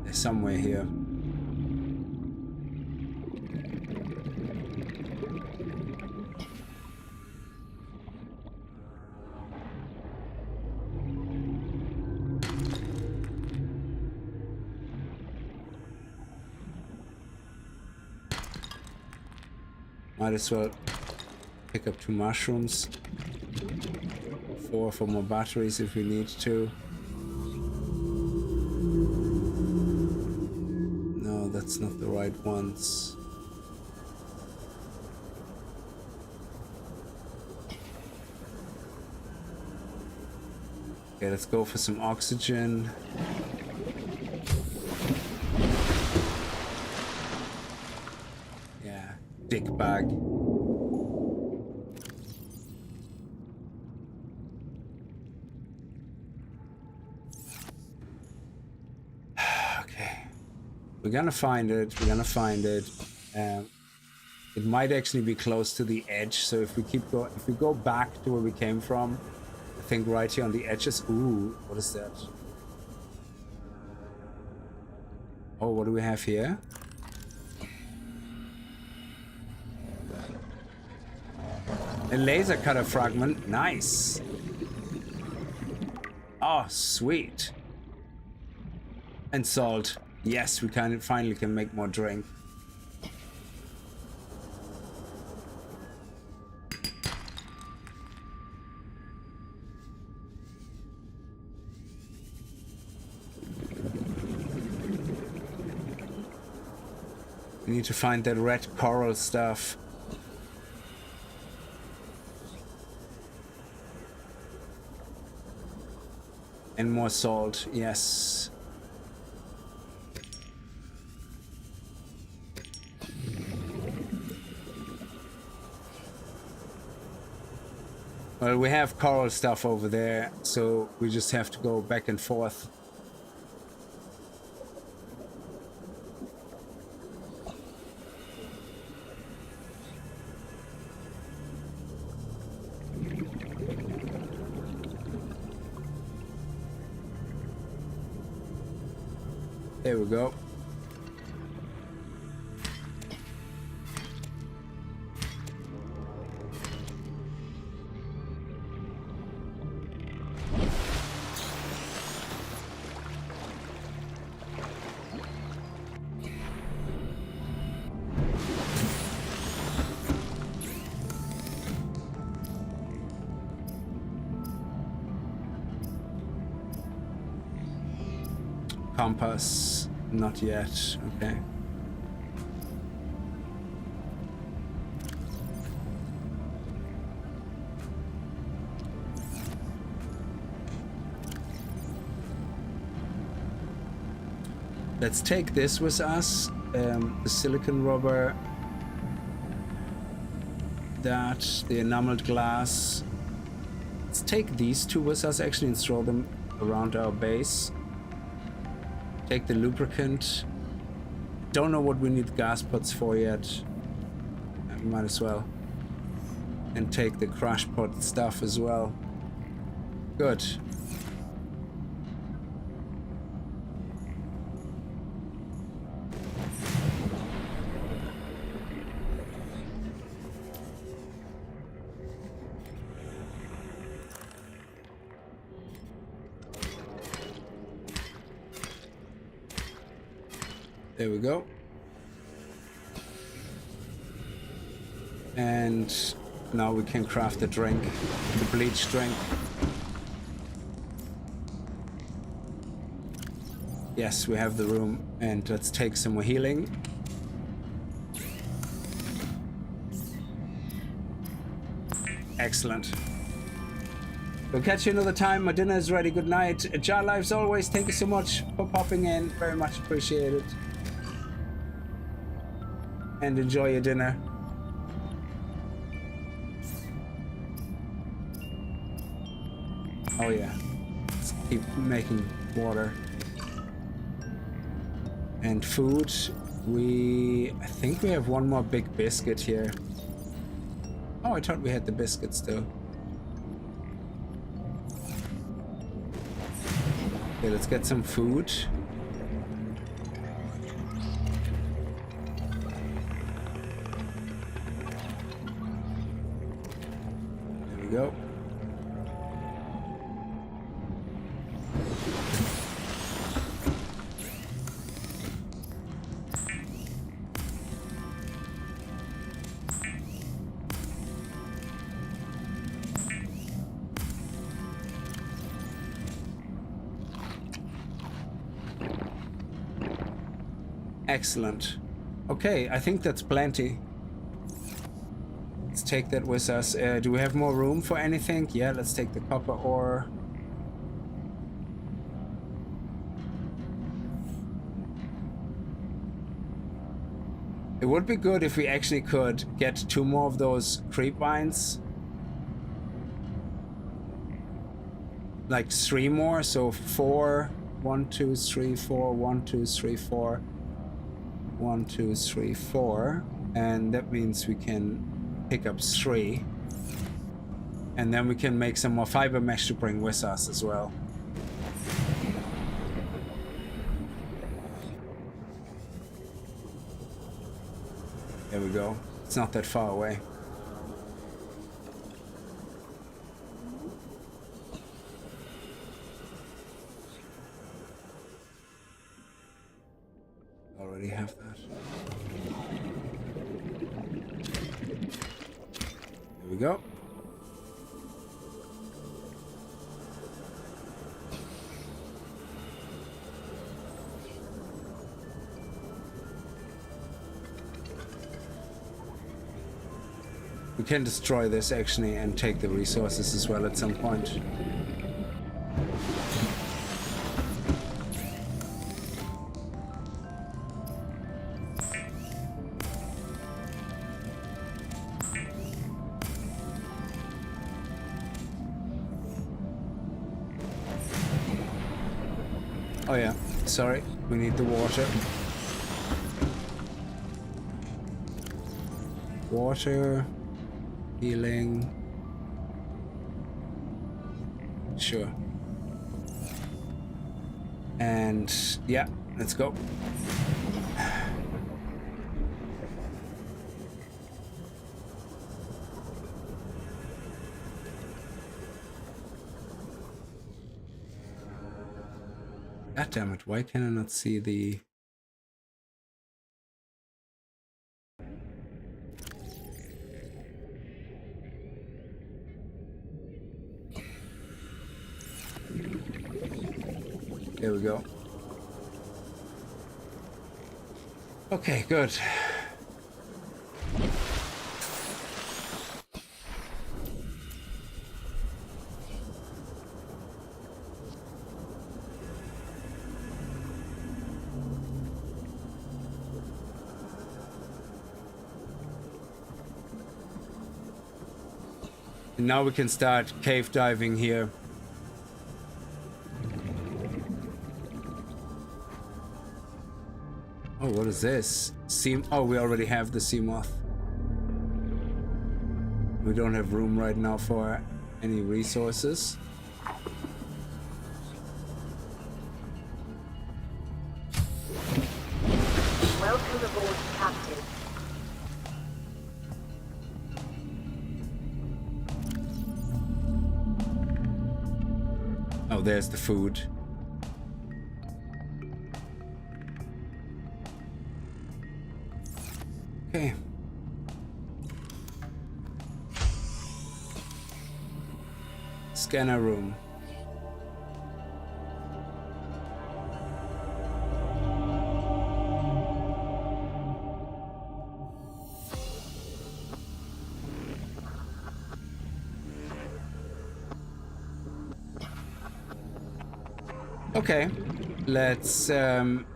They're somewhere here. Might as well pick up 2 mushrooms. 4 for more batteries if we need to. No, that's not the right ones. Okay, let's go for some oxygen. Dick bag. Okay. We're gonna find it. We're gonna find it. It might actually be close to the edge. So if we keep going, if we go back to where we came from, I think right here on the edges. Ooh, what is that? Oh, what do we have here? A laser cutter fragment. Nice. Oh, sweet. And salt. Yes, we finally can make more drink. We need to find that red coral stuff. And more salt, yes. Well, we have coral stuff over there, so we just have to go back and forth. There we go. Compass, not yet. Okay. Let's take this with us. The silicon rubber, that, the enameled glass. Let's take these two with us actually and throw them around our base. Take the lubricant. Don't know what we need gas pots for yet. Might as well. And take the crash pod stuff as well. Good. There we go. And now we can craft a drink, the bleach drink. Yes, we have the room, and let's take some more healing. Excellent. We'll catch you another time. My dinner is ready. Good night. Jar Lives always. Thank you so much for popping in. Very much appreciated. And enjoy your dinner. Oh yeah. Let's keep making water. And food. I think we have one more big biscuit here. Oh, I thought we had the biscuits still. Okay, let's get some food. There we go. Excellent. Okay, I think that's plenty. Let's take that with us. Do we have more room for anything? Yeah, let's take the copper ore. It would be good if we actually could get 2 more of those creep vines. Like 3 more, so 4, 1, 2, 3, 4, 1, 2, 3, 4. 1, 2, 3, 4. And that means we can pick up 3. And then we can make some more fiber mesh to bring with us as well. There we go. It's not that far away. Already have that. There we go. We can destroy this actually and take the resources as well at some point. Oh yeah, sorry, we need the water. Water. Healing. Sure. And yeah, let's go. God damn it, why can I not see the... There we go. Okay, good. And now we can start cave diving here. Oh, what is this? Oh, we already have the sea moth. We don't have room right now for any resources. Welcome aboard, Captain. Oh, there's the food. Okay. Scanner room. Okay, let's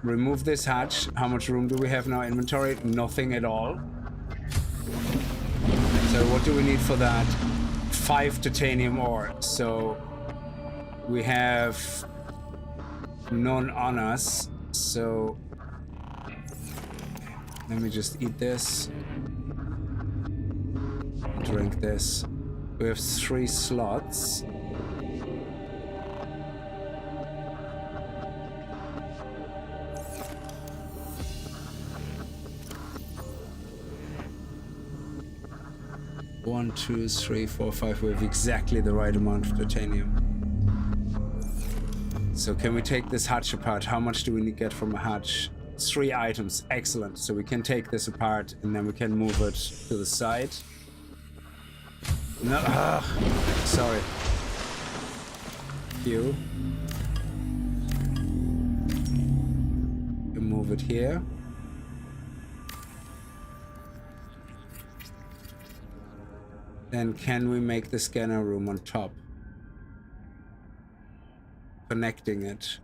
remove this hatch. How much room do we have in our inventory? Nothing at all. So what do we need for that? 5 titanium ore. So we have none on us. So let me just eat this. Drink this. We have 3 slots. One, 2, 3, 4, 5. We have exactly the right amount of titanium. So can we take this hatch apart? How much do we get from a hatch? 3 items. Excellent. So we can take this apart and then we can move it to the side. No. Sorry. You. You move it here. Then can we make the scanner room on top? Connecting it.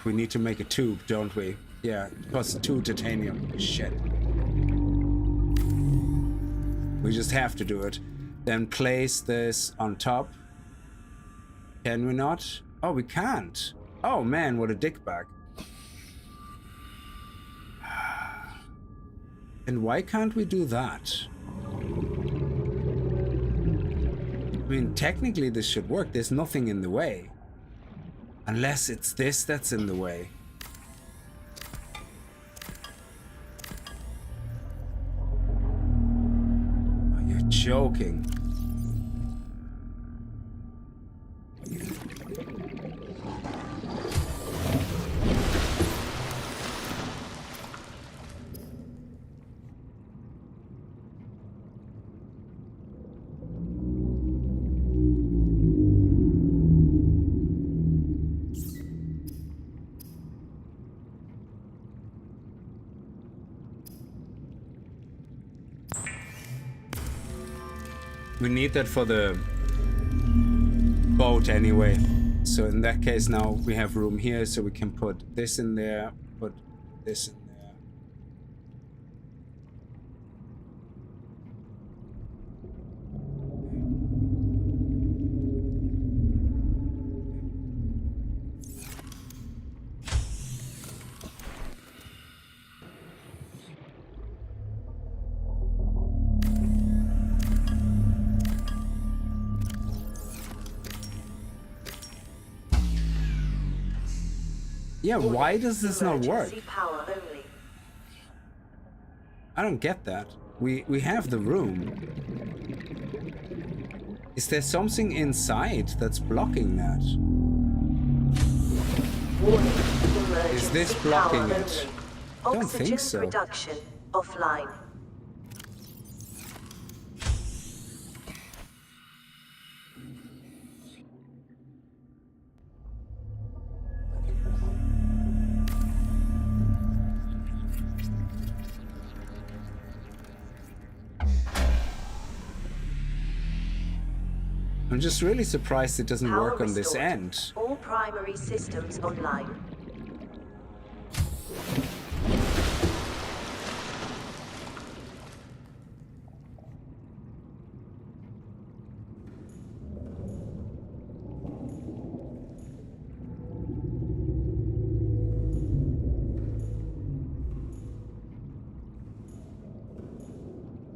We need to make a tube, don't we? Yeah, it costs 2 titanium. Shit. We just have to do it. Then place this on top. Can we not? Oh, we can't. Oh man, what a dickbag. And why can't we do that? I mean, technically this should work. There's nothing in the way. Unless it's this that's in the way. Oh, you're joking. We need that for the boat anyway. So in that case now we have room here, so we can put this in there, put this in there. Yeah, why does this not work? Emergency power only. I don't get that. We have the room. Is there something inside that's blocking that? Warning. Is this Emergency blocking power it? only. I don't think so. Oxygen production offline. I'm just really surprised it doesn't Power work on this restored. end. All primary systems online.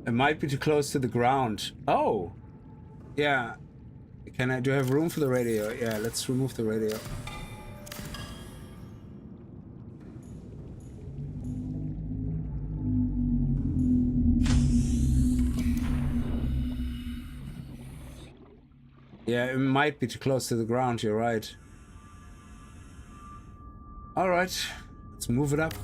It might be too close to the ground. Oh! Yeah. Do I have room for the radio? Yeah, let's remove the radio. Yeah, it might be too close to the ground, you're right. Alright, let's move it up.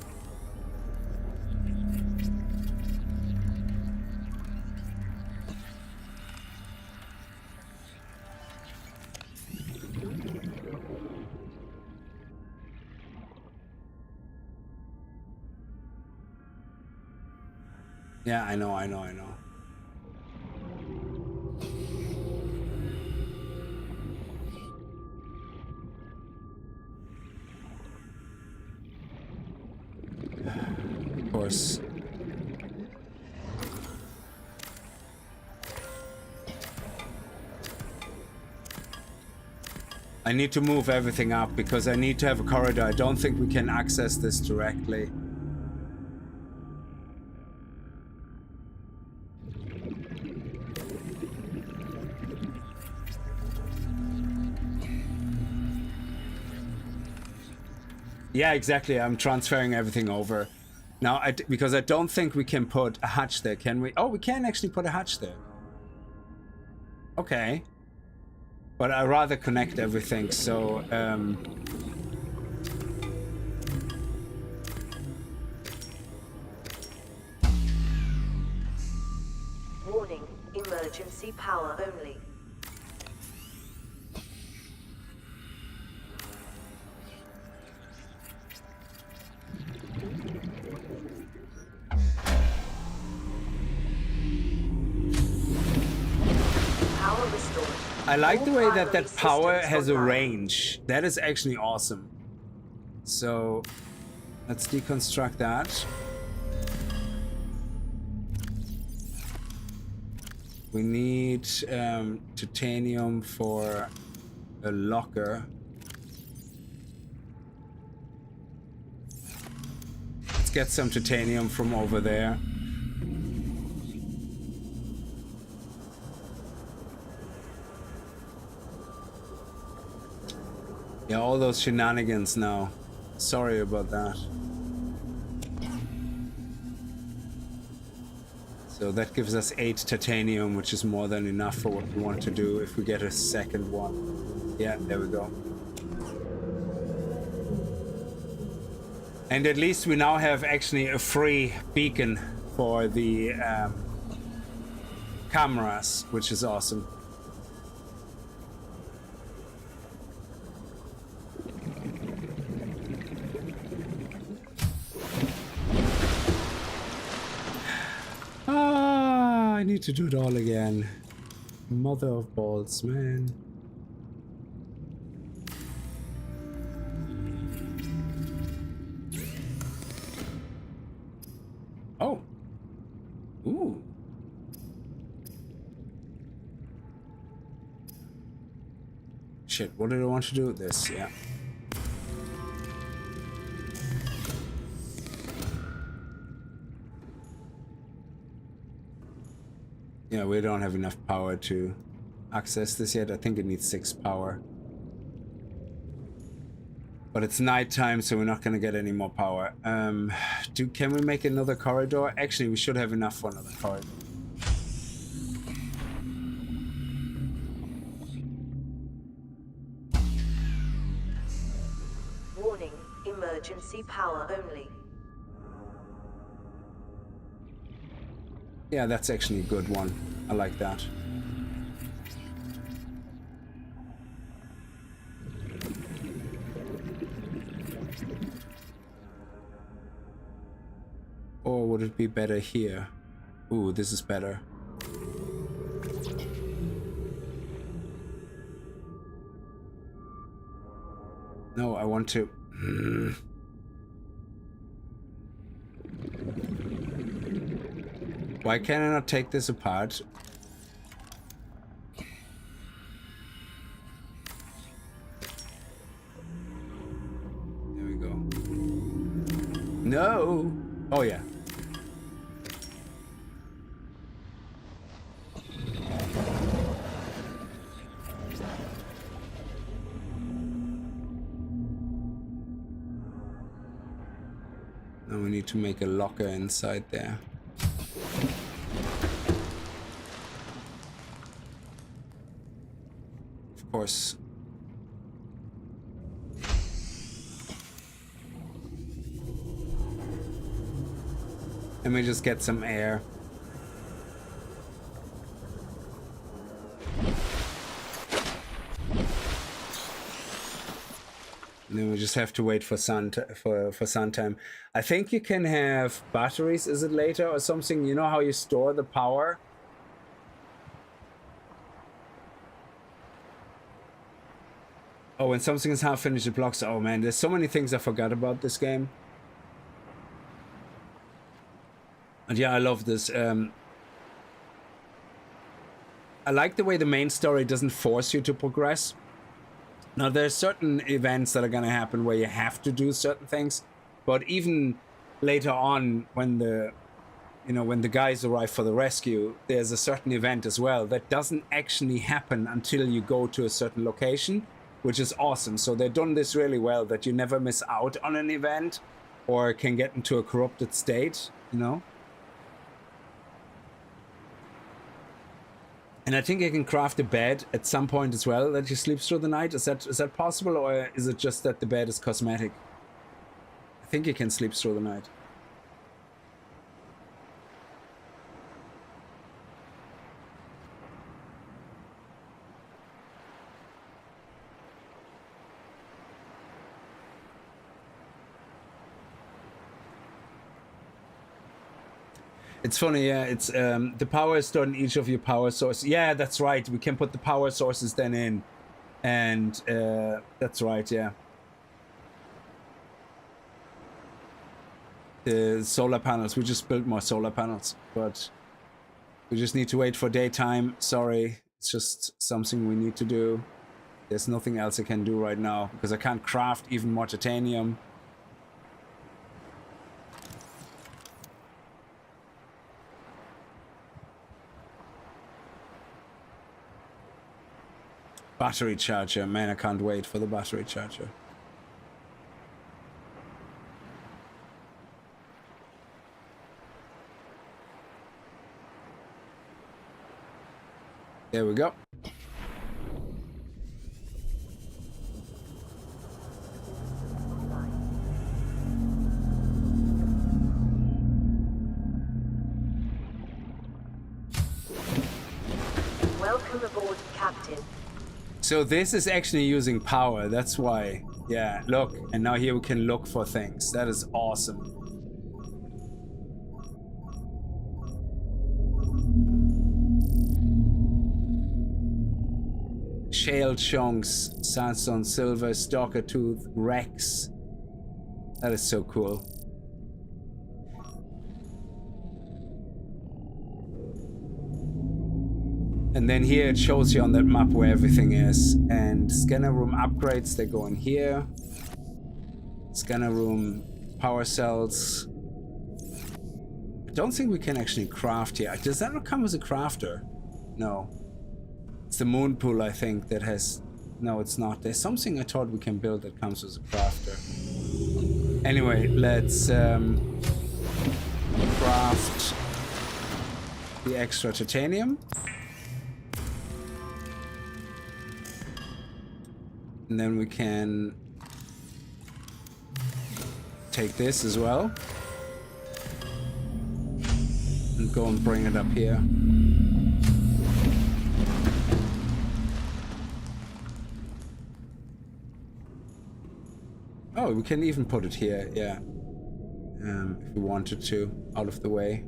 Yeah, I know. Of course. I need to move everything up because I need to have a corridor. I don't think we can access this directly. Yeah, exactly. I'm transferring everything over. Now, because I don't think we can put a hatch there, can we? Oh, we can actually put a hatch there. Okay. But I'd rather connect everything, so... Warning. Emergency power only. Power restored. I like the way All that primary power systems has a online. range. That is actually awesome. So, let's deconstruct that. We need titanium for a locker. Let's get some titanium from over there. Yeah, all those shenanigans now. Sorry about that. So that gives us 8 titanium, which is more than enough for what we want to do if we get a second one. Yeah, there we go. And at least we now have actually a free beacon for the cameras, which is awesome. I need to do it all again. Mother of balls, man. Oh. Ooh. Shit, what did I want to do with this? Yeah. Yeah, we don't have enough power to access this yet. I think it needs 6 power. But it's nighttime, so we're not going to get any more power. Can we make another corridor? Actually, we should have enough for another corridor. Warning, emergency power only. Yeah, that's actually a good one. I like that. Or would it be better here? Ooh, this is better. No, I want to... Why can I not take this apart? There we go. No! Oh yeah. Now we need to make a locker inside there. Of course. Let me just get some air. And then we just have to wait for sun time. I think you can have batteries, is it later or something? You know how you store the power? Oh, when something is half finished, it blocks. Oh man, there's so many things I forgot about this game. And yeah, I love this. I like the way the main story doesn't force you to progress. Now, there's certain events that are going to happen where you have to do certain things, but even later on, when the guys arrive for the rescue, there's a certain event as well that doesn't actually happen until you go to a certain location, which is awesome. So they've done this really well, that you never miss out on an event or can get into a corrupted state, you know? And I think you can craft a bed at some point as well that you sleep through the night. Is that possible, or is it just that the bed is cosmetic? I think you can sleep through the night. It's funny, yeah, it's the power is stored in each of your power sources. Yeah, that's right. We can put the power sources then in. And that's right, yeah. The solar panels, we just built more solar panels, but we just need to wait for daytime. Sorry, it's just something we need to do. There's nothing else I can do right now because I can't craft even more titanium. Battery charger. Man, I can't wait for the battery charger. There we go. Welcome aboard, Captain. So this is actually using power. That's why. Yeah, look. And now here we can look for things. That is awesome. Shale chunks, sandstone, silver, stalker tooth, wrecks. That is so cool. And then here it shows you on that map where everything is. And scanner room upgrades, they go in here. Scanner room power cells. I don't think we can actually craft here. Does that not come as a crafter? No. It's the moon pool, I think, that has... No, it's not. There's something I thought we can build that comes as a crafter. Anyway, let's craft the extra titanium. And then we can take this as well. And go and bring it up here. Oh, we can even put it here, yeah. If we wanted to, out of the way.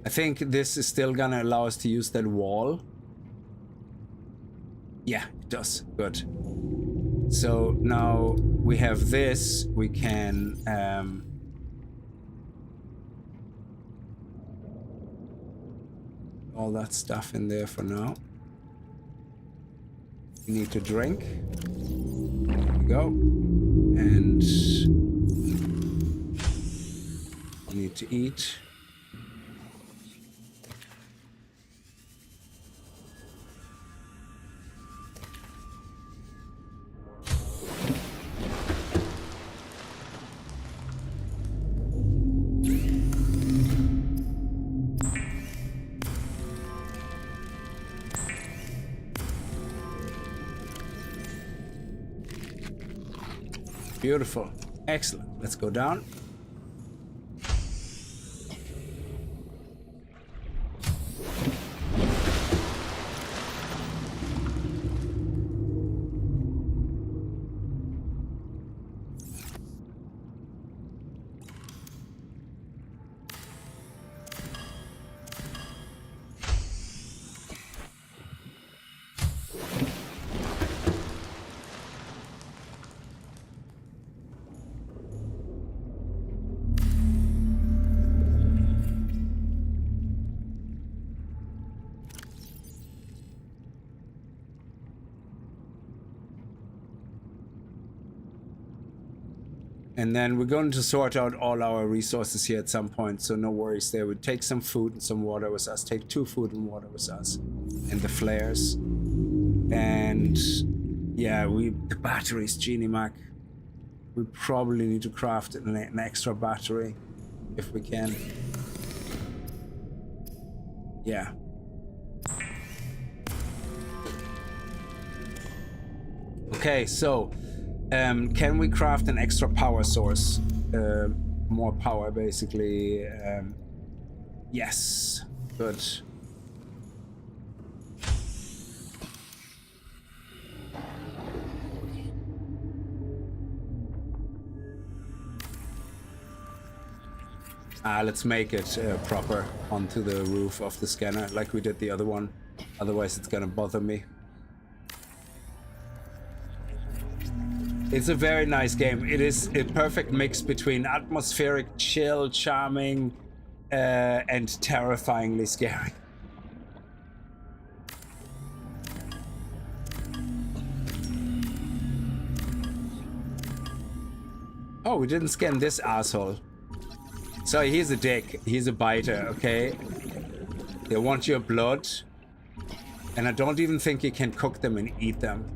I think this is still gonna allow us to use that wall. Yeah, it does. Good. So now we have this, we can all that stuff in there for now. We need to drink. There we go. And we need to eat. Beautiful. Excellent. Let's go down. And then we're going to sort out all our resources here at some point, so no worries there. We take some food and some water with us. Take 2 food and water with us. And the flares. And yeah, the batteries, Genie Mac. We probably need to craft an extra battery if we can. Yeah. Okay, so can we craft an extra power source? More power, basically. Yes. Good. Let's make it proper onto the roof of the scanner, like we did the other one. Otherwise, it's gonna bother me. It's a very nice game. It is a perfect mix between atmospheric, chill, charming, and terrifyingly scary. Oh, we didn't scan this asshole. So he's a dick. He's a biter, okay? They want your blood. And I don't even think you can cook them and eat them.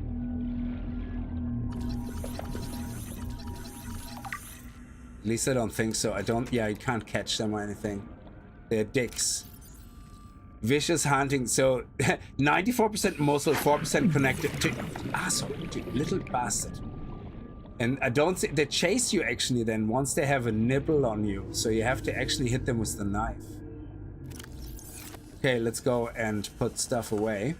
At least I don't think so. I don't... Yeah, you can't catch them or anything. They're dicks. Vicious hunting. So 94% muscle, 4% connected to... Asshole, little bastard. And I don't think... They chase you actually then once they have a nibble on you. So you have to actually hit them with the knife. Okay, let's go and put stuff away.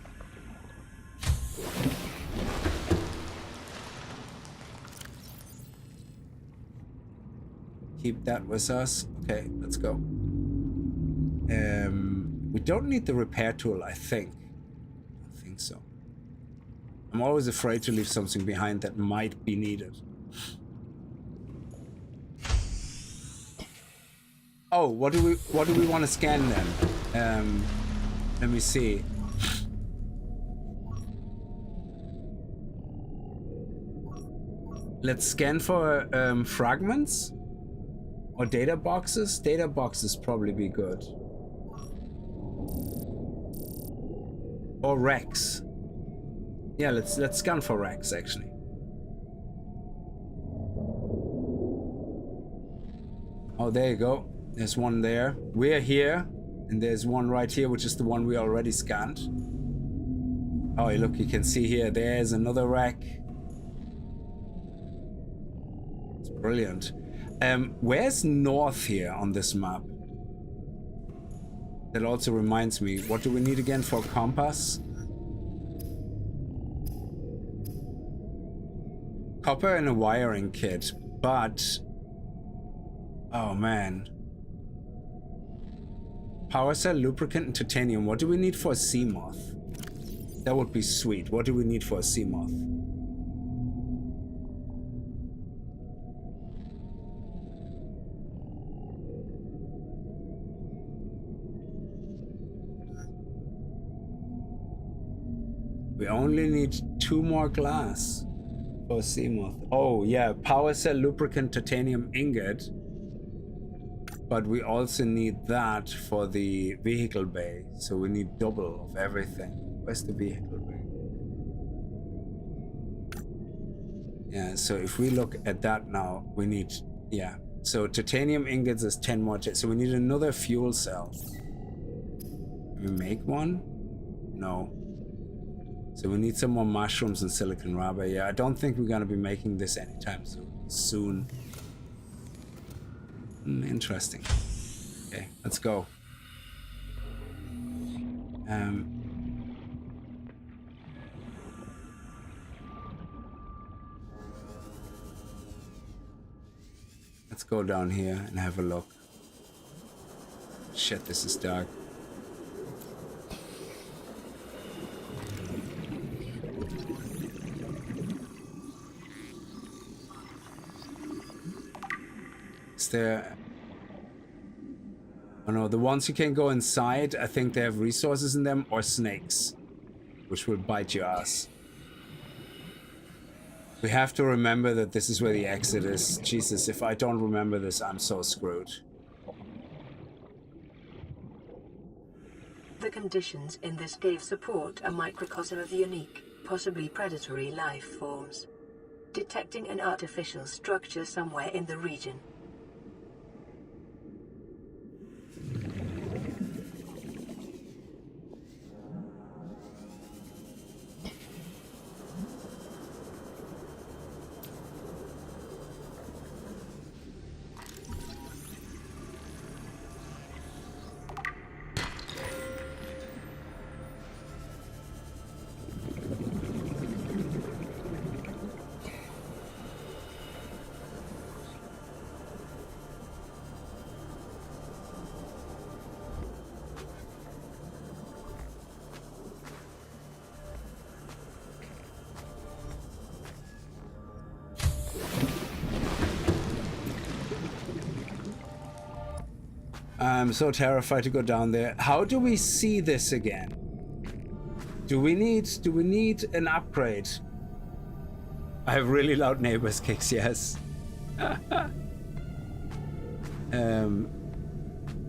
Keep that with us. Okay, let's go. We don't need the repair tool, I think. I don't think so. I'm always afraid to leave something behind that might be needed. Oh, what do we want to scan then? Let me see. Let's scan for fragments or data boxes. Data boxes probably be good. Or wrecks. Yeah, let's scan for wrecks actually. Oh, there you go. There's one there. We're here. And there's one right here, which is the one we already scanned. Oh, look, you can see here. There's another wreck. It's brilliant. Where's north here on this map? That also reminds me. What do we need again for a compass? Copper and a wiring kit. But... Oh, man. Power cell, lubricant, and titanium. What do we need for a sea moth? That would be sweet. What do we need for a sea moth? We only need 2 more glass for a sea moth. Oh yeah, power cell, lubricant, titanium ingot. But we also need that for the vehicle bay. So we need double of everything. Where's the vehicle bay? Yeah, so if we look at that now, we need... Yeah, so titanium ingots is 10 more. So we need another fuel cell. Can we make one? No. So we need some more mushrooms and silicon rubber. Yeah, I don't think we're going to be making this anytime soon. Interesting. Okay, let's go. Let's go down here and have a look. Shit, this is dark. Is there... Oh no, the ones you can go inside, I think they have resources in them, or snakes, which will bite your ass. We have to remember that this is where the exit is. Jesus, if I don't remember this, I'm so screwed. The conditions in this cave support a microcosm of unique, possibly predatory life forms. Detecting an artificial structure somewhere in the region. I'm so terrified to go down there. How do we see this again? Do we need an upgrade? I have really loud neighbors, kickz, yes.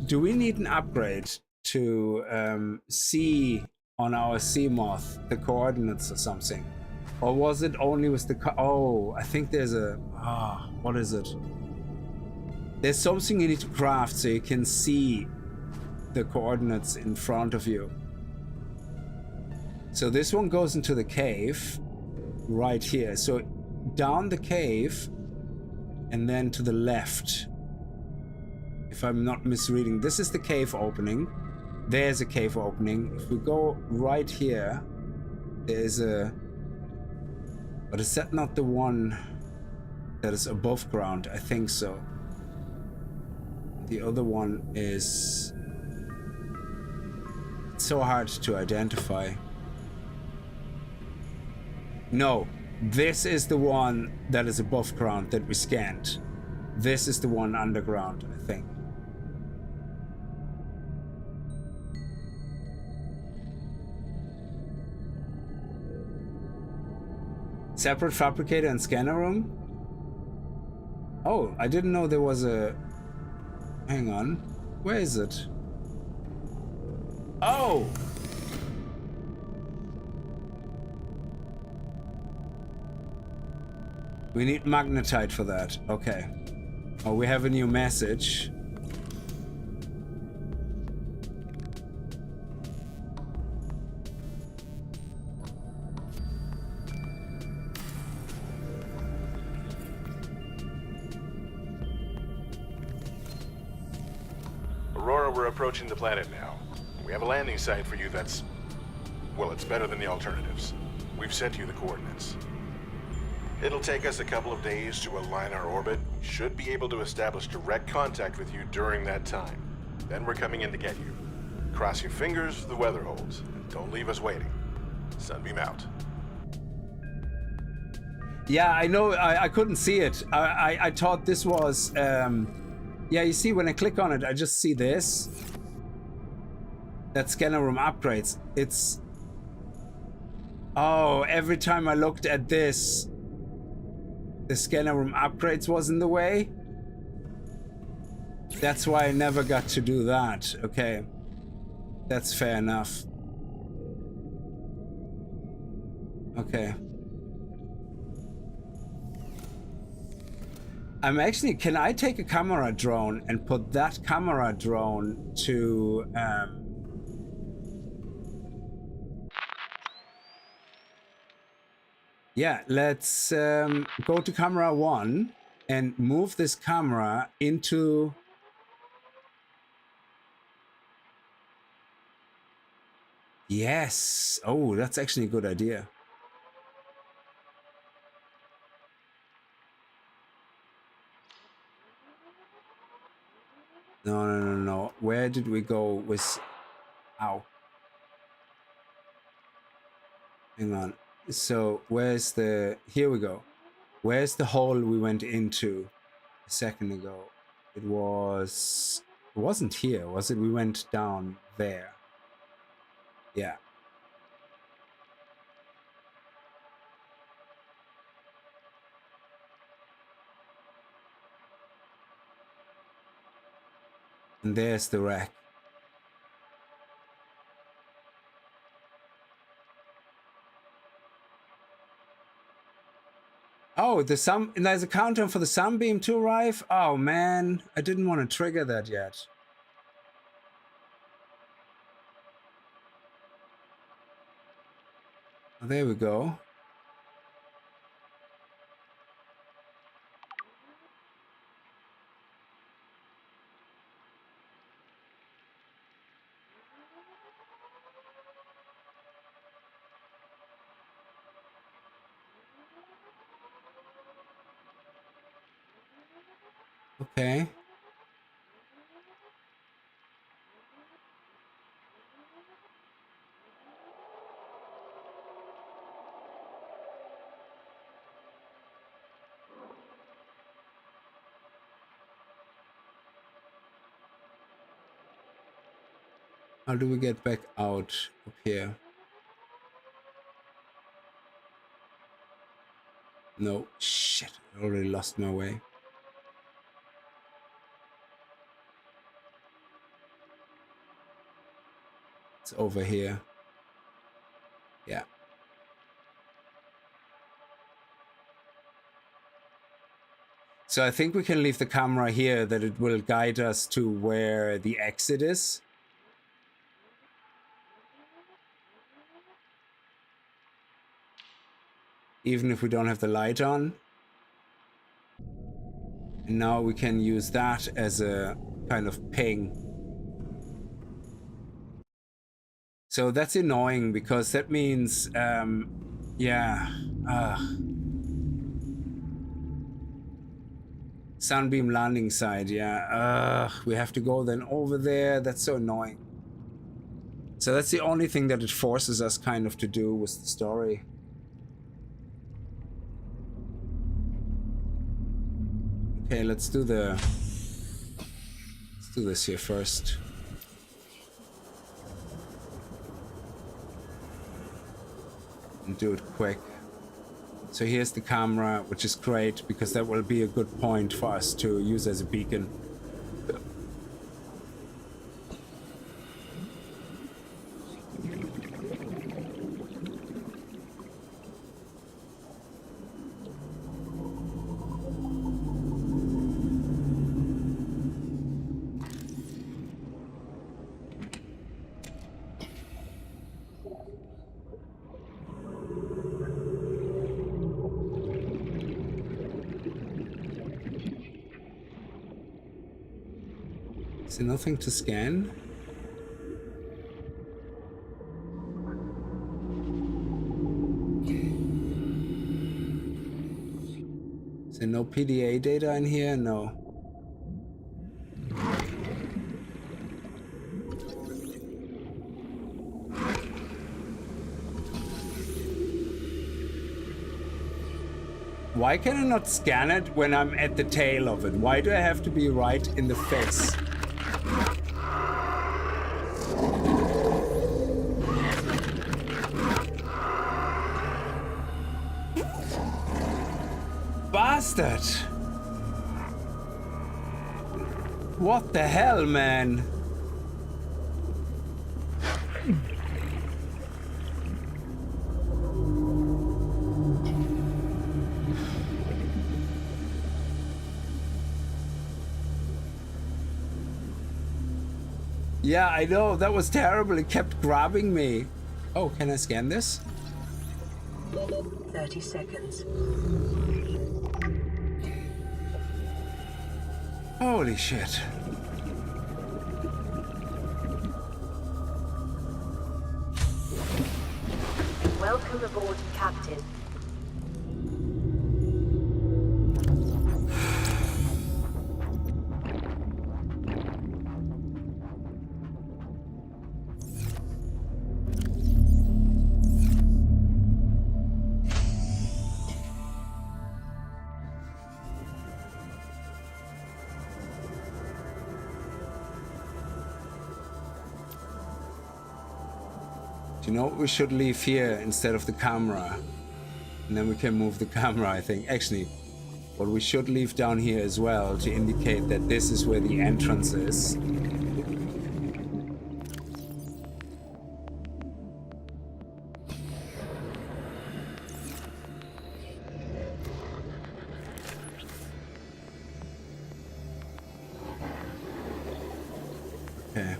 Do we need an upgrade to see on our Seamoth the coordinates or something? Or was it only with the... Oh, I think there's a... what is it? There's something you need to craft so you can see the coordinates in front of you. So this one goes into the cave right here. So down the cave and then to the left. If I'm not misreading, this is the cave opening. There's a cave opening. If we go right here, there's a... But is that not the one that is above ground? I think so. The other one is... It's so hard to identify. No, this is the one that is above ground that we scanned. This is the one underground, I think. Separate fabricator and scanner room? Oh, I didn't know there was a... Hang on. Where is it? Oh! We need magnetite for that. Okay. Oh, we have a new message. Aurora, we're approaching the planet now. We have a landing site for you that's... well, it's better than the alternatives. We've sent you the coordinates. It'll take us a couple of days to align our orbit. We should be able to establish direct contact with you during that time. Then we're coming in to get you. Cross your fingers the weather holds, and don't leave us waiting. Sunbeam out. Yeah, I know. I couldn't see it. I thought this was... Yeah, you see, when I click on it, I just see this. That scanner room upgrades. It's... Oh, every time I looked at this, the scanner room upgrades was in the way. That's why I never got to do that. Okay. That's fair enough. Okay. I'm actually... Can I take a camera drone and put that camera drone to... Yeah, let's go to camera 1 and move this camera into... Yes. Oh, that's actually a good idea. No. Where did we go with... Ow. Hang on. So, where's the... Here we go. Where's the hole we went into a second ago? It was... It wasn't here, was it? We went down there. Yeah. And there's the wreck. Oh, there's a countdown for the Sunbeam to arrive? Oh man, I didn't want to trigger that yet. There we go. Okay. How do we get back out up here? No, shit, I already lost my way. It's over here. Yeah. So I think we can leave the camera here, that it will guide us to where the exit is. Even if we don't have the light on. And now we can use that as a kind of ping. So that's annoying because that means, Sunbeam landing site, yeah. We have to go then over there. That's so annoying. So that's the only thing that it forces us kind of to do with the story. Okay, let's do this here first. And do it quick. So here's the camera, which is great because that will be a good point for us to use as a beacon. Is there nothing to scan? Is there no PDA data in here? No. Why can I not scan it when I'm at the tail of it? Why do I have to be right in the face? Bastard! What the hell, man? Yeah, I know, that was terrible. It kept grabbing me. Oh, can I scan this? 30 seconds. Holy shit. Welcome aboard, Captain. You know what we should leave here instead of the camera? And then we can move the camera, I think. Actually, what we should leave down here as well to indicate that this is where the entrance is. Okay.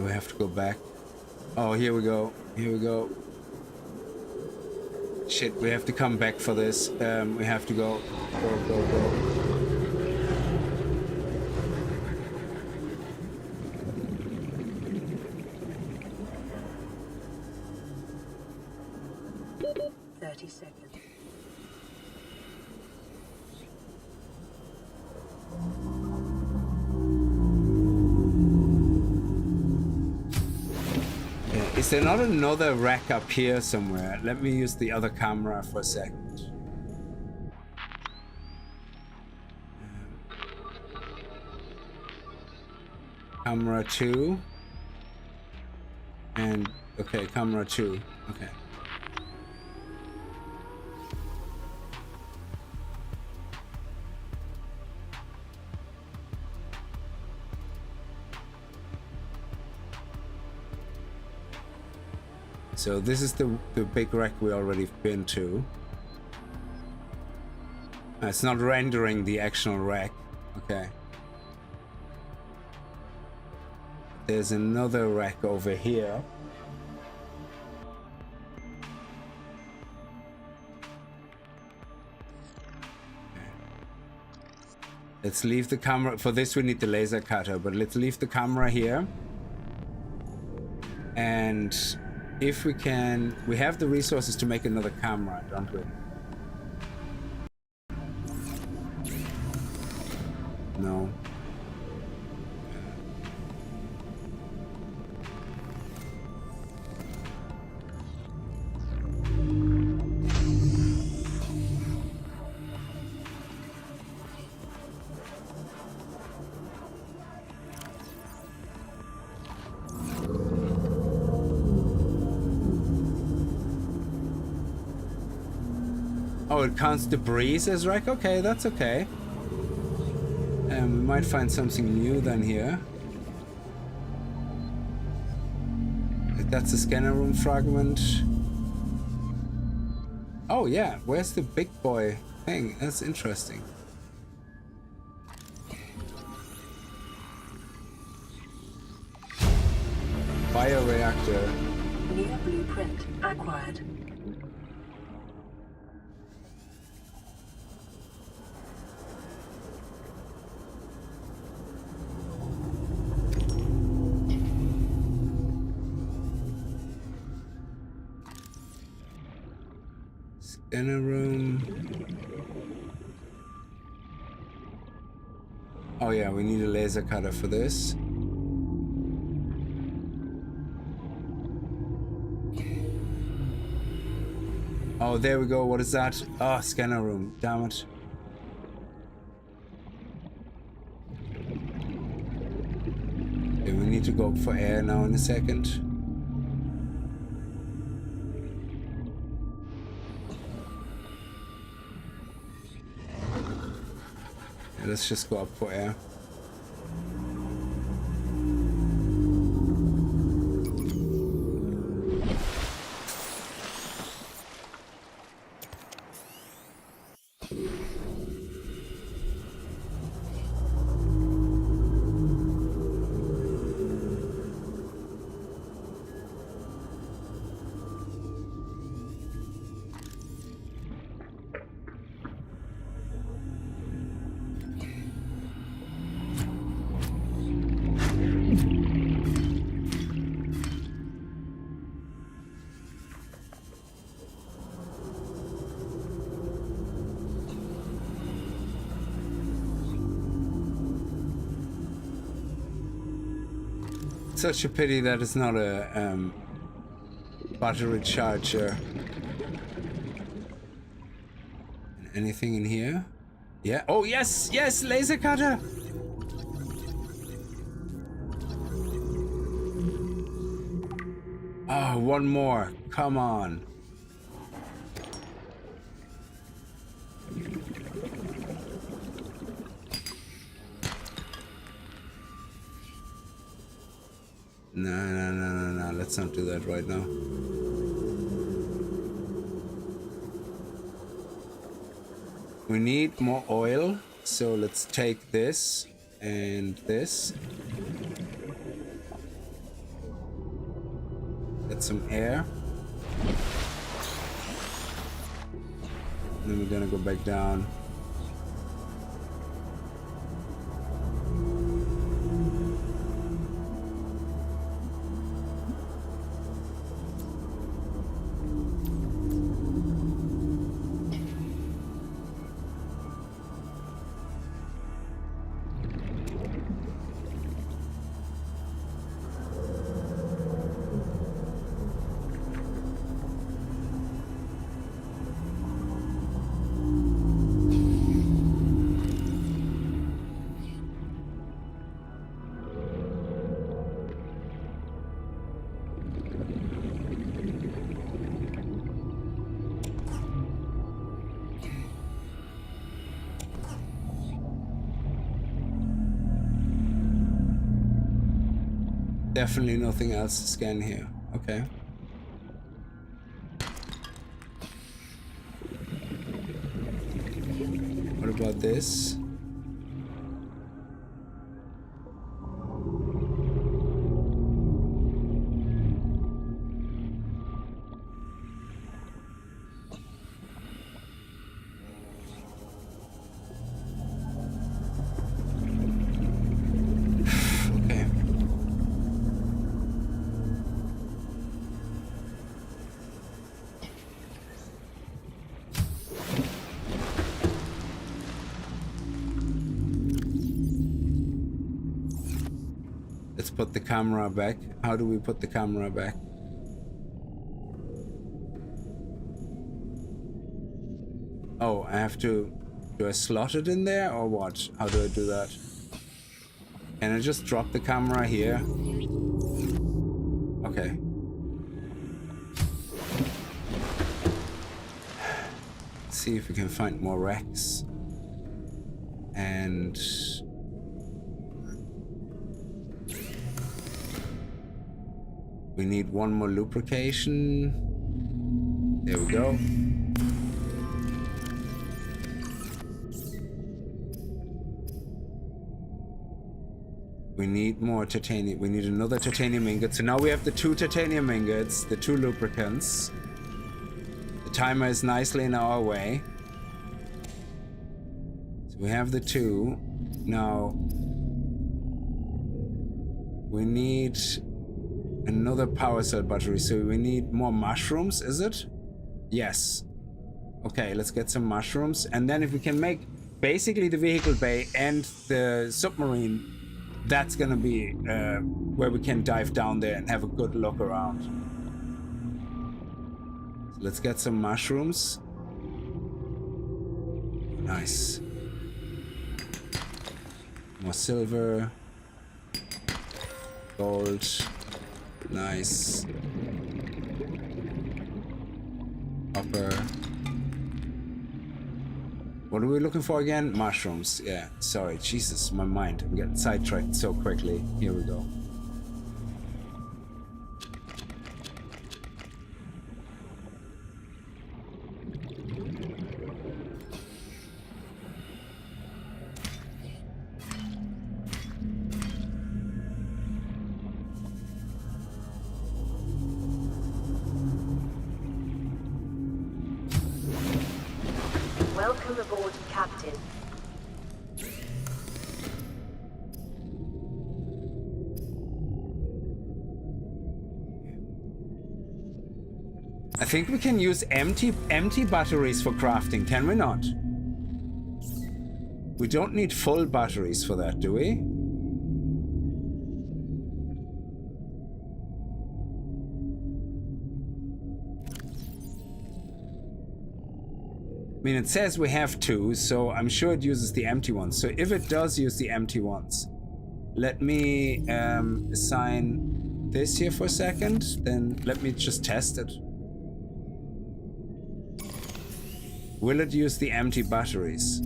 We have to go back. Oh, here we go. Here we go. Shit, we have to come back for this. We have to go. Go, go, go. 30 seconds. Is there not another rack up here somewhere? Let me use the other camera for a second. Camera 2. And, okay, camera 2. Okay. So this is the big rack we already been to. It's not rendering the actual rack. Okay. There's another rack over here. Okay. Let's leave the camera. For this we need the laser cutter, but let's leave the camera here. And if we can, we have the resources to make another camera, don't we? No. Oh, it counts debris as rack? Okay, that's okay. We might find something new then here. That's a scanner room fragment. Oh yeah, where's the big boy thing? That's interesting. Bioreactor. New blueprint acquired. Scanner room. Oh yeah, we need a laser cutter for this. Oh, there we go. What is that? Oh, scanner room. Damn it. Okay, we need to go up for air now in a second. Let's just go up for air. Such a pity that it's not a battery charger. Anything in here? Yeah. Oh yes, yes, laser cutter. Oh, one more. Come on. No, let's not do that right now. We need more oil, so let's take this and this. Get some air. And then we're gonna go back down. Definitely nothing else to scan here. Okay. What about this? Put the camera back. How do we put the camera back? Oh, I have to... Do I slot it in there or what? How do I do that? Can I just drop the camera here? Okay. Let's see if we can find more wrecks. And... we need one more lubrication. There we go. We need more titanium. We need another titanium ingot. So now we have the 2 titanium ingots, the 2 lubricants. The timer is nicely in our way. So we have the 2. Now we need another power cell battery, so we need more mushrooms, is it? Yes. Okay, let's get some mushrooms, and then if we can make basically the vehicle bay and the submarine, that's gonna be where we can dive down there and have a good look around. So let's get some mushrooms. Nice. More silver. Gold. Nice. Copper. What are we looking for again? Mushrooms. Yeah, sorry. Jesus, my mind. I'm getting sidetracked so quickly. Here we go. Welcome aboard, Captain. I think we can use empty batteries for crafting, can we not? We don't need full batteries for that, do we? I mean, it says we have 2, so I'm sure it uses the empty ones. So if it does use the empty ones, let me assign this here for a second, then let me just test it. Will it use the empty batteries?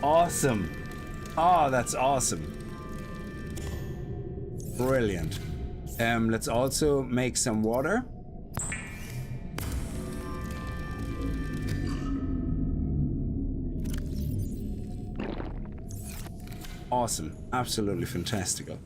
Awesome. Oh, that's awesome. Brilliant. Let's also make some water. Awesome. Absolutely fantastical.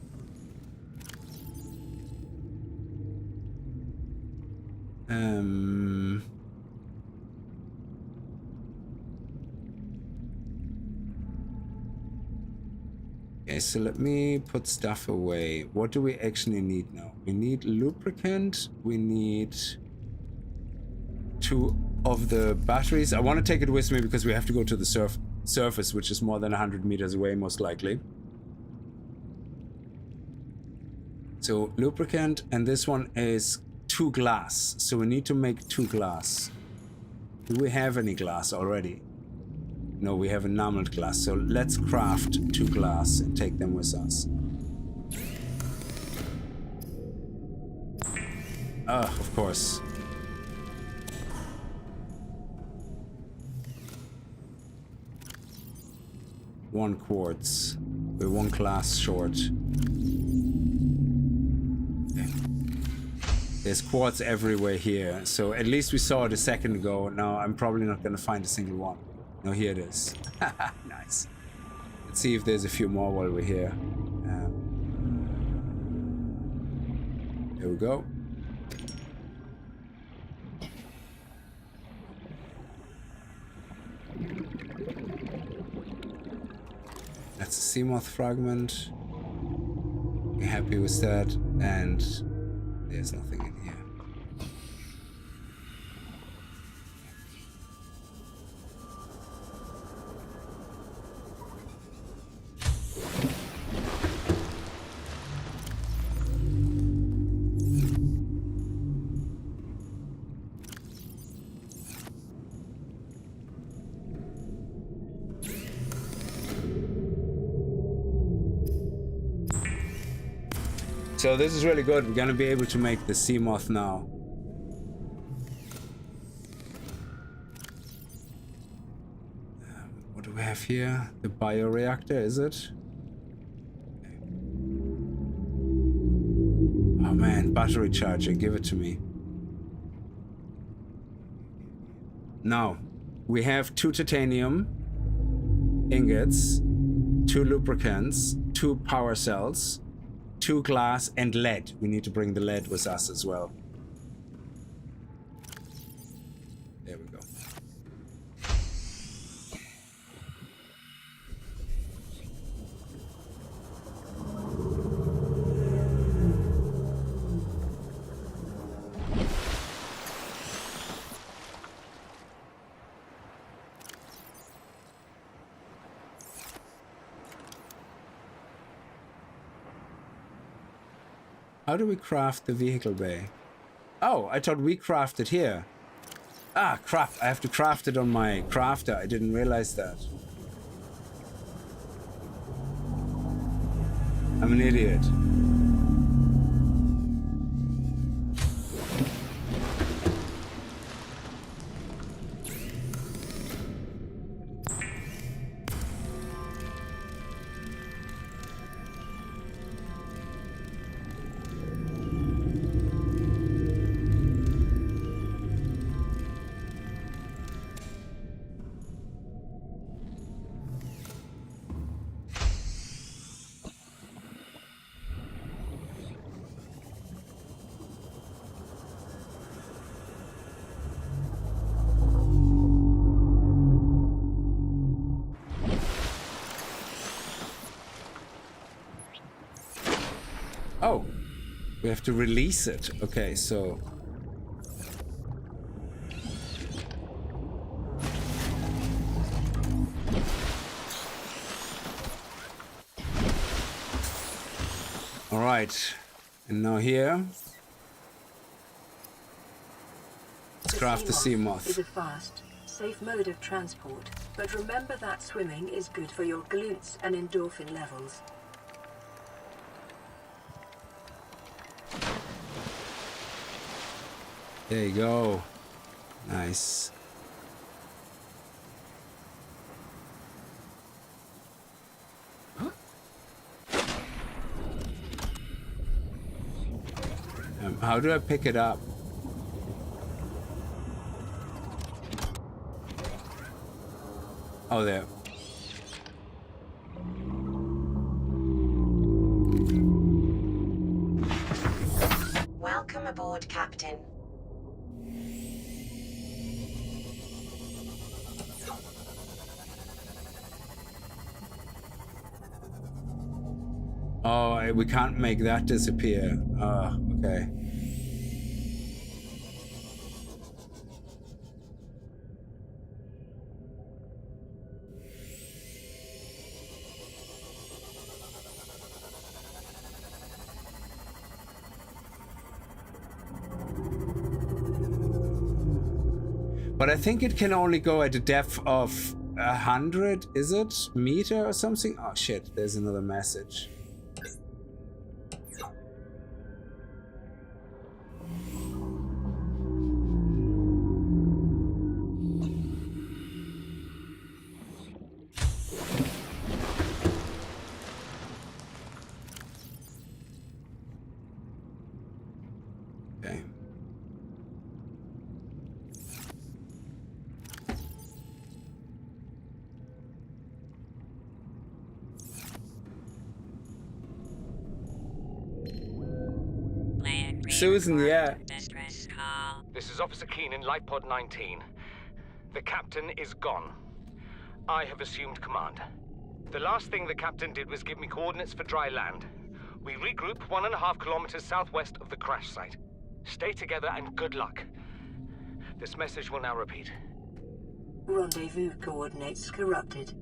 Okay, so let me put stuff away. What do we actually need now? We need lubricant. We need 2 of the batteries. I want to take it with me because we have to go to the surface, which is more than 100 meters away, most likely. So lubricant, and this one is 2 glass. So we need to make 2 glass. Do we have any glass already? No, we have enameled glass. So let's craft 2 glass and take them with us. Of course. One quartz. We're one class short. Okay. There's quartz everywhere here, so at least we saw it a second ago. Now I'm probably not going to find a single one. No, here it is. Nice. Let's see if there's a few more while we're here. There we go. That's a Seamoth fragment. We're happy with that, and there's nothing in here. So this is really good. We're gonna be able to make the Seamoth now. What do we have here? The bioreactor, is it? Oh man, battery charger, give it to me. Now, we have 2 titanium ingots, 2 lubricants, 2 power cells, 2 glass, and lead. We need to bring the lead with us as well. There we go. How do we craft the vehicle bay? Oh, I thought we crafted here. Ah, crap. I have to craft it on my crafter. I didn't realize that. I'm an idiot. Oh, we have to release it. Okay, so... Alright, and now here... Let's craft the Seamoth. Is a fast, safe mode of transport, but remember that swimming is good for your glutes and endorphin levels. There you go. Nice. How do I pick it up? Oh, there. Welcome aboard, Captain. Oh, we can't make that disappear. Oh, okay. But I think it can only go at a depth of 100, is it? Meter or something? Oh shit, there's another message. Susan, yeah. Distress call. This is Officer Keenan, Lifepod 19. The captain is gone. I have assumed command. The last thing the captain did was give me coordinates for dry land. We regroup 1.5 kilometers southwest of the crash site. Stay together and good luck. This message will now repeat. Rendezvous coordinates corrupted.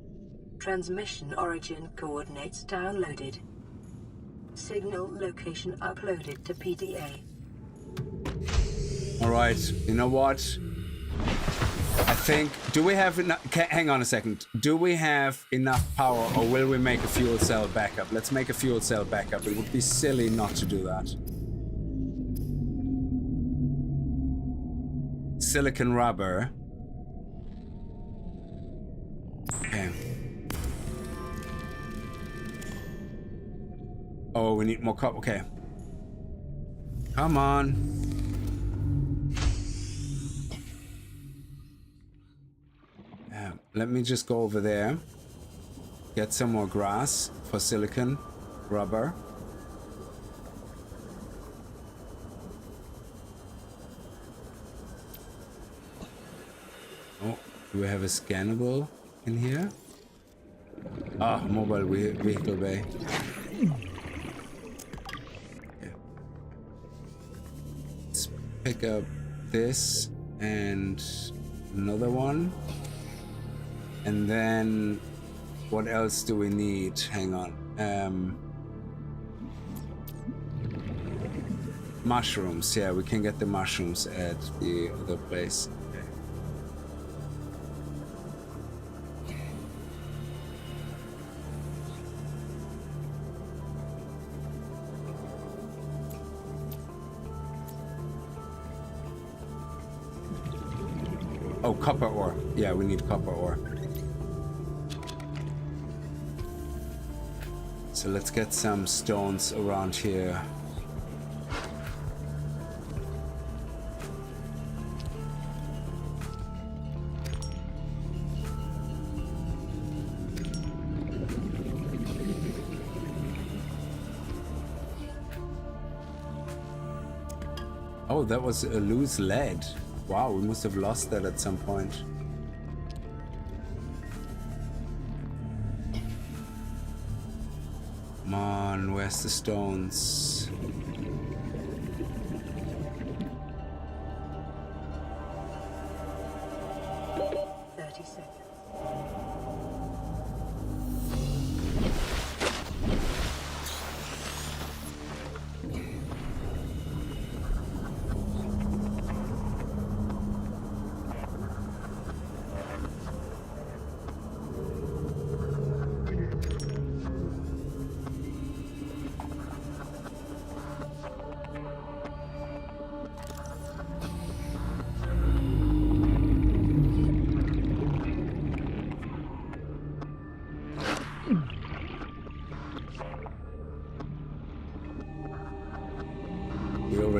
Transmission origin coordinates downloaded. Signal location uploaded to PDA. Alright, you know what? I think, do we have enough, hang on a second. Do we have enough power or will we make a fuel cell backup? Let's make a fuel cell backup. It would be silly not to do that. Silicon rubber. Okay. Oh, we need more copper. Okay. Come on. Let me just go over there. Get some more grass for silicon rubber. Oh, do we have a scannable in here? Ah, mobile vehicle bay. Okay. Let's pick up this and another one. And then what else do we need? Hang on. Mushrooms. Yeah, we can get the mushrooms at the other place. Oh, copper ore. Yeah, we need copper ore. So let's get some stones around here. Oh, that was a loose lead. Wow, we must have lost that at some point. Come on, where's the stones?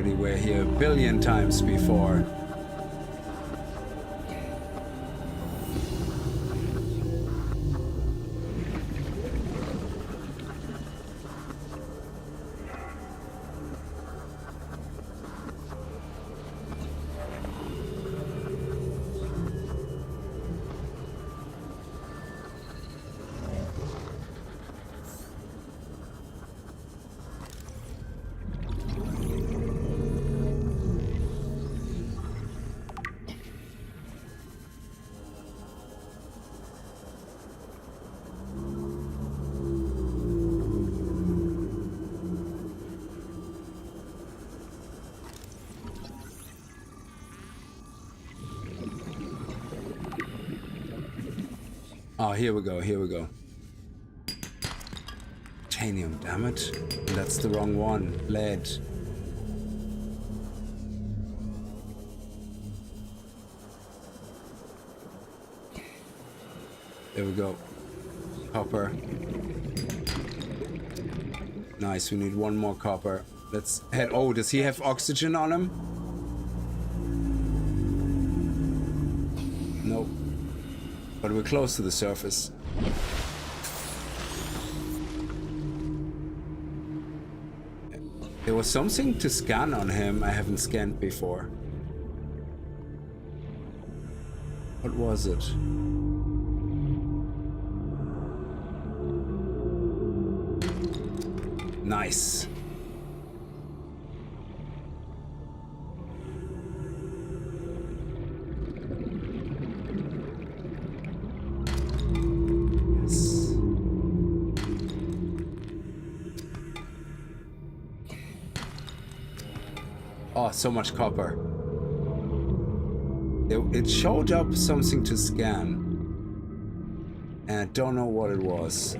We were here a billion times before. Oh, here we go, here we go. Titanium, damn it. That's the wrong one. Lead. There we go. Copper. Nice, we need one more copper. Let's head. Oh, does he have oxygen on him? Nope. But we're close to the surface. There was something to scan on him I haven't scanned before. What was it? Nice. Yes. Oh, so much copper. It showed up something to scan. And I don't know what it was.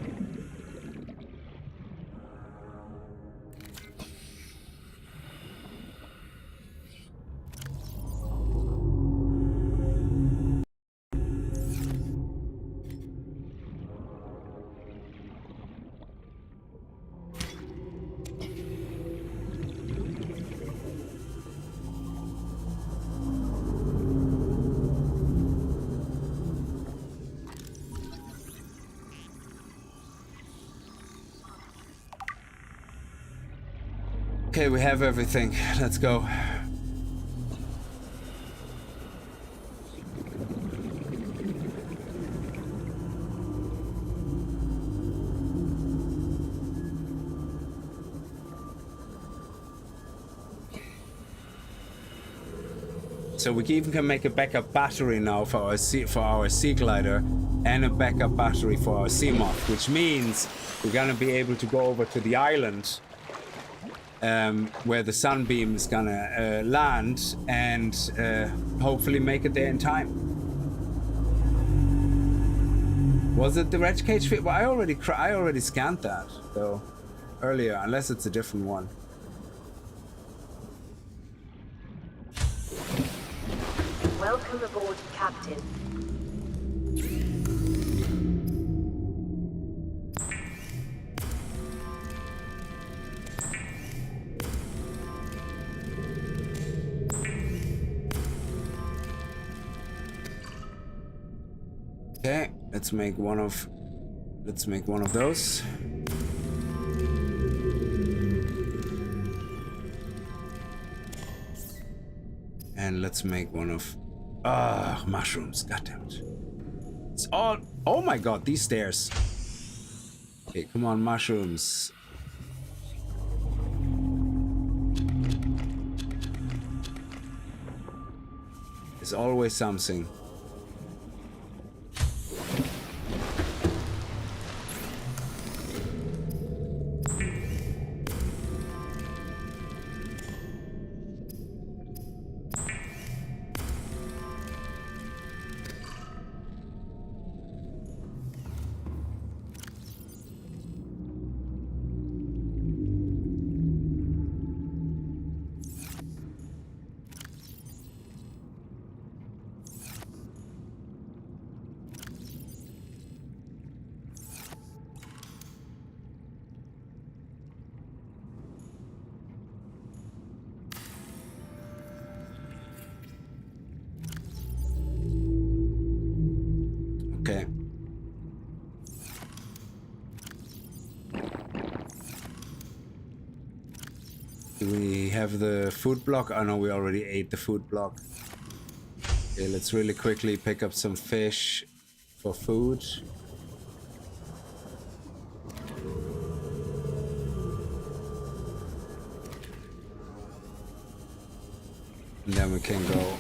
Okay, we have everything. Let's go. So we even can make a backup battery now for our Seaglider and a backup battery for our Seamoth, which means we're gonna be able to go over to the island where the Sunbeam is gonna land and hopefully make it there in time. Was it the Wreckage fit? Well, I already scanned that though earlier, unless it's a different one. Welcome aboard, Captain. Okay, let's make one of those. And let's make one of mushrooms, goddammit. It's all, oh my god, these stairs. Okay, come on, mushrooms. There's always something. Okay. Do we have the food block? Oh no, we already ate the food block. Okay, let's really quickly pick up some fish for food. And then we can go.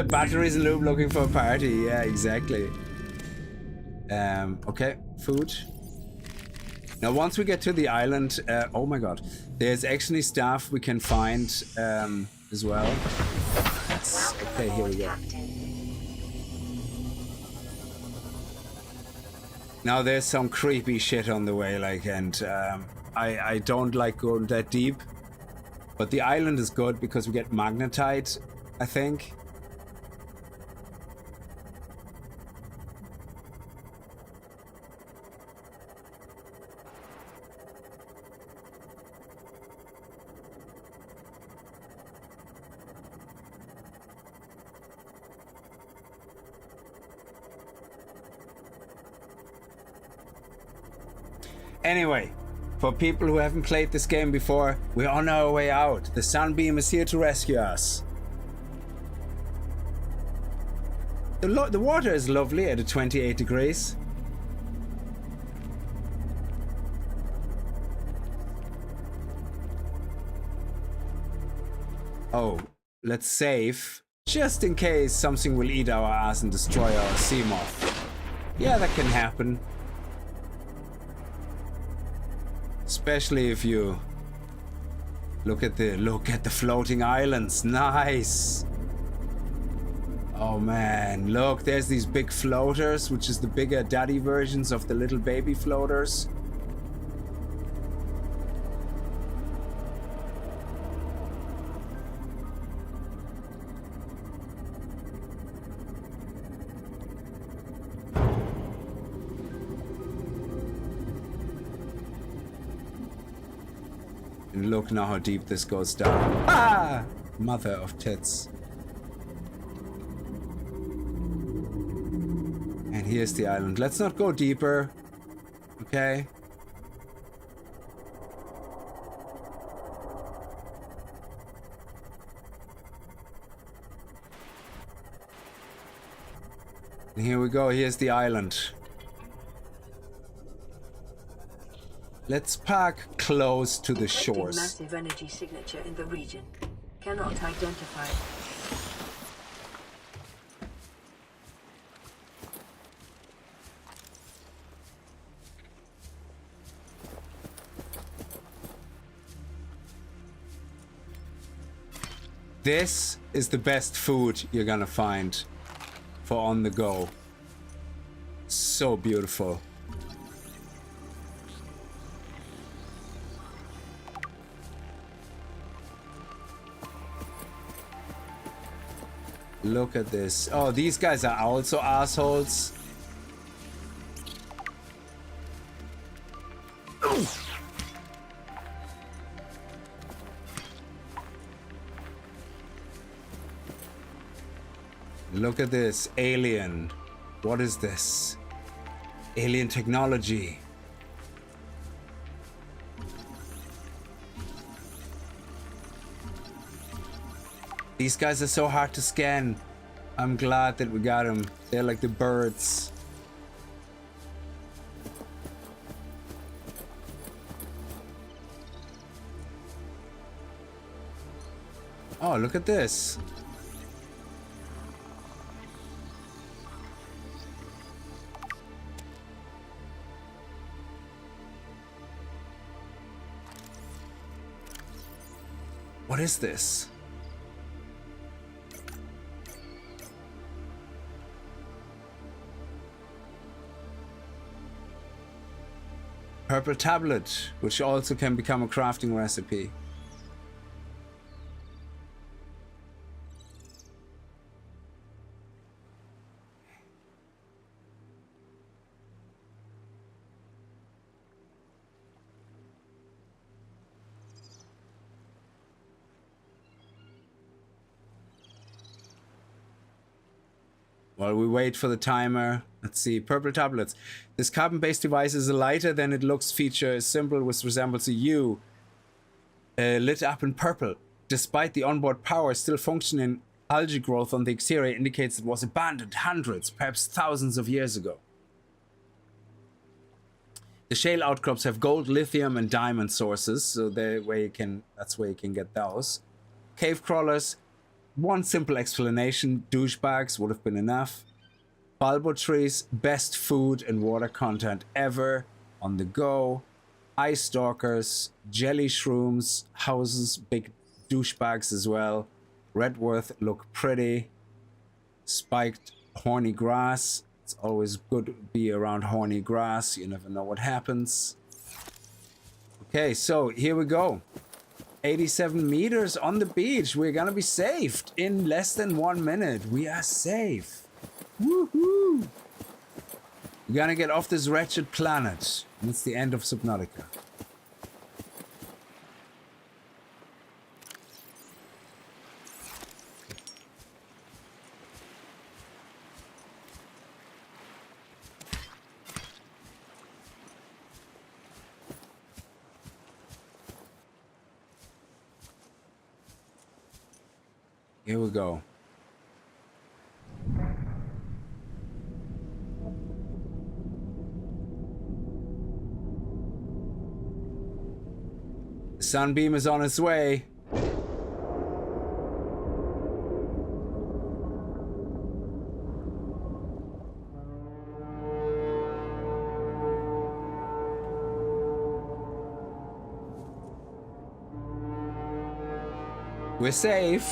Batteries and lube looking for a party. Yeah, exactly. Okay, food. Now, once we get to the island, oh my god, there's actually stuff we can find as well. Okay, here we go. Now, there's some creepy shit on the way, like, and I don't like going that deep, but the island is good because we get magnetite, I think. Anyway, for people who haven't played this game before, we're on our way out. The Sunbeam is here to rescue us. The water is lovely at 28 degrees. Oh, let's save. Just in case something will eat our ass and destroy our sea moth. Yeah, that can happen. Especially if you look at the floating islands. Nice. Oh man, look, there's these big floaters, which is the bigger daddy versions of the little baby floaters. And look now how deep this goes down. Ah! Mother of tits. And here's the island. Let's not go deeper. Okay. And here we go. Here's the island. Let's park close to the shores. Massive energy signature in the region. Cannot identify. This is the best food you're gonna find for on the go. So beautiful. Look at this. Oh, these guys are also assholes. Look at this. Alien. What is this? Alien technology. These guys are so hard to scan. I'm glad that we got them. They're like the birds. Oh, look at this. What is this? Purple tablet, which also can become a crafting recipe. While we wait for the timer, let's see. Purple tablets. This carbon-based device is a lighter than it looks feature. A symbol which resembles a U lit up in purple. Despite the onboard power still functioning, algae growth on the exterior indicates it was abandoned hundreds, perhaps thousands of years ago. The shale outcrops have gold, lithium, and diamond sources, so that's where you can get those. Cave crawlers. One simple explanation, douchebags would have been enough. Bulbo trees, best food and water content ever. On the go. Ice stalkers, jelly shrooms, houses, big douchebags as well. Redworth look pretty. Spiked horny grass. It's always good to be around horny grass. You never know what happens. Okay, so here we go. 87 meters on the beach. We're gonna be saved in less than 1 minute. We are safe. Woohoo! We're gonna get off this wretched planet. And it's the end of Subnautica. Here we go. Sunbeam is on its way. We're safe.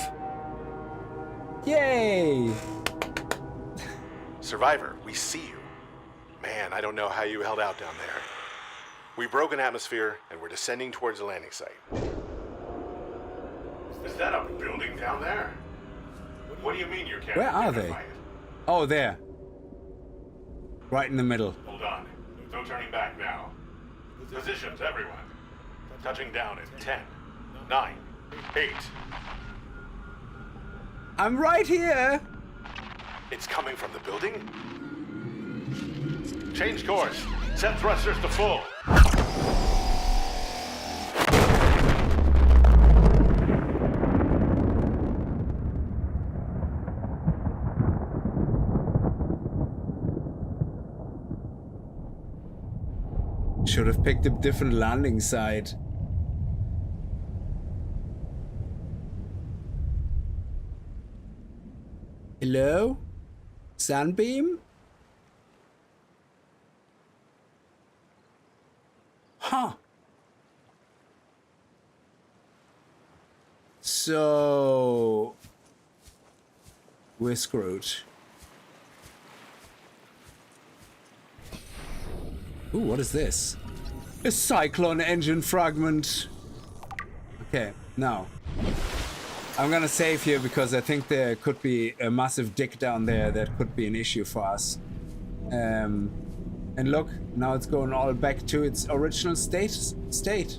Yay! Survivor, we see you. Man, I don't know how you held out down there. We broke an atmosphere, and we're descending towards the landing site. Is that a building down there? What do you mean you can't Where are they? identify it? Oh, there. Right in the middle. Hold on. No turning back now. Positions, everyone. Touching down in 10, 9, 8. I'm right here. It's coming from the building? Change course. Set thrusters to full. Should have picked a different landing site. Hello? Sunbeam? Huh. So we're screwed. Ooh, what is this? A cyclone engine fragment. Okay, now I'm gonna save here because I think there could be a massive dig down there that could be an issue for us. And look, now it's going all back to its original state.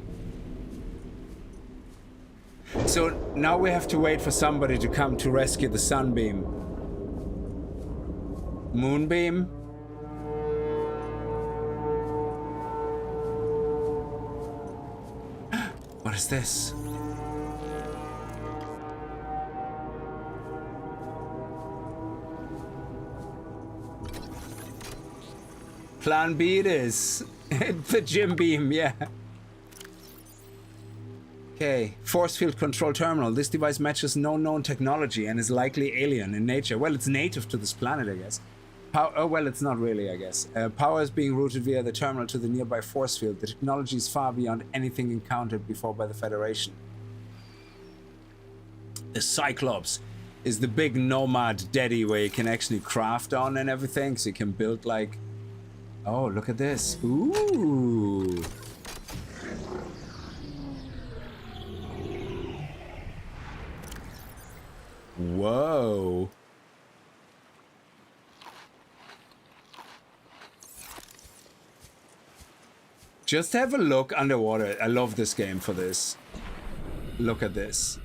So now we have to wait for somebody to come to rescue the Sunbeam. Moonbeam? What is this? Plan B it is. The Jim Beam, yeah. Okay, force field control terminal. This device matches no known technology and is likely alien in nature. Well, it's native to this planet, I guess. Oh, well, it's not really, I guess. Power is being routed via the terminal to the nearby force field. The technology is far beyond anything encountered before by the Federation. The Cyclops is the big nomad daddy where you can actually craft on and everything, so you can build like... Oh, look at this. Ooh. Whoa. Just have a look underwater. I love this game for this. Look at this.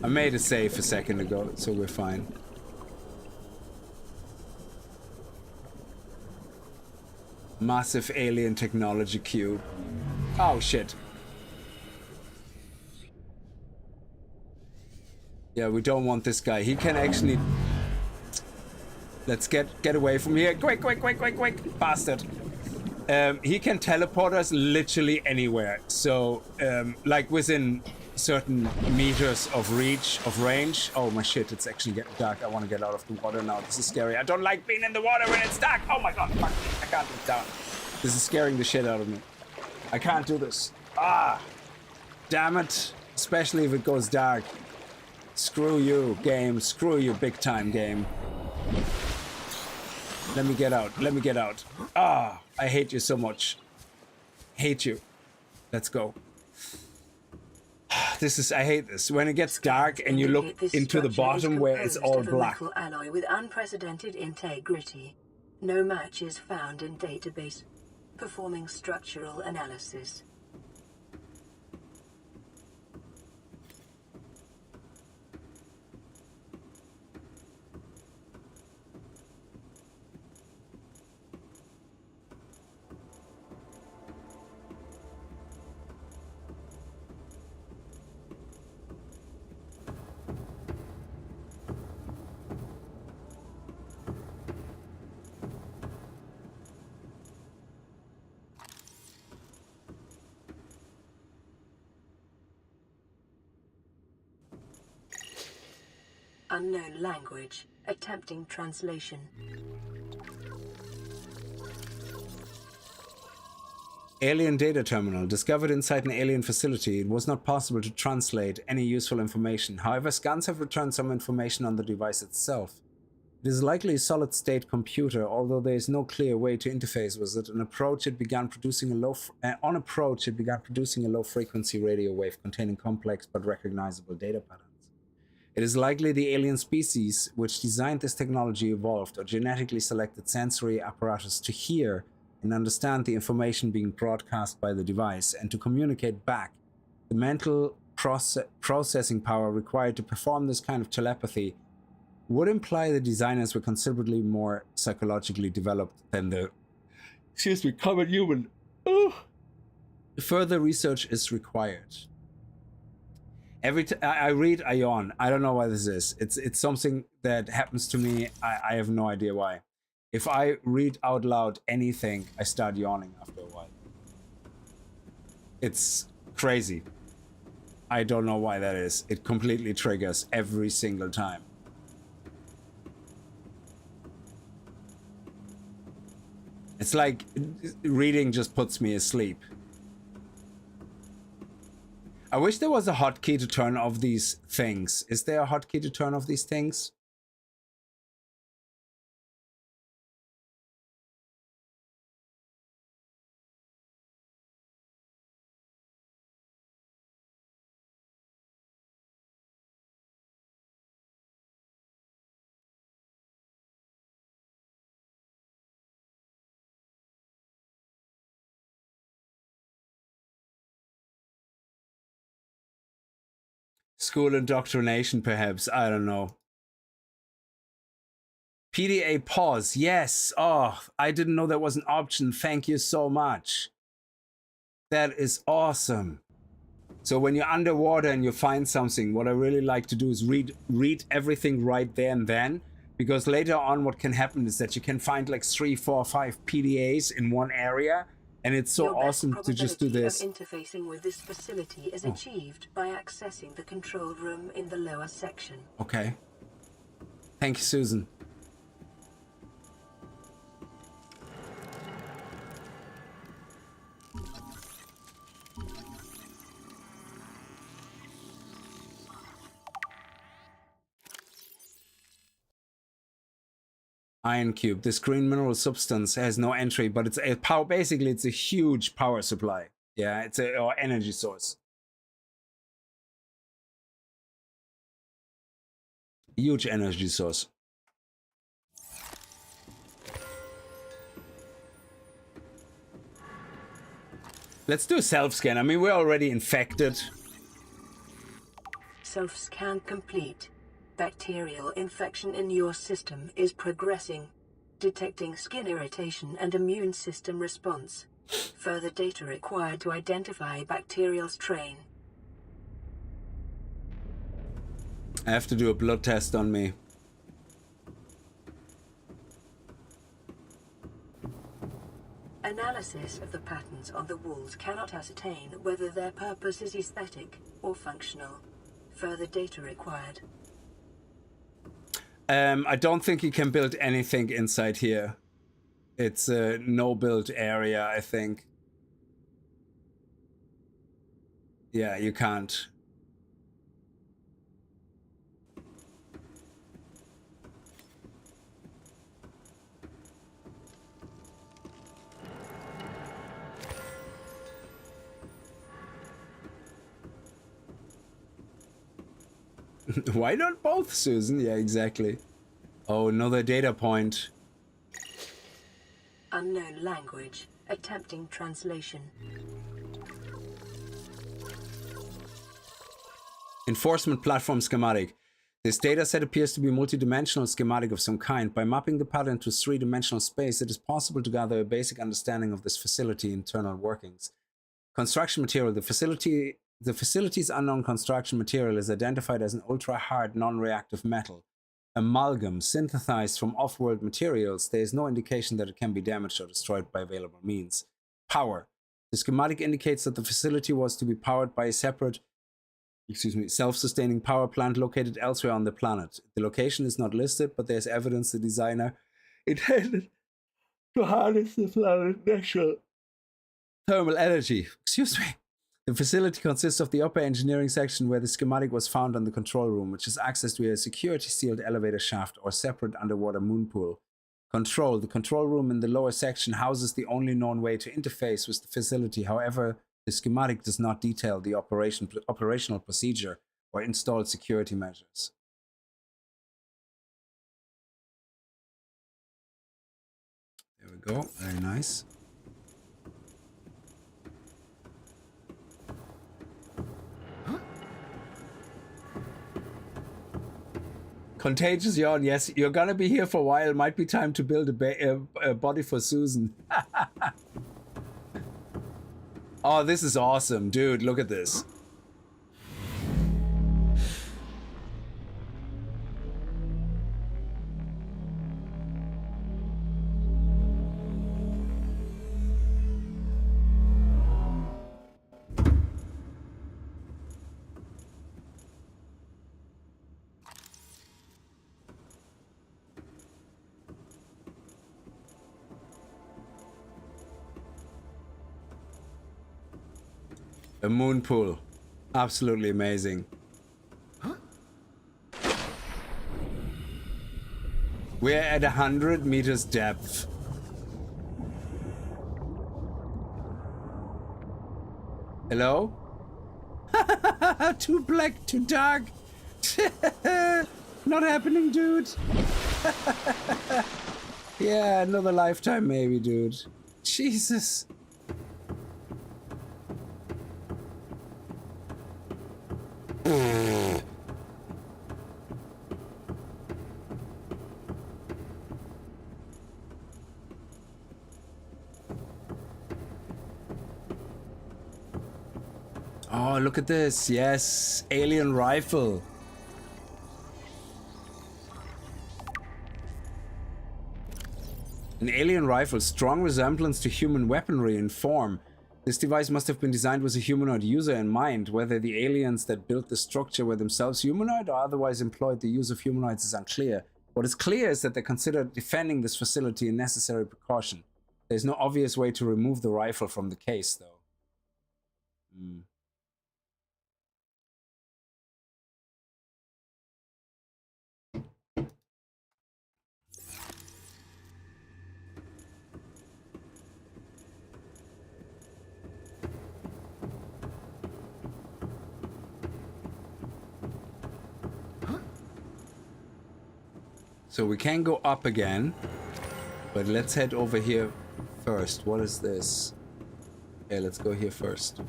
I made a save a second ago, so we're fine. Massive alien technology cube. Oh shit. Yeah, we don't want this guy. He can actually... Let's get away from here. Quick, quick, quick, quick, quick. Bastard. He can teleport us literally anywhere. So, like within certain meters of range. Oh my shit, it's actually getting dark. I want to get out of the water now. This is scary. I don't like being in the water when it's dark. Oh my god, fuck me. I can't get down. This is scaring the shit out of me. I can't do this. Ah, damn it. Especially if it goes dark. Screw you, game. Screw you, big time game. Let me get out. Let me get out. Ah, I hate you so much. Hate you. Let's go. This is, I hate this. When it gets dark and you look into the bottom where it's all black. Alloy with unprecedented integrity. No match is found in database. Performing structural analysis. Unknown language. Attempting translation. Alien data terminal. Discovered inside an alien facility, it was not possible to translate any useful information. However, scans have returned some information on the device itself. It is likely a solid-state computer, although there is no clear way to interface with it. On approach, it began producing a low-frequency radio wave containing complex but recognizable data patterns. It is likely the alien species which designed this technology evolved or genetically selected sensory apparatus to hear and understand the information being broadcast by the device and to communicate back. The mental processing power required to perform this kind of telepathy would imply the designers were considerably more psychologically developed than the common human. Further research is required. Every time I read, I yawn. I don't know why this is. It's something that happens to me. I have no idea why. If I read out loud anything, I start yawning after a while. It's crazy. I don't know why that is. It completely triggers every single time. It's like reading just puts me asleep. I wish there was a hotkey to turn off these things. Is there a hotkey to turn off these things? School indoctrination, perhaps. I don't know. PDA pause. Yes. Oh, I didn't know that was an option. Thank you so much. That is awesome. So when you're underwater and you find something, what I really like to do is read everything right there and then. Because later on what can happen is that you can find like 3, 4, 5 PDAs in one area. And it's so awesome to just do this. Interfacing with this facility is achieved by accessing the control room in the lower section. Okay. Thank you, Susan. Iron cube. This green mineral substance has no entry, but it's a power. Basically, it's a huge power supply. Yeah, it's a or energy source. Huge energy source. Let's do a self-scan. I mean, we're already infected. Self-scan complete. Bacterial infection in your system is progressing. Detecting skin irritation and immune system response. Further data required to identify bacterial strain. I have to do a blood test on me. Analysis of the patterns on the walls cannot ascertain whether their purpose is aesthetic or functional. Further data required. I don't think you can build anything inside here. It's a no-build area, I think. Yeah, you can't. Why not both, Susan? Yeah, exactly. Oh, another data point. Unknown language. Attempting translation. Enforcement platform schematic. This dataset appears to be a multidimensional schematic of some kind. By mapping the pattern to 3-dimensional space, it is possible to gather a basic understanding of this facility's internal workings. Construction material. The facility's unknown construction material is identified as an ultra-hard, non-reactive metal. Amalgam, synthesized from off-world materials, there is no indication that it can be damaged or destroyed by available means. Power. The schematic indicates that the facility was to be powered by a separate excuse me, self-sustaining power plant located elsewhere on the planet. The location is not listed, but there's evidence the designer intended to harness the planet's natural thermal energy. Excuse me. The facility consists of the upper engineering section where the schematic was found on the control room, which is accessed via a security-sealed elevator shaft or separate underwater moon pool. The control room in the lower section houses the only known way to interface with the facility. However, the schematic does not detail the operational procedure or installed security measures. There we go. Very nice. Contagious yawn. Yes, you're gonna be here for a while. Might be time to build a body for Susan. Oh, this is awesome, dude. Look at this. A moon pool. Absolutely amazing. We're at 100 meters depth. Hello? Too black, too dark. Not happening, dude. Yeah, another lifetime maybe, dude. Jesus. Oh, look at this. Yes, alien rifle. An alien rifle, strong resemblance to human weaponry in form. This device must have been designed with a humanoid user in mind. Whether the aliens that built the structure were themselves humanoid or otherwise employed the use of humanoids is unclear. What is clear is that they considered defending this facility a necessary precaution. There's no obvious way to remove the rifle from the case, though. So we can go up again, but let's head over here first. What is this? Okay, let's go here first.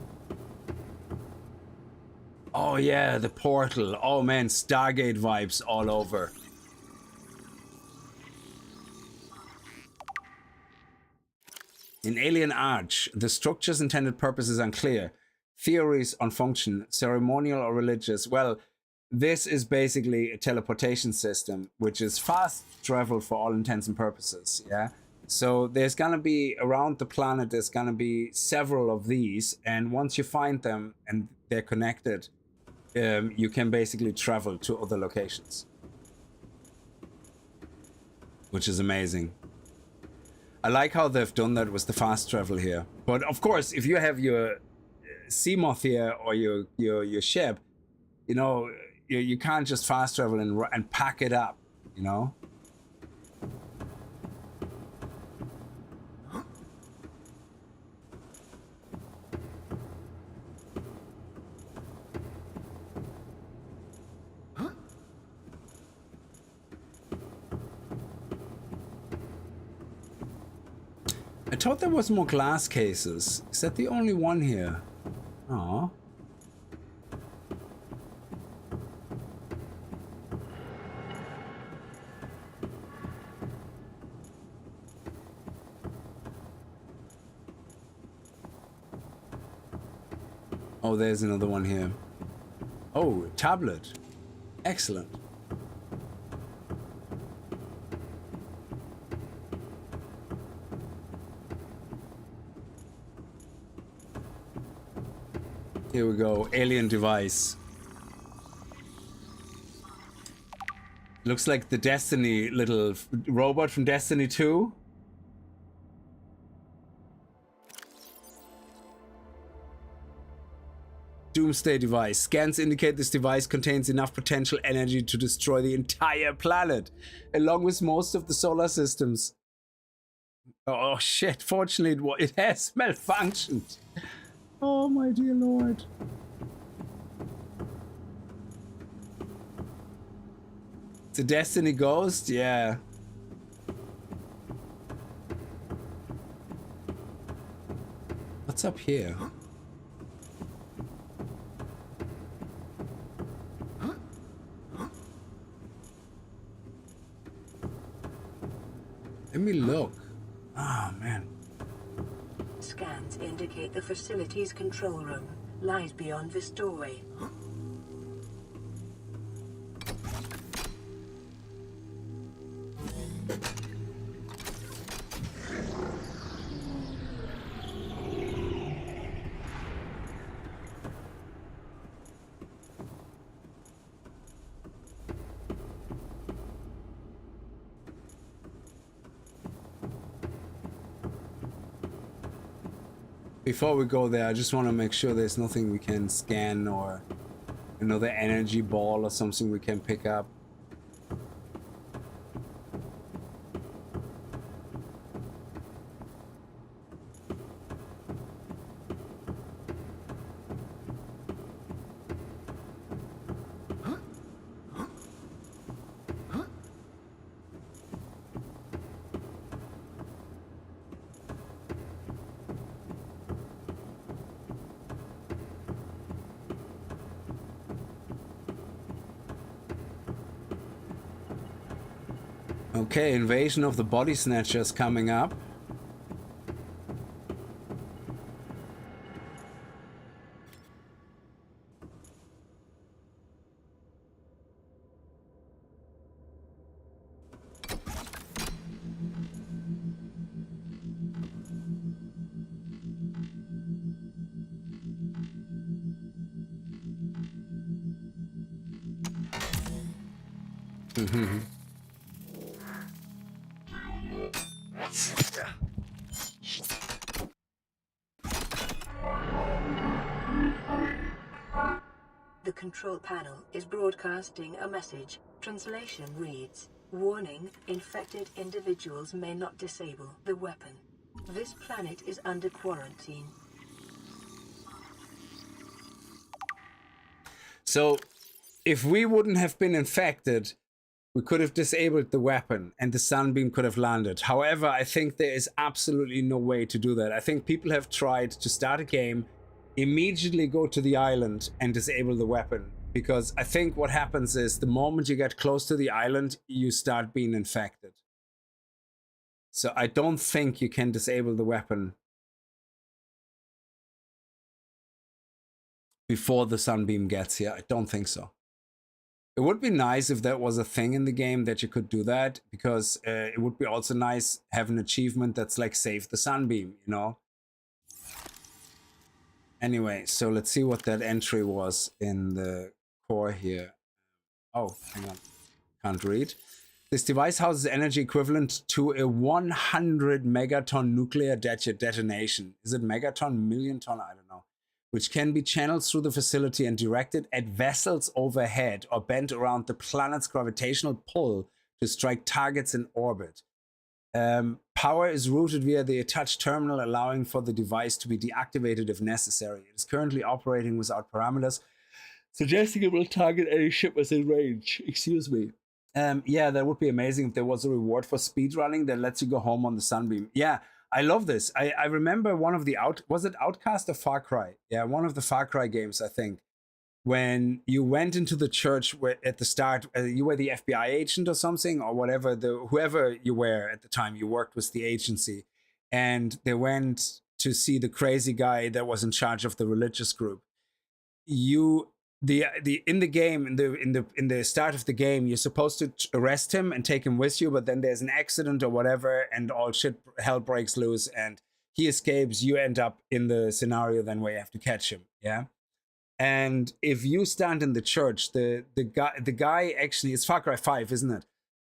Oh yeah, the portal. Oh man, Stargate vibes all over. In Alien Arch, the structure's intended purpose is unclear. Theories on function, ceremonial or religious. Well, this is basically a teleportation system, which is fast travel for all intents and purposes, yeah? So there's gonna be, around the planet, there's gonna be several of these, and once you find them and they're connected, you can basically travel to other locations. Which is amazing. I like how they've done that with the fast travel here. But of course, if you have your Seamoth here or your ship, you know, you can't just fast travel and pack it up, you know? I thought there was more glass cases. Is that the only one here? Oh. Oh, there's another one here. Oh, tablet. Excellent. Here we go. Alien device. Looks like the Destiny little robot from Destiny 2. Doomsday device. Scans indicate this device contains enough potential energy to destroy the entire planet, along with most of the solar systems. Oh shit, fortunately it has malfunctioned. Oh my dear lord. It's a Destiny ghost? Yeah. What's up here? Let me look. Oh, man. Scans indicate the facility's control room lies beyond this doorway. Before we go there, I just want to make sure there's nothing we can scan or another energy ball or something we can pick up. Okay, invasion of the body snatchers coming up. The control panel is broadcasting a message. Translation reads, "Warning, infected individuals may not disable the weapon. This planet is under quarantine." So, if we wouldn't have been infected, we could have disabled the weapon and the Sunbeam could have landed. However, I think there is absolutely no way to do that. I think people have tried to start a game, immediately go to the island and disable the weapon. Because I think what happens is the moment you get close to the island, you start being infected. So I don't think you can disable the weapon before the Sunbeam gets here. I don't think so. It would be nice if that was a thing in the game that you could do that, because it would be also nice have an achievement that's like save the Sunbeam, you know? Anyway, so let's see what that entry was in the core here. Oh, hang on. Can't read. This device houses energy equivalent to a 100 megaton nuclear detonation. Is it megaton, million ton? I don't know. Which can be channeled through the facility and directed at vessels overhead or bent around the planet's gravitational pull to strike targets in orbit. Power is routed via the attached terminal, allowing for the device to be deactivated if necessary. It is currently operating without parameters, suggesting it will target any ship within range. Excuse me. Yeah, that would be amazing if there was a reward for speedrunning that lets you go home on the Sunbeam. Yeah, I love this. I remember one of the was it Outcast or Far Cry? Yeah, one of the Far Cry games, I think. When you went into the church at the start, you were the FBI agent or something, or whatever, whoever you were at the time, you worked with the agency, and they went to see the crazy guy that was in charge of the religious group. In the game, in the start of the game, you're supposed to arrest him and take him with you, but then there's an accident or whatever, and all hell breaks loose, and he escapes. You end up in the scenario then where you have to catch him. Yeah. And if you stand in the church, the guy actually, it's Far Cry 5, isn't it?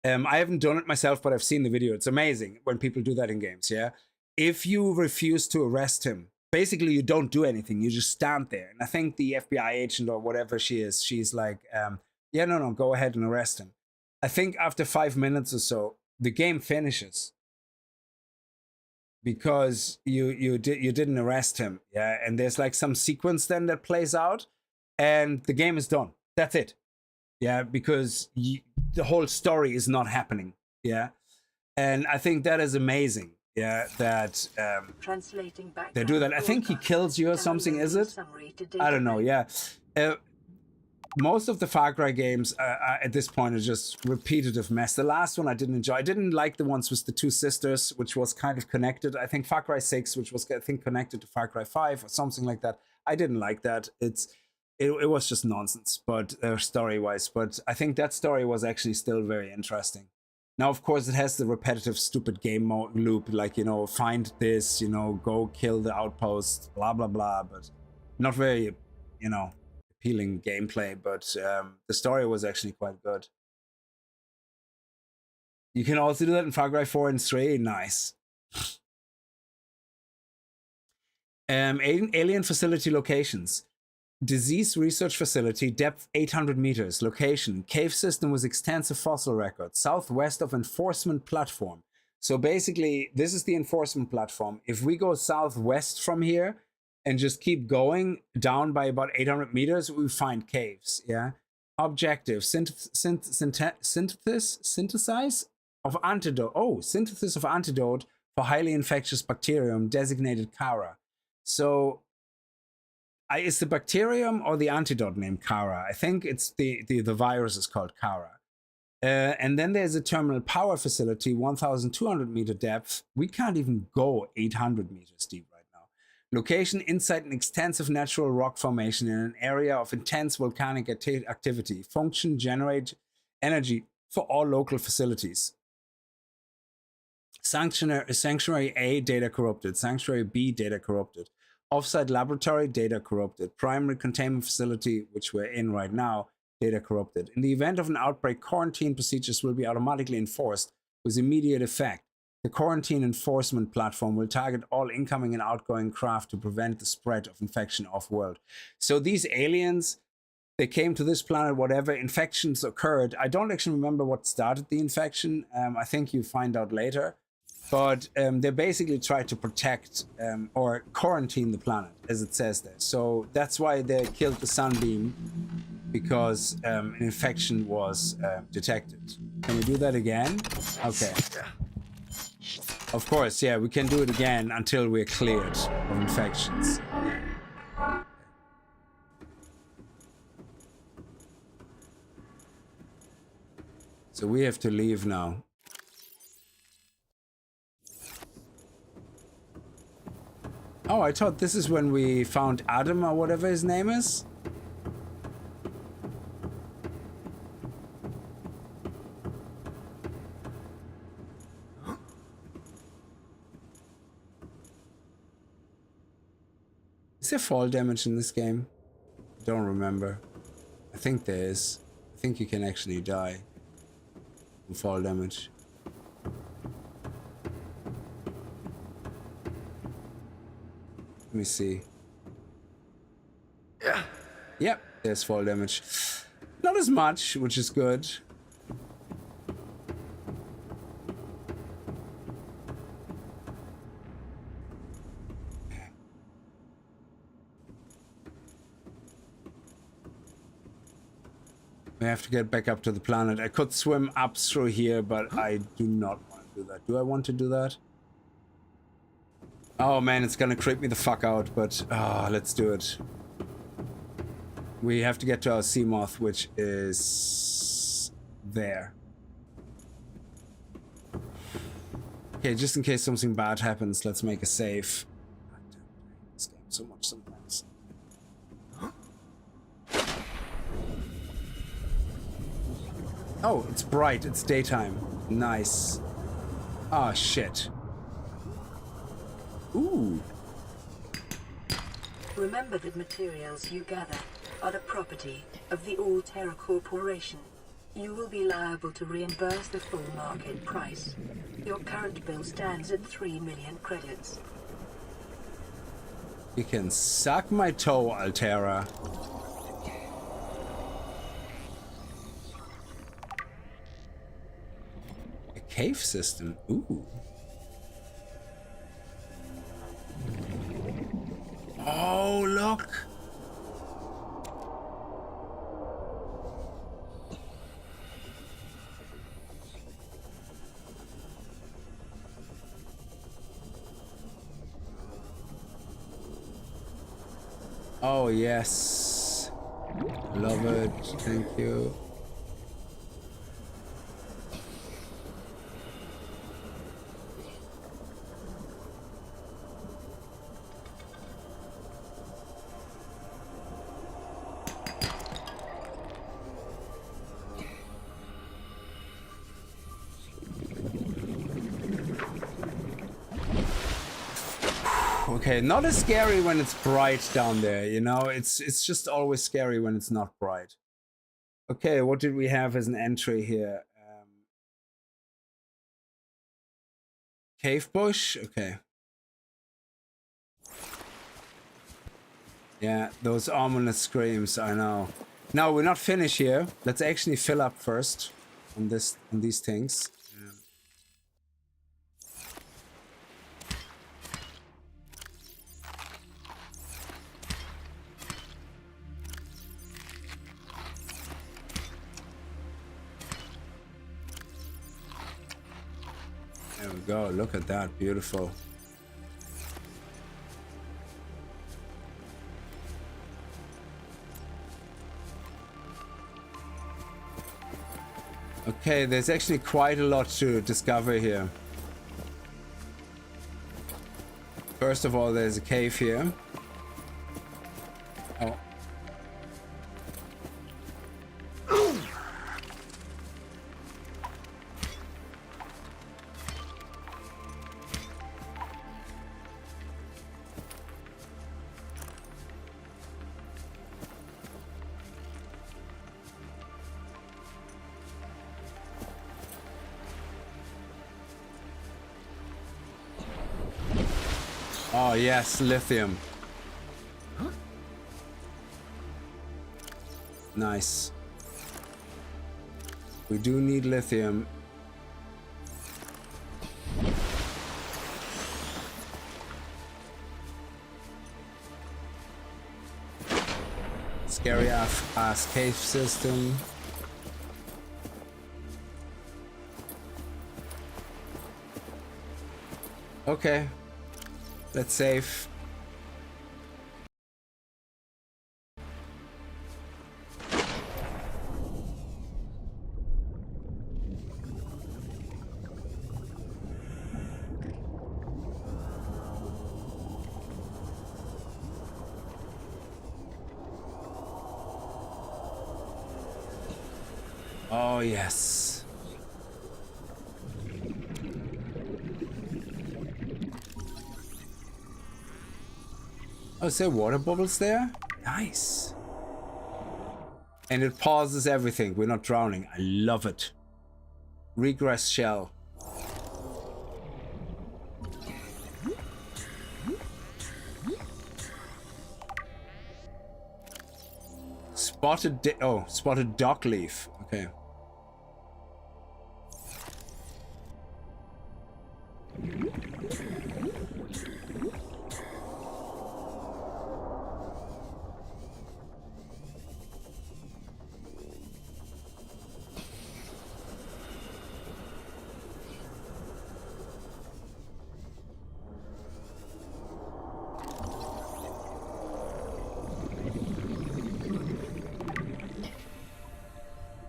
I haven't done it myself, but I've seen the video. It's amazing when people do that in games, yeah? If you refuse to arrest him, basically you don't do anything. You just stand there. And I think the FBI agent or whatever she is, she's like, yeah, no, go ahead and arrest him. I think after 5 minutes or so, the game finishes. Because you didn't arrest him, yeah? And there's like some sequence then that plays out, and the game is done. That's it. Yeah, because the whole story is not happening. Yeah, and I think that is amazing. Yeah, that Translating back they do that. I think he kills you or something. Is it? I don't know. Yeah, most of the Far Cry games at this point are just repetitive mess. The last one I didn't enjoy. I didn't like the ones with the two sisters, which was kind of connected. I think Far Cry 6, which was I think connected to Far Cry 5 or something like that. I didn't like that. It was just nonsense, but story-wise. But I think that story was actually still very interesting. Now, of course, it has the repetitive, stupid game mode loop, like, you know, find this, you know, go kill the outpost, blah, blah, blah. But not very, you know, appealing gameplay. But the story was actually quite good. You can also do that in Far Cry 4 and 3. Nice. Alien facility locations. Disease research facility, depth 800 meters. Location, cave system with extensive fossil records. Southwest of enforcement platform. So basically, this is the enforcement platform. If we go southwest from here and just keep going down by about 800 meters, we find caves, yeah? Objective, synthesis of antidote. Oh, synthesis of antidote for highly infectious bacterium designated Kara. So, is the bacterium or the antidote named Kara? I think it's the virus is called Kara. And then there's a terminal power facility, 1,200 meter depth. We can't even go 800 meters deep right now. Location, inside an extensive natural rock formation in an area of intense volcanic activity. Function, generate energy for all local facilities. Sanctuary A, data corrupted. Sanctuary B, data corrupted. Offsite laboratory, data corrupted. Primary containment facility, which we're in right now, data corrupted. In the event of an outbreak, quarantine procedures will be automatically enforced with immediate effect. The quarantine enforcement platform will target all incoming and outgoing craft to prevent the spread of infection off-world. So these aliens, they came to this planet, whatever, infections occurred. I don't actually remember what started the infection. I think you find out later. But they basically try to protect or quarantine the planet, as it says there. So that's why they killed the Sunbeam, because an infection was detected. Can we do that again? Okay. Of course, yeah, we can do it again until we're cleared of infections. So we have to leave now. Oh, I thought this is when we found Adam or whatever his name is. Is there fall damage in this game? I don't remember. I think there is. I think you can actually die from fall damage. Let me see. Yeah. Yep, there's fall damage. Not as much, which is good. We have to get back up to the planet. I could swim up through here, but I do not want to do that. Do I want to do that? Oh man, it's gonna creep me the fuck out, but let's do it. We have to get to our sea moth, which is there. Okay, just in case something bad happens, let's make a save. God damn, I hate this game so much sometimes. Oh, it's bright, it's daytime. Nice. Ah, shit. Ooh. Remember that materials you gather are the property of the All-Terra Corporation. You will be liable to reimburse the full market price. Your current bill stands at 3 million credits. You can suck my toe, Altera. A cave system. Ooh. Oh, look. Oh, yes. Love it. Thank you. Okay, not as scary when it's bright down there, you know? It's just always scary when it's not bright. Okay, what did we have as an entry here? Cave bush? Okay. Yeah, those ominous screams, I know. No, we're not finished here. Let's actually fill up first on these things. There we go, look at that, beautiful. Okay, there's actually quite a lot to discover here. First of all, there's a cave here. Oh. Oh yes, lithium. Nice. We do need lithium. Scary ass cave system. Okay. Let's save. Oh, yes. Oh, is there water bubbles there? Nice. And it pauses everything. We're not drowning. I love it. Regress shell. Spotted dock leaf. Okay.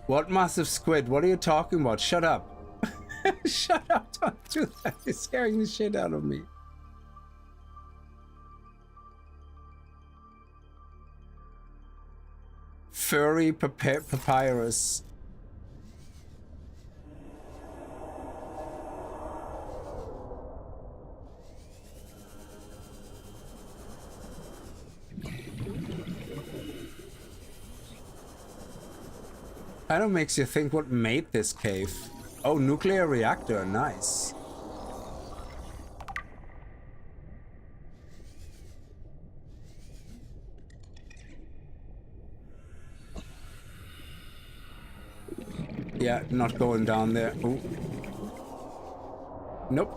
What massive squid? What are you talking about? Shut up. Shut up, don't do that. You're scaring the shit out of me. Furry papyrus. Kind of makes you think what made this cave. Oh, nuclear reactor, nice. Yeah, not going down there. Ooh. Nope.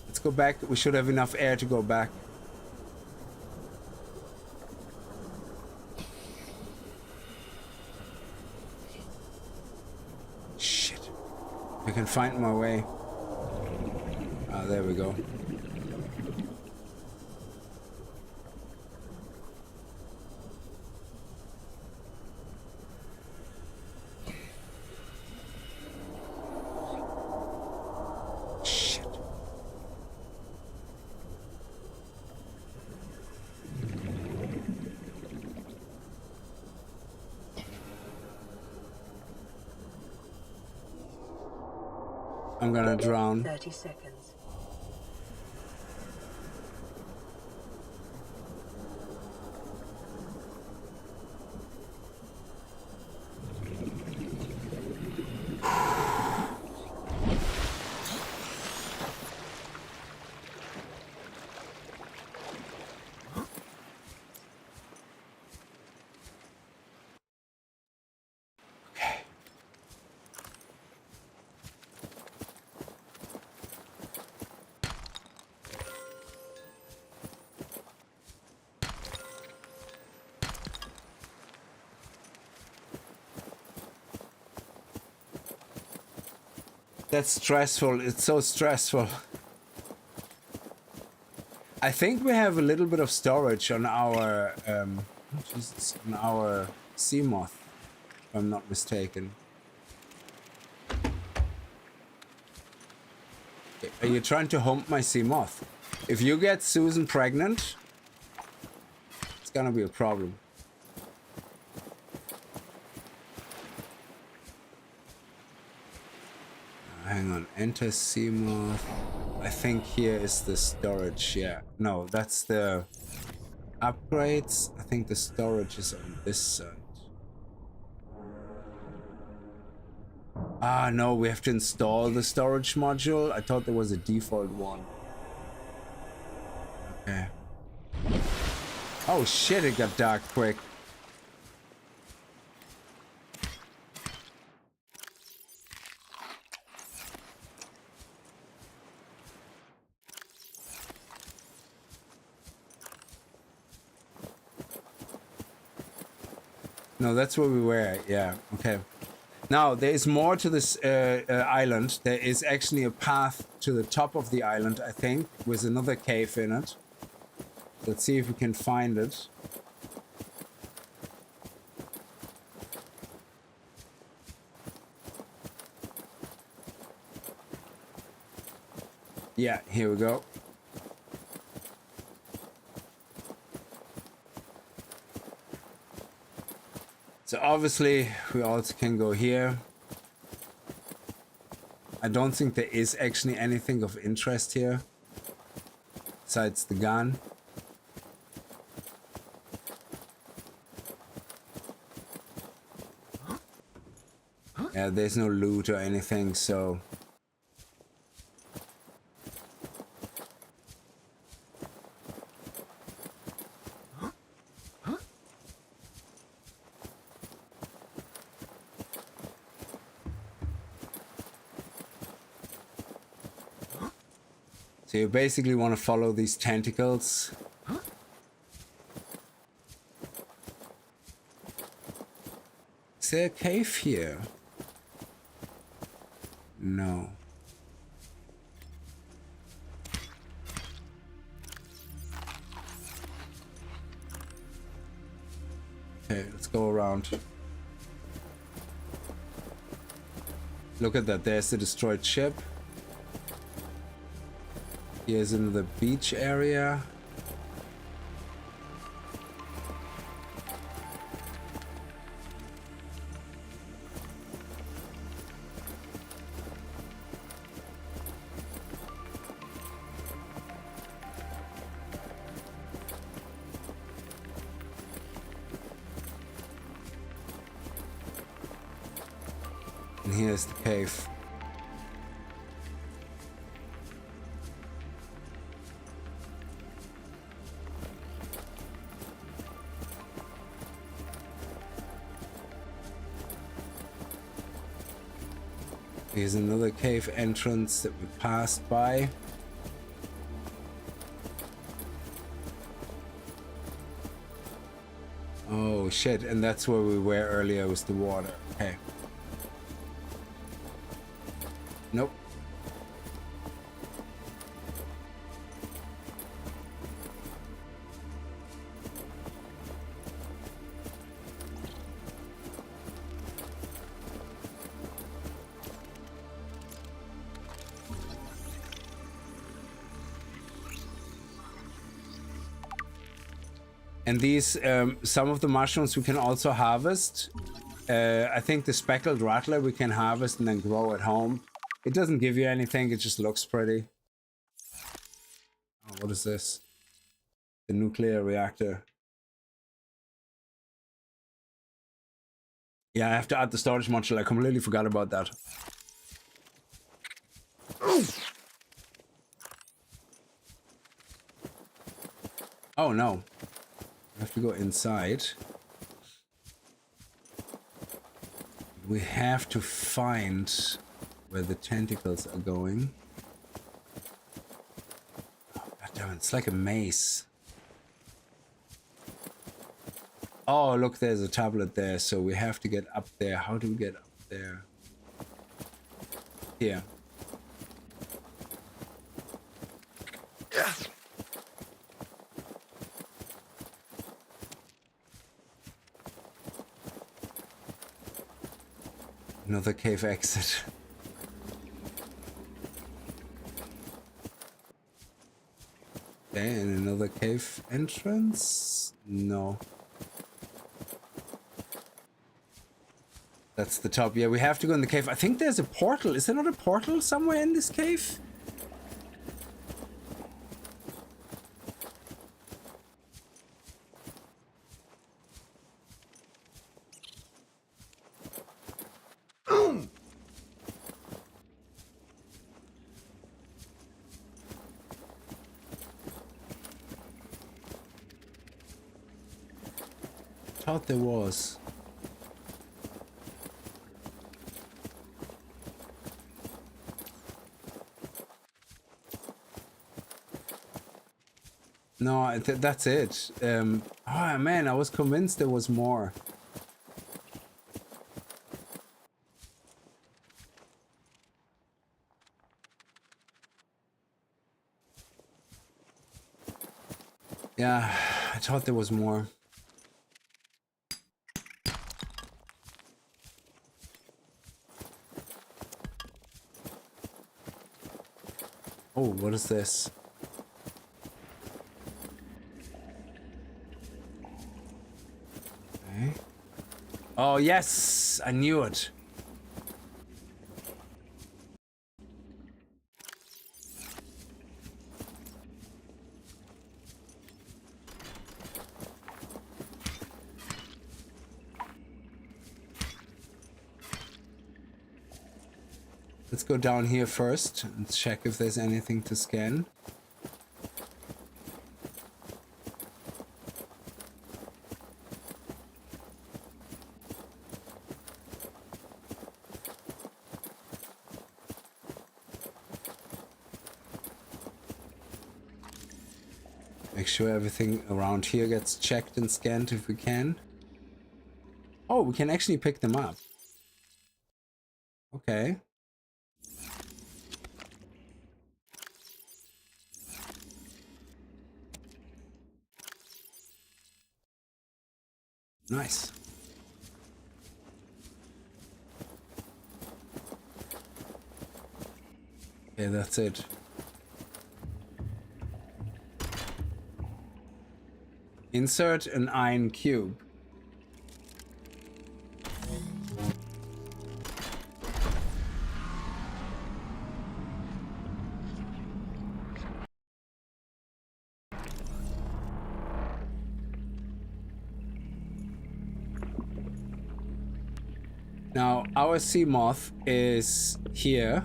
Let's go back. We should have enough air to go back. Shit. I can find my way. Ah, there we go. I'm gonna drown. 30 seconds. That's stressful. It's so stressful. I think we have a little bit of storage on our on our sea moth, if I'm not mistaken. Are you trying to hump my sea moth? If you get Susan pregnant, it's gonna be a problem. Hang on, enter sea moth. I think here is the storage. Yeah, no, that's the upgrades. I think the storage is on this side. Ah, no, we have to install the storage module. I thought there was a default one. Okay. Oh shit, it got dark quick. No, that's where we were. Yeah, okay. Now, there is more to this island. There is actually a path to the top of the island, I think, with another cave in it. Let's see if we can find it. Yeah, here we go. So obviously we also can go here. I don't think there is actually anything of interest here besides the gun. Yeah, there's no loot or anything, so you basically want to follow these tentacles. Is there a cave here? No. Okay, let's go around. Look at that, there's the destroyed ship. Here's in the beach area. And here's the cave. Here's another cave entrance that we passed by. Oh shit, and that's where we were earlier, was the water. Okay. Nope. And these, some of the mushrooms we can also harvest. I think the speckled rattler we can harvest and then grow at home. It doesn't give you anything, it just looks pretty. Oh, what is this? The nuclear reactor. Yeah, I have to add the storage module. I completely forgot about that. Oh no. I have to go inside. We have to find where the tentacles are going. Oh, God damn it, it's like a maze. Oh, look, there's a tablet there, so we have to get up there. How do we get up there? Here. Another cave exit. Okay, and another cave entrance? No. That's the top. Yeah, we have to go in the cave. I think there's a portal. Is there not a portal somewhere in this cave? Thought there was. No, that's it. Oh man, I was convinced there was more. Yeah, I thought there was more. Oh, what is this? Okay. Oh, yes! I knew it. Let's go down here first and check if there's anything to scan. Make sure everything around here gets checked and scanned if we can. Oh, we can actually pick them up. Okay. Nice. Okay, that's it. Insert an iron cube. Now, our sea moth is here.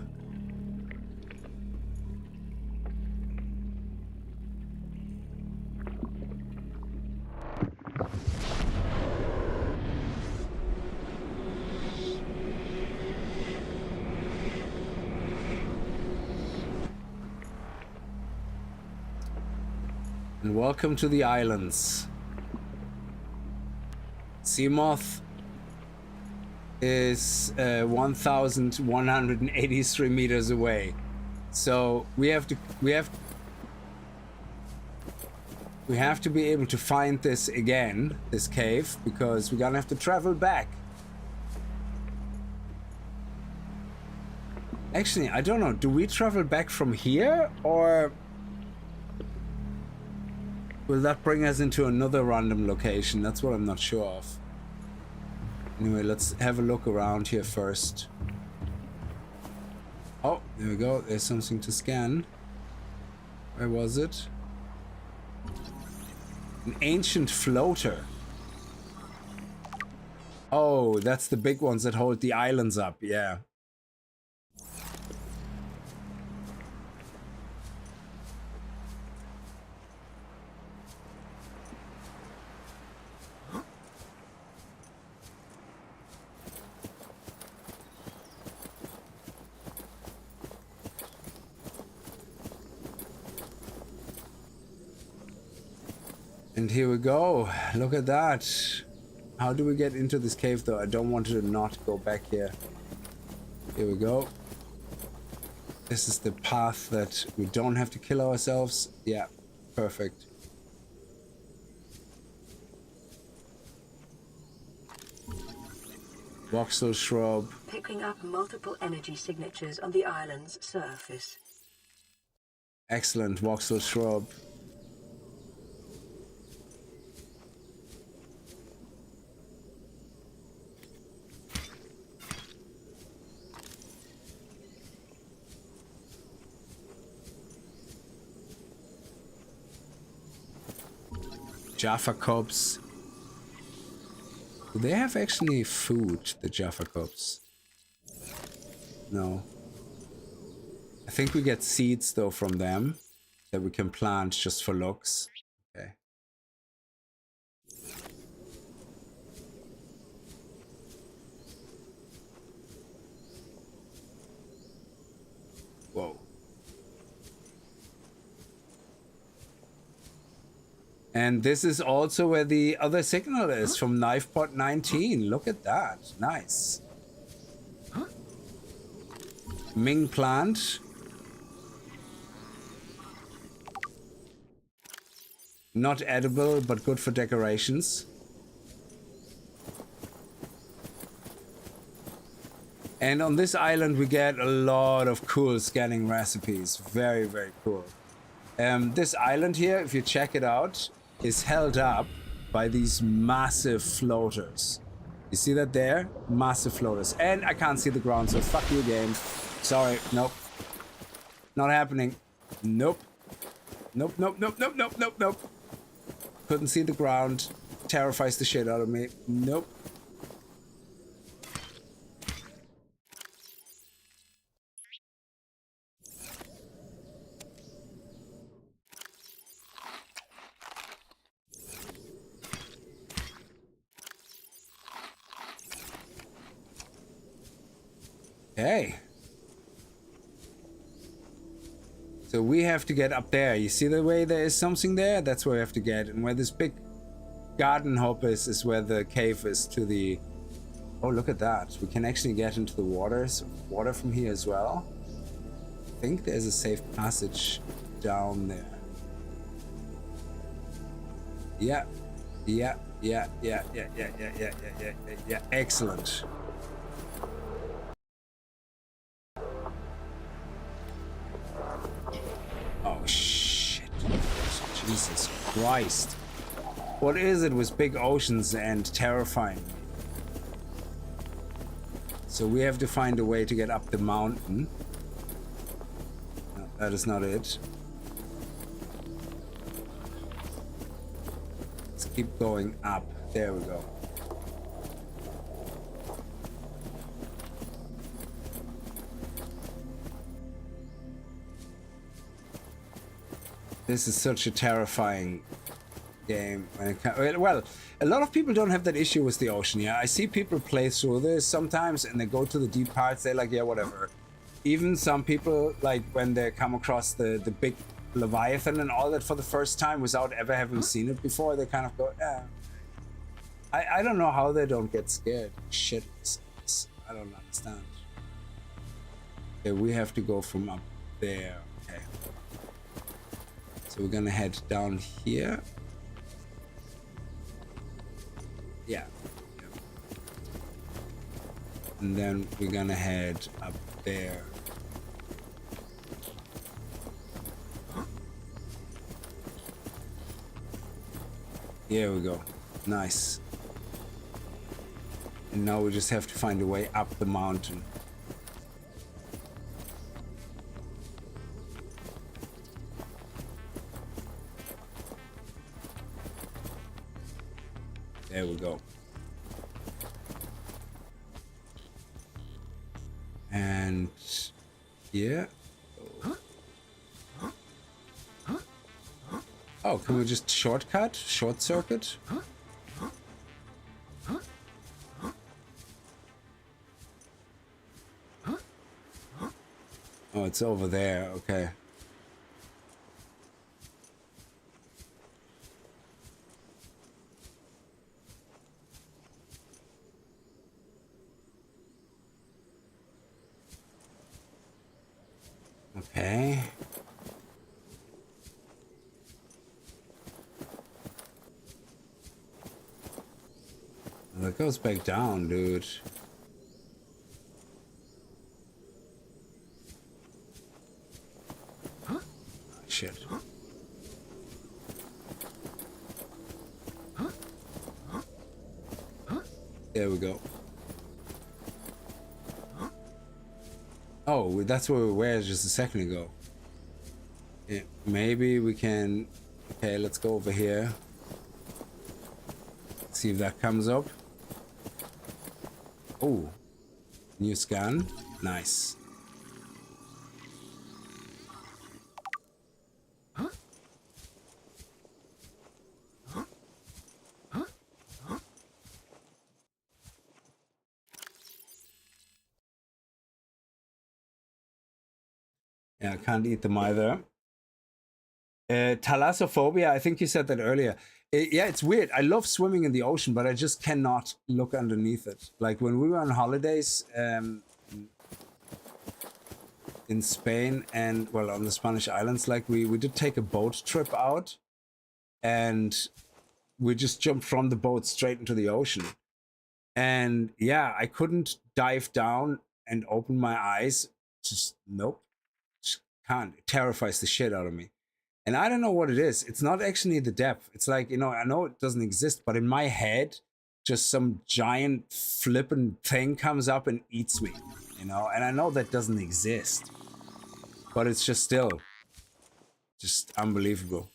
And welcome to the islands. Sea moth is 1,183 meters away, so we have to be able to find this again, this cave, because we're gonna have to travel back. Actually, I don't know, do we travel back from here, or will that bring us into another random location? That's what I'm not sure of. Anyway, let's have a look around here first. Oh, there we go. There's something to scan. Where was it? An ancient floater. Oh, that's the big ones that hold the islands up. Yeah. And here we go. Look at that. How do we get into this cave though? I don't want to not go back here. Here we go. This is the path that we don't have to kill ourselves. Yeah, perfect. Voxel shrub. Picking up multiple energy signatures on the island's surface. Excellent, voxel shrub. Jaffa cobs. Do they have actually food, the Jaffa cobs? No. I think we get seeds though from them that we can plant just for looks. Okay. Whoa. And this is also where the other signal is from KnifePod 19. Look at that. Nice. Ming plant. Not edible, but good for decorations. And on this island we get a lot of cool scanning recipes. Very, very cool. This island here, if you check it out, is held up by these massive floaters. You see that there? Massive floaters. And I can't see the ground, so fuck you, game. Sorry, nope. Not happening. Nope. Nope, nope, nope, nope, nope, nope, nope. Couldn't see the ground. Terrifies the shit out of me. Nope. Okay. So we have to get up there. You see the way there is something there? That's where we have to get. And where this big garden hop is where the cave is to the... Oh, look at that. We can actually get into the water from here as well. I think there's a safe passage down there. Yeah. Yeah. Excellent. Oh shit. Jesus Christ. What is it with big oceans and terrifying? So we have to find a way to get up the mountain. No, that is not it. Let's keep going up. There we go. This is such a terrifying game when it comes. Well, a lot of people don't have that issue with the ocean. Yeah, I see people play through this sometimes, and they go to the deep parts. They're like, yeah, whatever. Even some people, like when they come across the big Leviathan and all that for the first time without ever having seen it before, they kind of go, yeah. I don't know how they don't get scared. Shit, I don't understand. Okay, we have to go from up there. Okay. So we're gonna head down here. Yeah. And then we're gonna head up there. Here we go. Nice. And now we just have to find a way up the mountain. There we go. And yeah. Oh, can we just shortcut? Short circuit? Oh, it's over there. Okay. Okay. That goes back down, dude. Oh, shit. There we go. Oh, that's where we were just a second ago. Yeah, maybe we can... Okay, let's go over here. See if that comes up. Oh, new scan. Nice. Yeah, I can't eat them either. Thalassophobia, I think you said that earlier. Yeah, it's weird. I love swimming in the ocean, but I just cannot look underneath it. Like when we were on holidays in Spain and, well, on the Spanish islands, like we did take a boat trip out and we just jumped from the boat straight into the ocean. And yeah, I couldn't dive down and open my eyes. Just, nope. Just can't. It terrifies the shit out of me. And I don't know what it is. It's not actually the depth. It's like, you know, I know it doesn't exist, but in my head, just some giant flippin' thing comes up and eats me, you know? And I know that doesn't exist, but it's just still just unbelievable.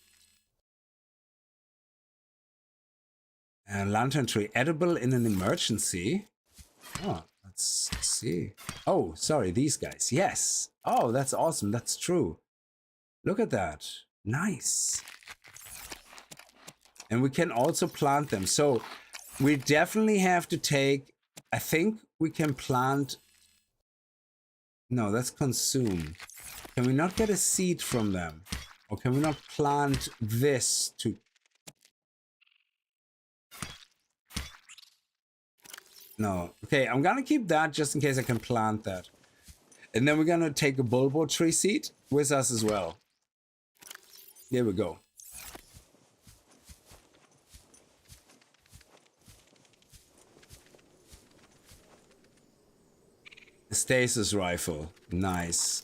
And lantern tree, edible in an emergency. Oh, let's see. Oh, sorry, these guys. Yes. Oh, that's awesome. That's true. Look at that. Nice. And we can also plant them. So we definitely have to take, I think we can plant. No, that's consume. Can we not get a seed from them? Or can we not plant this to? No. Okay, I'm gonna keep that just in case I can plant that. And then we're gonna take a bulbo tree seed with us as well. There we go. A stasis rifle. Nice.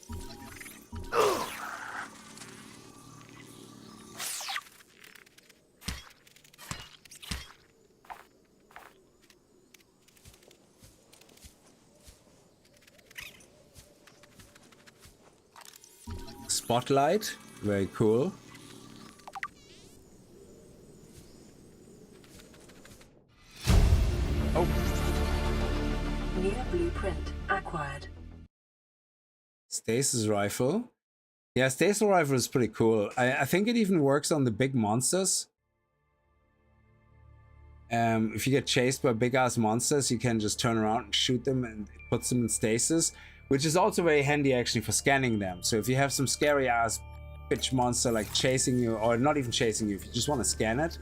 Spotlight. Very cool. Oh. New blueprint acquired. Stasis rifle. Yeah, Stasel Rifle is pretty cool. I think it even works on the big monsters. If you get chased by big-ass monsters, you can just turn around and shoot them, and it puts them in stasis, which is also very handy actually for scanning them. So if you have some scary-ass bitch monster like chasing you, or not even chasing you, if you just want to scan it.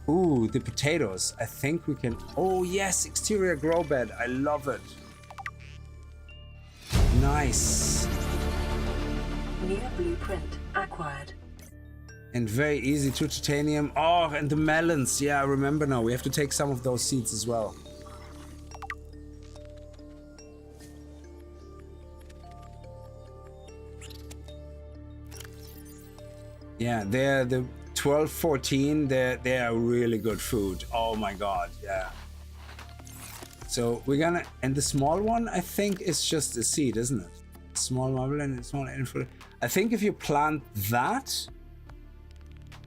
Ooh, the potatoes. I think we can... Oh yes, exterior grow bed. I love it. Nice. New blueprint acquired. And very easy to titanium. Oh, and the melons. Yeah, I remember now. We have to take some of those seeds as well. Yeah, they're the 12, 14. They are really good food. Oh my god, yeah. So we're gonna... And the small one, I think, is just a seed, isn't it? Small marble and a small info. I think if you plant that,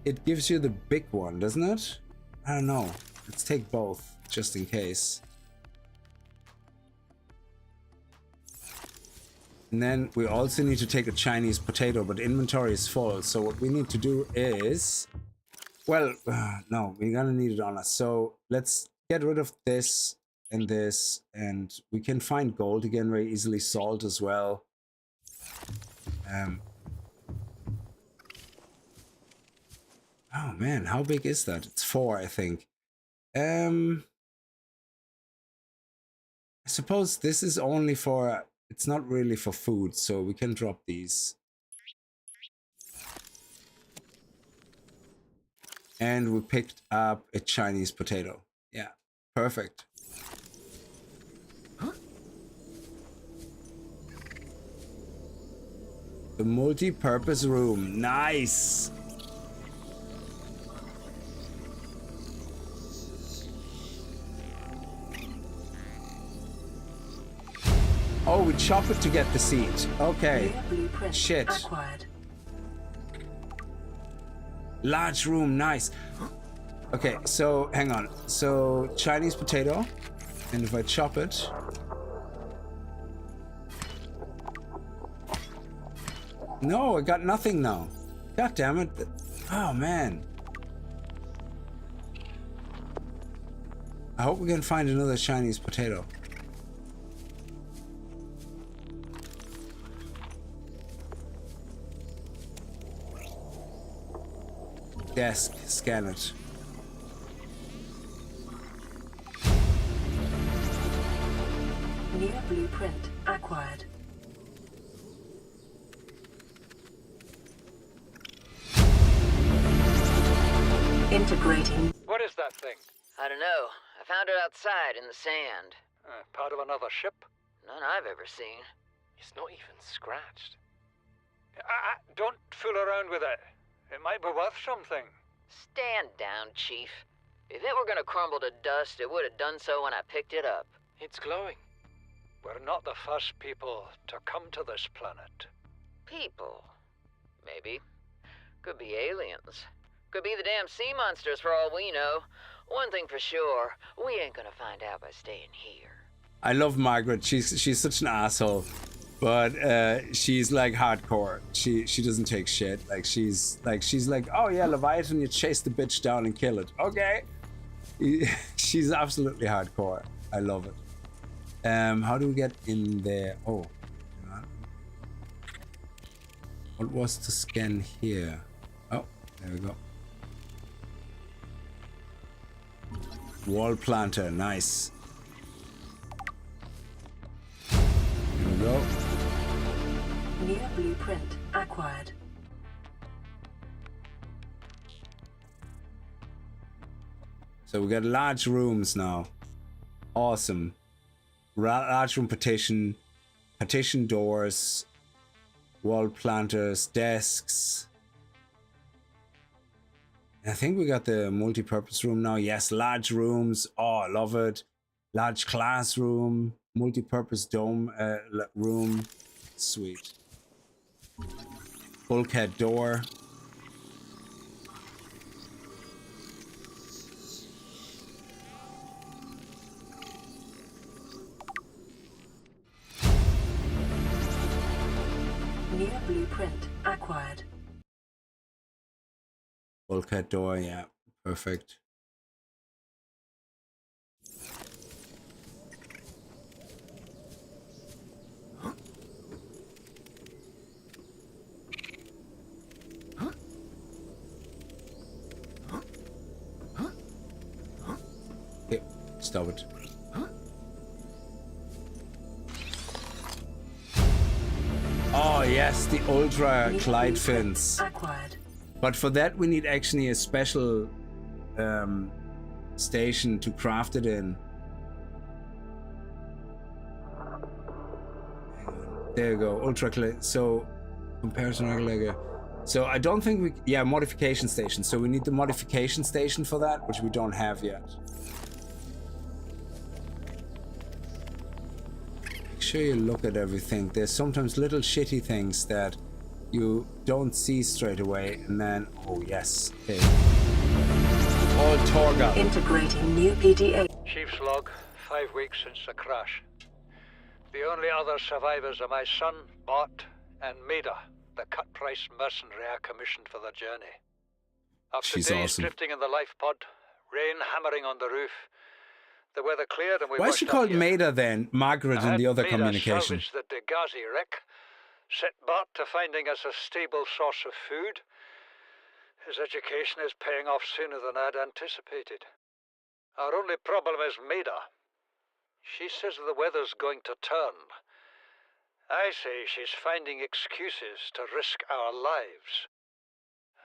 it gives you the big one, doesn't it? I don't know. Let's take both, just in case. And then we also need to take a Chinese potato, but inventory is full. So what we need to do is... Well, no, we're gonna need it on us. So let's get rid of this, and we can find gold again very easily, salt as well. Oh man, how big is that? It's 4, I think. I suppose this is only for... It's not really for food, so we can drop these. And we picked up a Chinese potato. Yeah, perfect. The multi-purpose room. Nice. Oh, we chop it to get the seed. Okay. Shit. Acquired. Large room, nice. Okay, so hang on. So Chinese potato, and if I chop it, no, I got nothing now. God damn it! Oh man. I hope we can find another Chinese potato. Desk, scan it. New blueprint acquired. Integrating. What is that thing? I don't know. I found it outside in the sand. Part of another ship? None I've ever seen. It's not even scratched. Don't fool around with it. It might be worth something. Stand down, Chief. If it were gonna crumble to dust, it would have done so when I picked it up. It's glowing. We're not the first people to come to this planet. People. Maybe. Could be aliens. Could be the damn sea monsters for all we know. One thing for sure, we ain't gonna find out by staying here. I love Margaret. She's such an asshole, but she's like hardcore. She doesn't take shit. Like she's like, oh yeah, Leviathan, you chase the bitch down and kill it. Okay. She's absolutely hardcore. I love it. How do we get in there? Oh, hang on. What was to scan here? Oh, there we go. Wall planter, nice. Here we go. New blueprint acquired. So we got large rooms now. Awesome. Large room partition doors, wall planters, desks. I think we got the multi-purpose room now. Yes, large rooms. Oh, I love it. Large classroom, multi-purpose dome room. Sweet. Bulkhead door. New blueprint acquired. Bulkhead door, yeah, perfect. Okay, stop it. Oh yes, the ultra glide fins. Acquired. But for that we need actually a special station to craft it in. There you go, ultra glide. So comparison regulator. So I don't think we, yeah, modification station. So we need the modification station for that, which we don't have yet. Make sure you look at everything. There's sometimes little shitty things that you don't see straight away, and then, oh yes, okay. All Torgal. Integrating new PDA. Chief's log, 5 weeks since the crash. The only other survivors are my son, Bart, and Maida, the cut-price mercenary I commissioned for the journey. After She's days awesome. drifting in the life pod, rain hammering on the roof, the weather cleared and we Why is she washed up called here. Maida then? Margaret in the other Maida communication. salvage the Degazi wreck, set Bart to finding us a stable source of food. His education is paying off sooner than I'd anticipated. Our only problem is Maida. She says the weather's going to turn. I say she's finding excuses to risk our lives.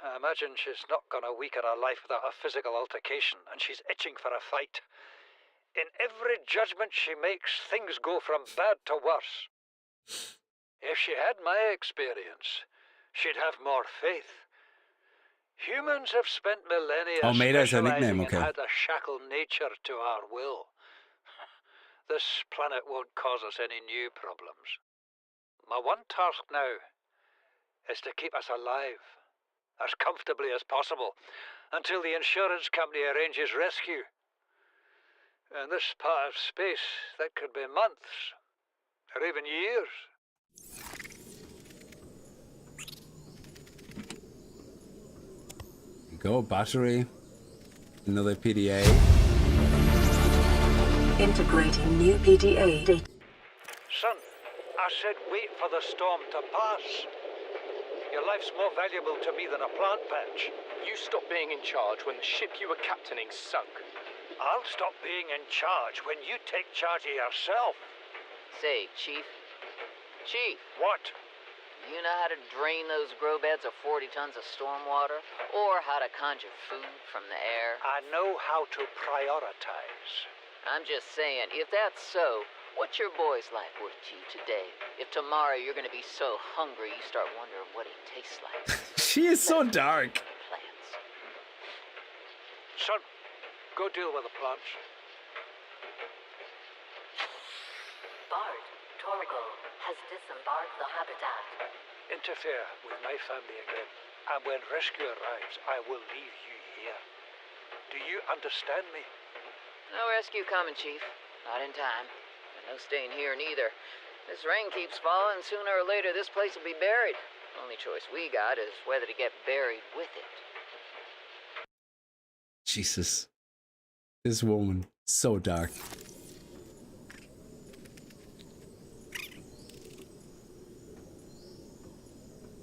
I imagine she's not going to weaken her life without a physical altercation, and she's itching for a fight. In every judgment she makes, things go from bad to worse. If she had my experience, she'd have more faith. Humans have spent millennia Oh, Maida is her specializing nickname, okay. in how to shackle nature to our will. This planet won't cause us any new problems. My one task now is to keep us alive, as comfortably as possible, until the insurance company arranges rescue. In this part of space, that could be months, or even years. Go, battery. Another PDA. Integrating new PDA data. Son, I said wait for the storm to pass. Your life's more valuable to me than a plant patch. You stopped being in charge when the ship you were captaining sunk. I'll stop being in charge when you take charge of yourself. Say, Chief. Chief, What? you know how to drain those grow beds of 40 tons of stormwater? Or how to conjure food from the air? I know how to prioritize. I'm just saying, if that's so, what's your boy's life worth to you today? If tomorrow you're gonna be so hungry you start wondering what he tastes like. She is so dark. Plants. Son, go deal with the plants. Bart, Torgal has disembarked the habitat. Interfere with my family again, and when rescue arrives, I will leave you here. Do you understand me? No rescue coming, Chief. Not in time. And no staying here neither. This rain keeps falling, sooner or later this place will be buried. Only choice we got is whether to get buried with it. Jesus. This woman, so dark.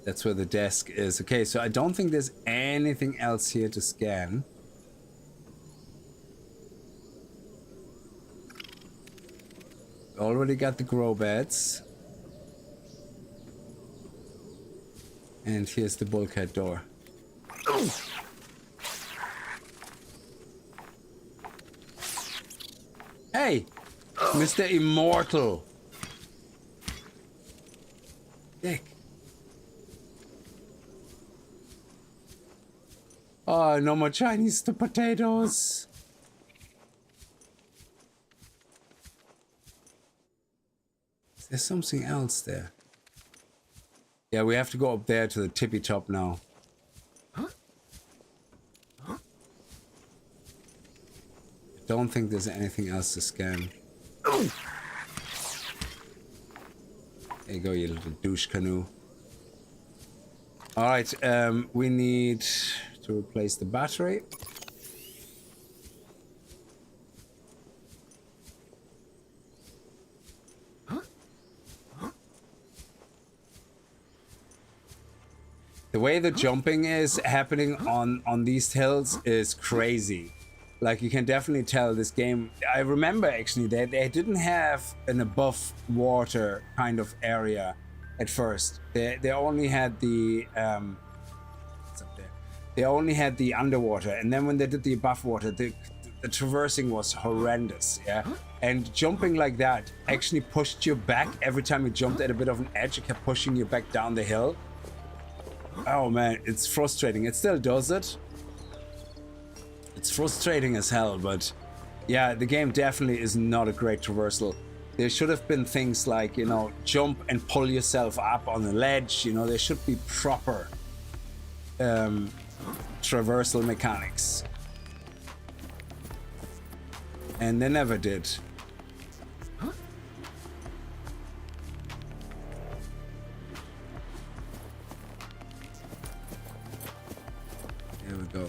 That's where the desk is. Okay, so I don't think there's anything else here to scan. Already got the grow beds. And here's the bulkhead door. Hey, Mr. Immortal. Dick. Oh, no more Chinese potatoes. There's something else there. Yeah, we have to go up there to the tippy top now. I don't think there's anything else to scan. There you go, you little douche canoe. All right, we need to replace the battery. The way the jumping is happening on these hills is crazy. Like, you can definitely tell this game. I remember actually that they didn't have an above water kind of area at first. They only had the what's up there? They only had the underwater, and then when they did the above water, the traversing was horrendous. Yeah, and jumping like that actually pushed you back every time you jumped at a bit of an edge. It kept pushing you back down the hill. Oh man, it's frustrating. It still does it. It's frustrating as hell, but yeah, the game definitely is not a great traversal. There should have been things like, you know, jump and pull yourself up on the ledge. You know, there should be proper traversal mechanics. And they never did. Here we go.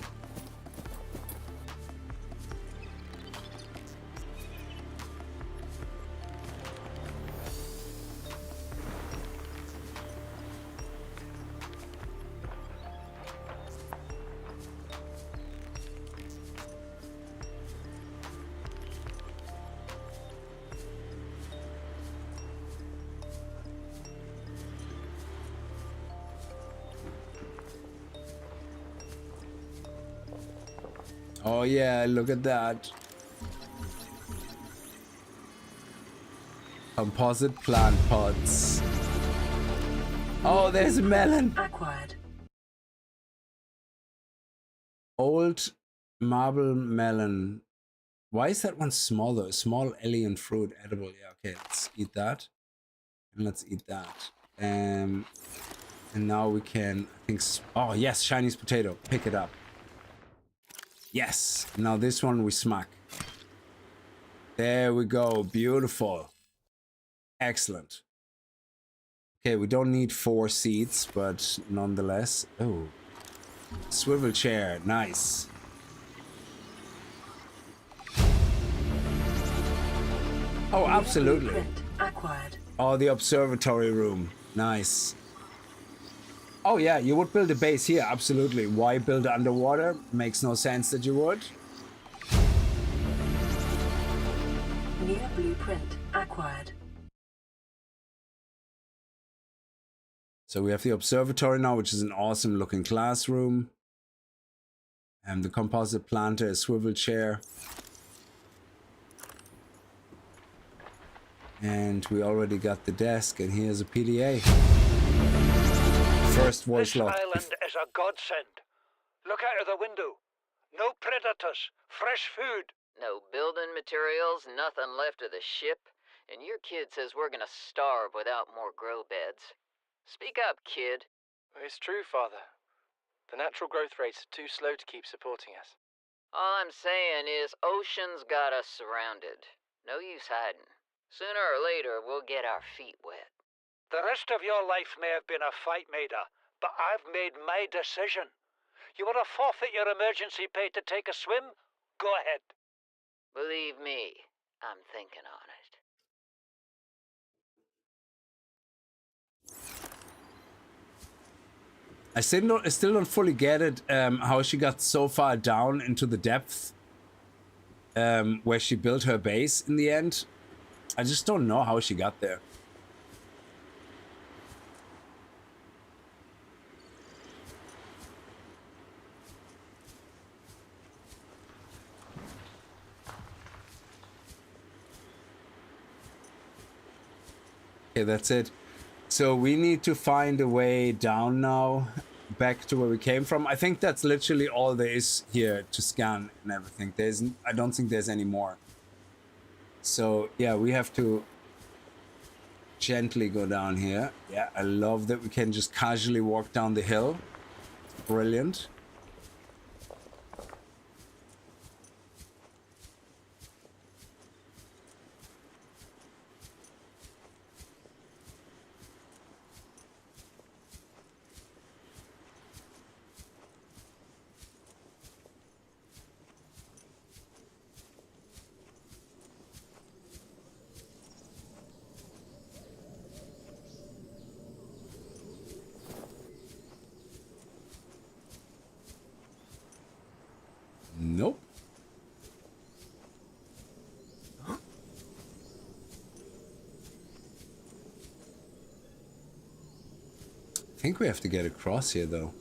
Oh yeah, look at that. Composite plant pods. Oh, there's a melon. Acquired. Old marble melon. Why is that one smaller? Small alien fruit, edible. Yeah, okay, let's eat that. And let's eat that. And now we can, I think, oh yes, Chinese potato. Pick it up. Yes. Now this one we smack. There we go. Beautiful. Excellent. Okay, we don't need 4 seats, but nonetheless. Oh. Swivel chair. Nice. Oh, absolutely. Acquired. Oh, the observatory room. Nice. Oh yeah, you would build a base here, absolutely. Why build underwater? Makes no sense that you would. New blueprint acquired. So we have the observatory now, which is an awesome looking classroom. And the composite planter, a swivel chair. And we already got the desk, and here's a PDA. First voice lock. This island is a godsend. Look out of the window. No predators, fresh food. No building materials, nothing left of the ship, and your kid says we're gonna starve without more grow beds. Speak up, kid. It's true, Father. The natural growth rates are too slow to keep supporting us. All I'm saying is ocean's got us surrounded. No use hiding. Sooner or later, we'll get our feet wet. The rest of your life may have been a fight, Maida, but I've made my decision. You want to forfeit your emergency pay to take a swim? Go ahead. Believe me, I'm thinking on it. I still don't fully get it, how she got so far down into the depth where she built her base in the end. I just don't know how she got there. Okay, that's it. So we need to find a way down now, back to where we came from. I think that's literally all there is here to scan and everything. I don't think there's any more. So yeah, we have to gently go down here. Yeah, I love that we can just casually walk down the hill. Brilliant. think we have to get across here though.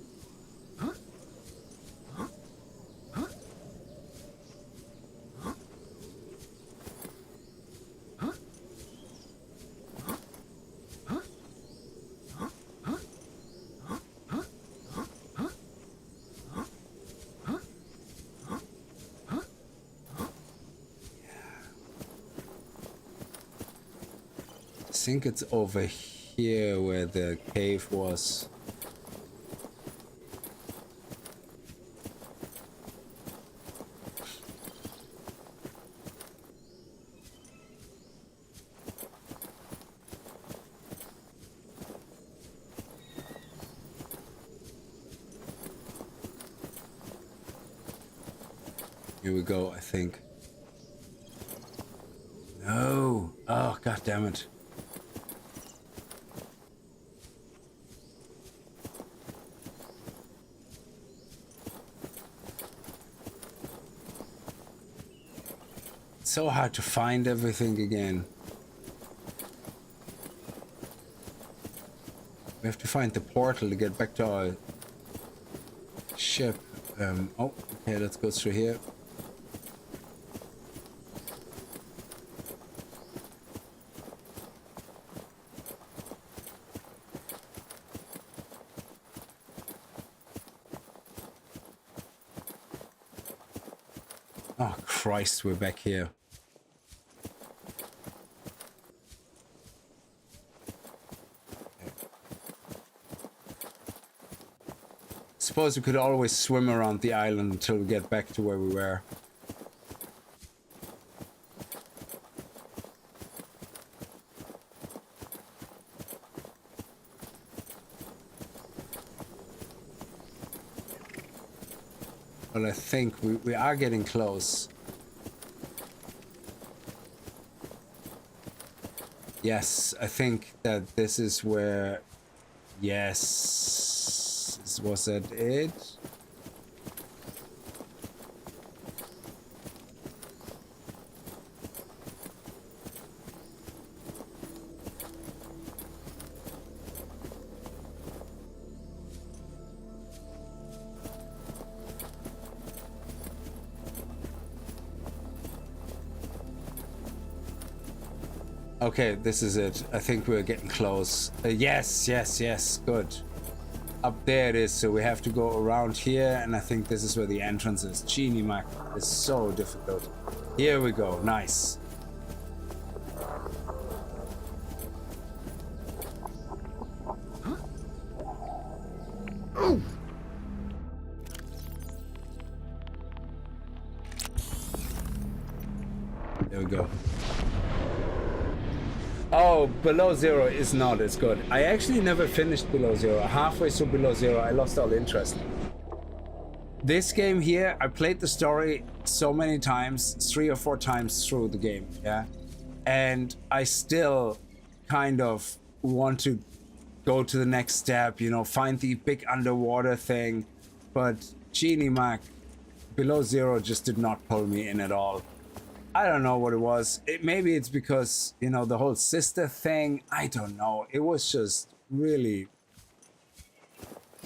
I think it's over here where the cave was. Here we go, I think. No! Oh, god damn it. So hard to find everything again. We have to find the portal to get back to our ship. Oh, okay, let's go through here. Oh Christ, we're back here. Suppose we could always swim around the island until we get back to where we were. But I think we are getting close. Yes, I think that this is where... Yes... Was that it? Okay, this is it. I think we're getting close. Yes, yes, yes. Good. Up there it is, so we have to go around here, and I think this is where the entrance is. Genie Mac is so difficult. Here we go, nice. There we go. Oh, Below Zero is not as good. I actually never finished Below Zero. Halfway through Below Zero, I lost all interest. This game here, I played the story so many times, 3 or 4 times through the game, yeah? And I still kind of want to go to the next step, you know, find the big underwater thing. But Genie Mac, Below Zero just did not pull me in at all. I don't know what it was. Maybe it's because, you know, the whole sister thing. I don't know. It was just really...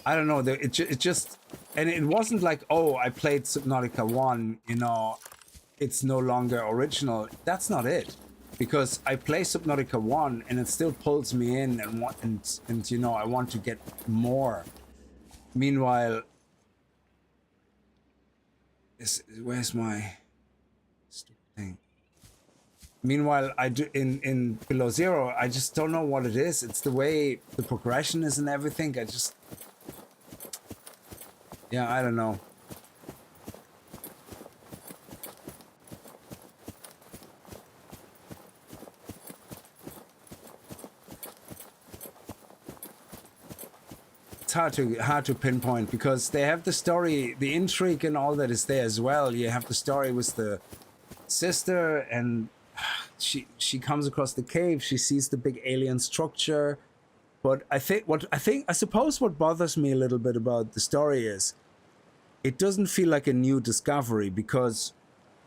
I don't know. It just... And it wasn't like, oh, I played Subnautica 1, you know, it's no longer original. That's not it. Because I play Subnautica 1 and it still pulls me in and you know, I want to get more. Meanwhile... Where's my... thing. Meanwhile, I do in Below Zero, I just don't know what it is. It's the way the progression is and everything. I just, yeah, I don't know. It's hard to pinpoint because they have the story, the intrigue and all that is there as well. You have the story with the sister, and she comes across the cave, she sees the big alien structure. But I suppose what bothers me a little bit about the story is it doesn't feel like a new discovery, because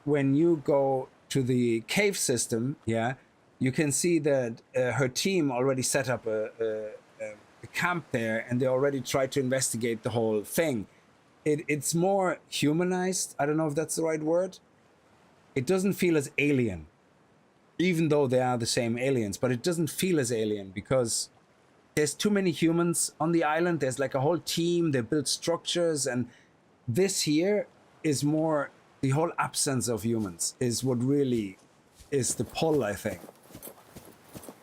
when you go to the cave system, yeah, you can see that her team already set up camp there, and they already tried to investigate the whole thing. It's more humanized. I don't know if that's the right word. It doesn't feel as alien, even though they are the same aliens, but it doesn't feel as alien because there's too many humans on the island. There's like a whole team, they build structures, and this here is more, the whole absence of humans is what really is the pull, I think.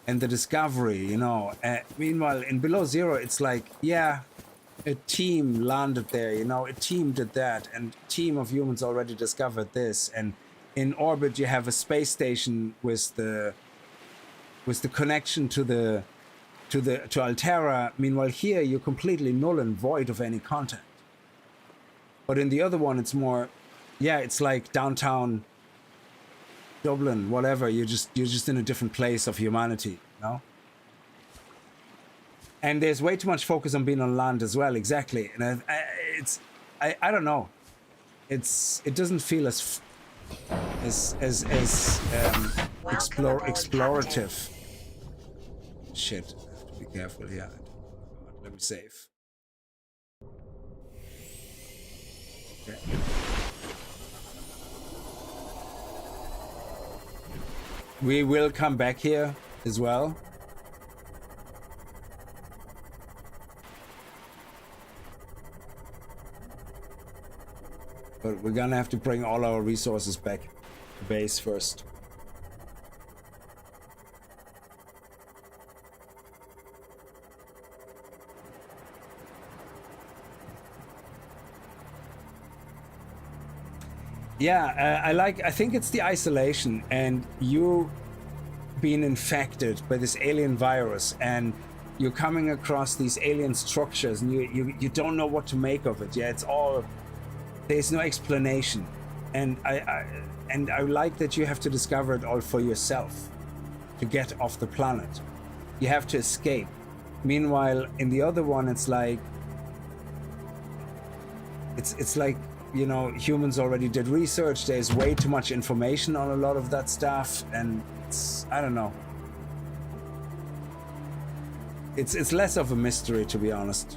And the discovery, you know. Meanwhile, in Below Zero, it's like, yeah, a team landed there, you know, a team did that, and a team of humans already discovered this, and in orbit you have a space station with the connection to Altera. Meanwhile, here you're completely null and void of any contact. But in the other one, it's more, yeah, it's like downtown Dublin, whatever. You're just in a different place of humanity, you know. And there's way too much focus on being on land as well. Exactly, and I don't know. It doesn't feel as explorative. Shit, I have to be careful here. Let me save. Okay. We will come back here as well. But we're gonna have to bring all our resources back to base first. Yeah, I think it's the isolation and you being infected by this alien virus, and you're coming across these alien structures, and you don't know what to make of it. Yeah, it's all, there's no explanation, and I like that you have to discover it all for yourself to get off the planet. You have to escape. Meanwhile, in the other one, it's like you know, humans already did research. There's way too much information on a lot of that stuff, and it's, I don't know. It's less of a mystery, to be honest.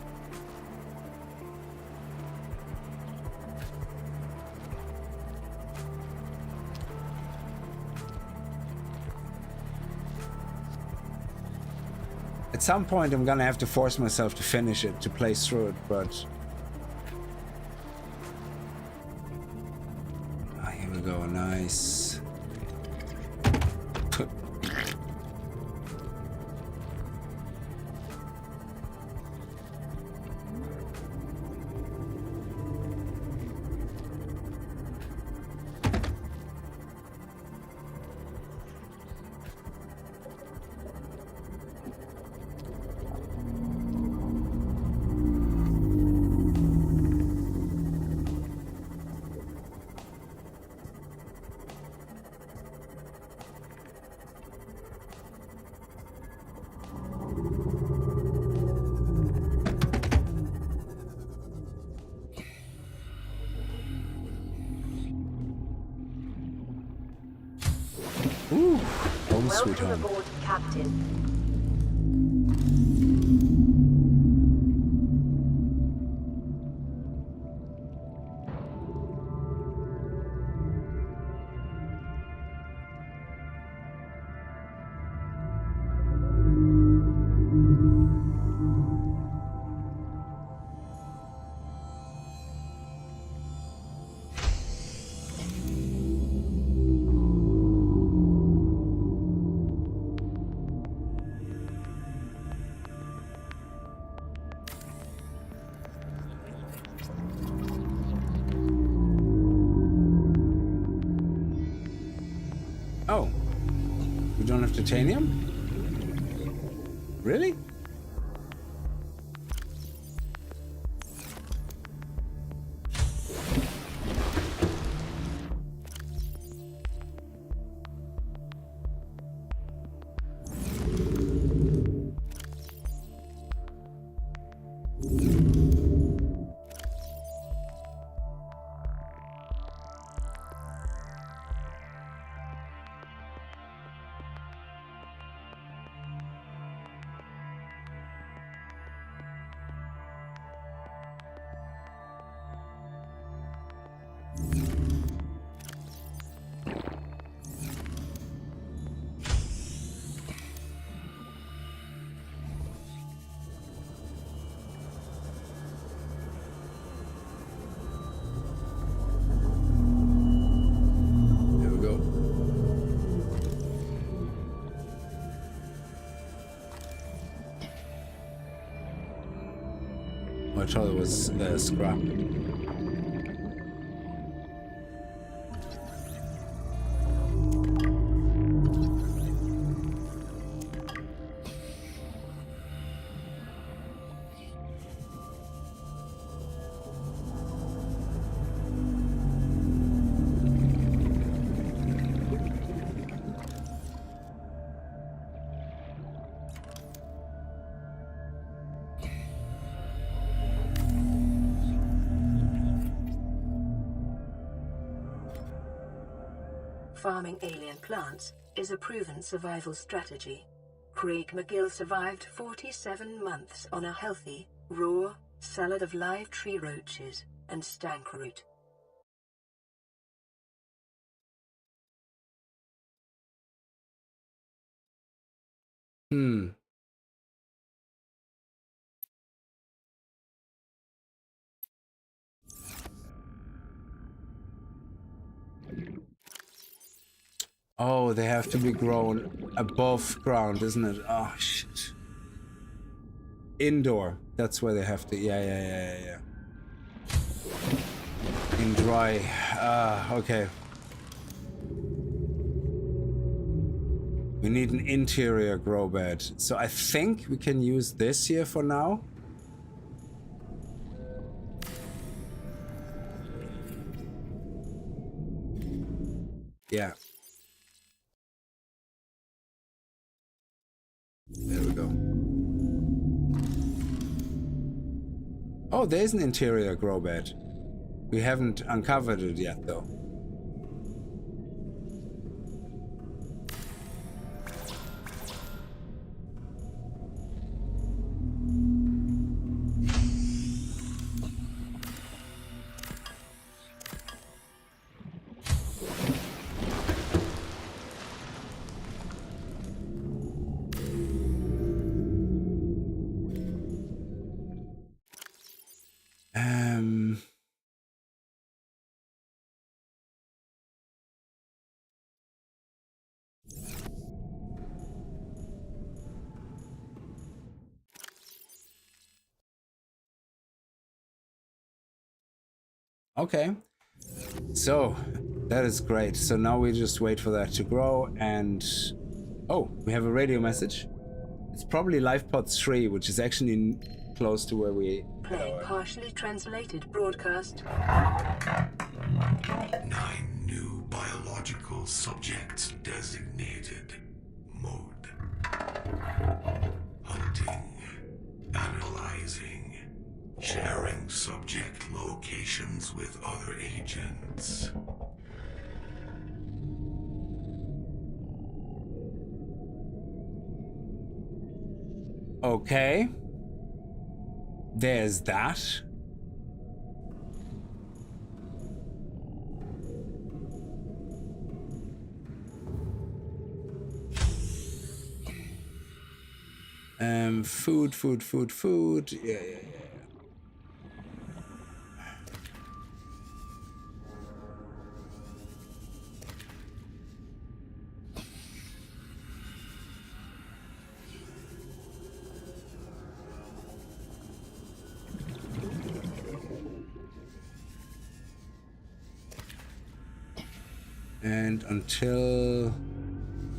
At some point, I'm gonna have to force myself to finish it, to play through it, but... Ah, here we go, nice. Ooh, home sweet home. Welcome aboard, Captain. Oh, we don't have titanium? Really? I thought it was scrap. Farming alien plants is a proven survival strategy. Craig McGill survived 47 months on a healthy, raw salad of live tree roaches and stank root. Oh, they have to be grown above ground, isn't it? Oh, shit. Indoor. That's where they have to... Yeah. In dry. Okay. We need an interior grow bed. So I think we can use this here for now. Yeah. There we go. Oh, there's an interior grow bed. We haven't uncovered it yet, though. Okay, so that is great. So now we just wait for that to grow and... Oh, we have a radio message. It's probably LifePod 3, which is actually close to where we... Playing partially translated broadcast. 9 new biological subjects designated. Mode. Hunting. Analyzing. Sharing subject locations with other agents. Okay. There's that. Food. Yeah. And until...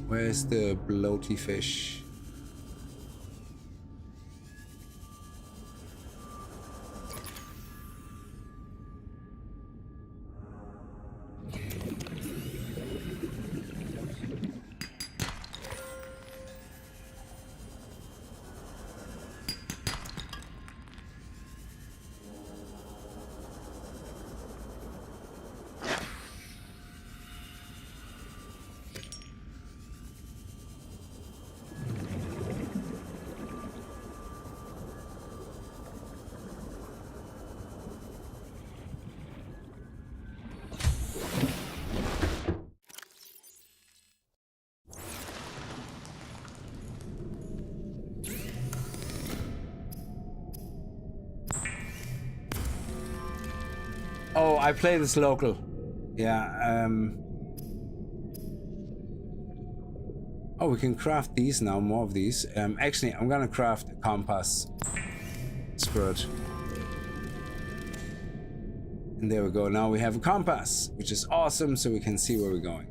Where's the bloaty fish? Oh, I play this local. Yeah, Oh, we can craft these now, more of these. Actually, I'm gonna craft a compass spirit. And there we go. Now we have a compass, which is awesome, so we can see where we're going.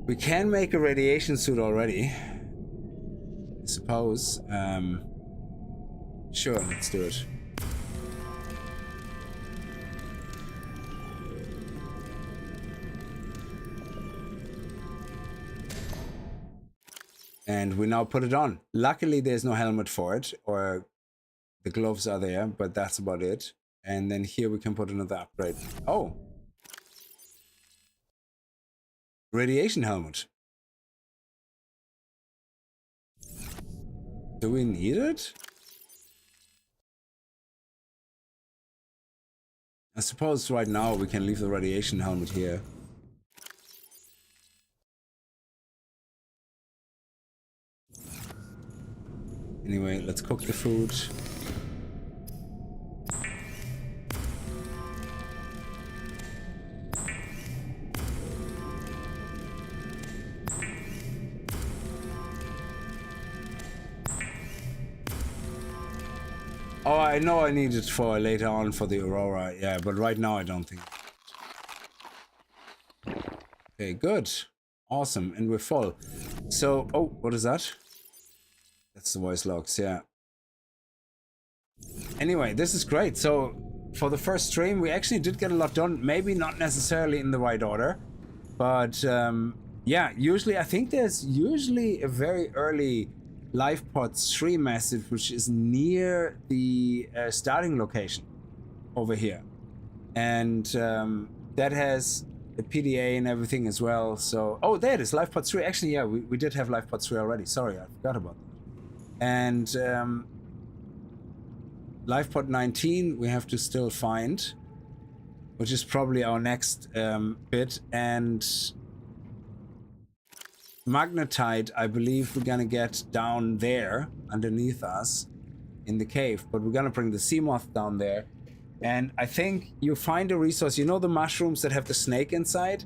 We can make a radiation suit already, I suppose. Sure, let's do it. And we now put it on. Luckily, there's no helmet for it, or the gloves are there, but that's about it. And then here we can put another upgrade. Oh. Radiation helmet. Do we need it? I suppose right now we can leave the radiation helmet here. Anyway, let's cook the food. Oh, I know I need it for later on for the Aurora, yeah, but right now I don't think. Okay, good. Awesome, and we're full. So, oh, what is that? That's the voice logs, yeah. Anyway, this is great. So, for the first stream, we actually did get a lot done. Maybe not necessarily in the right order, but yeah, usually, I think there's usually a very early LivePod stream message, which is near the starting location over here. And that has the PDA and everything as well. So, oh, there it is, LivePod 3. Actually, yeah, we did have LivePod 3 already. Sorry, I forgot about that. And LivePod 19 we have to still find, which is probably our next bit. And magnetite, I believe we're gonna get down there underneath us in the cave, but we're gonna bring the sea moth down there. And I think you find a resource, you know the mushrooms that have the snake inside?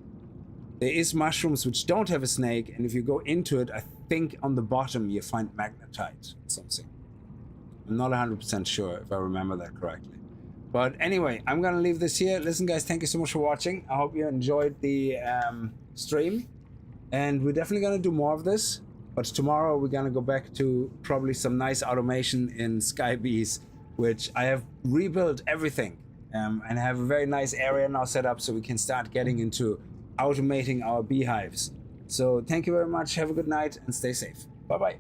There is mushrooms which don't have a snake, and if you go into it, I think on the bottom you find magnetite or something. I'm not 100% sure if I remember that correctly. But anyway, I'm gonna leave this here. Listen guys, thank you so much for watching. I hope you enjoyed the stream. And we're definitely gonna do more of this. But tomorrow we're gonna go back to probably some nice automation in Skybees, which I have rebuilt everything. And have a very nice area now set up so we can start getting into automating our beehives. So thank you very much, have a good night and stay safe. Bye bye.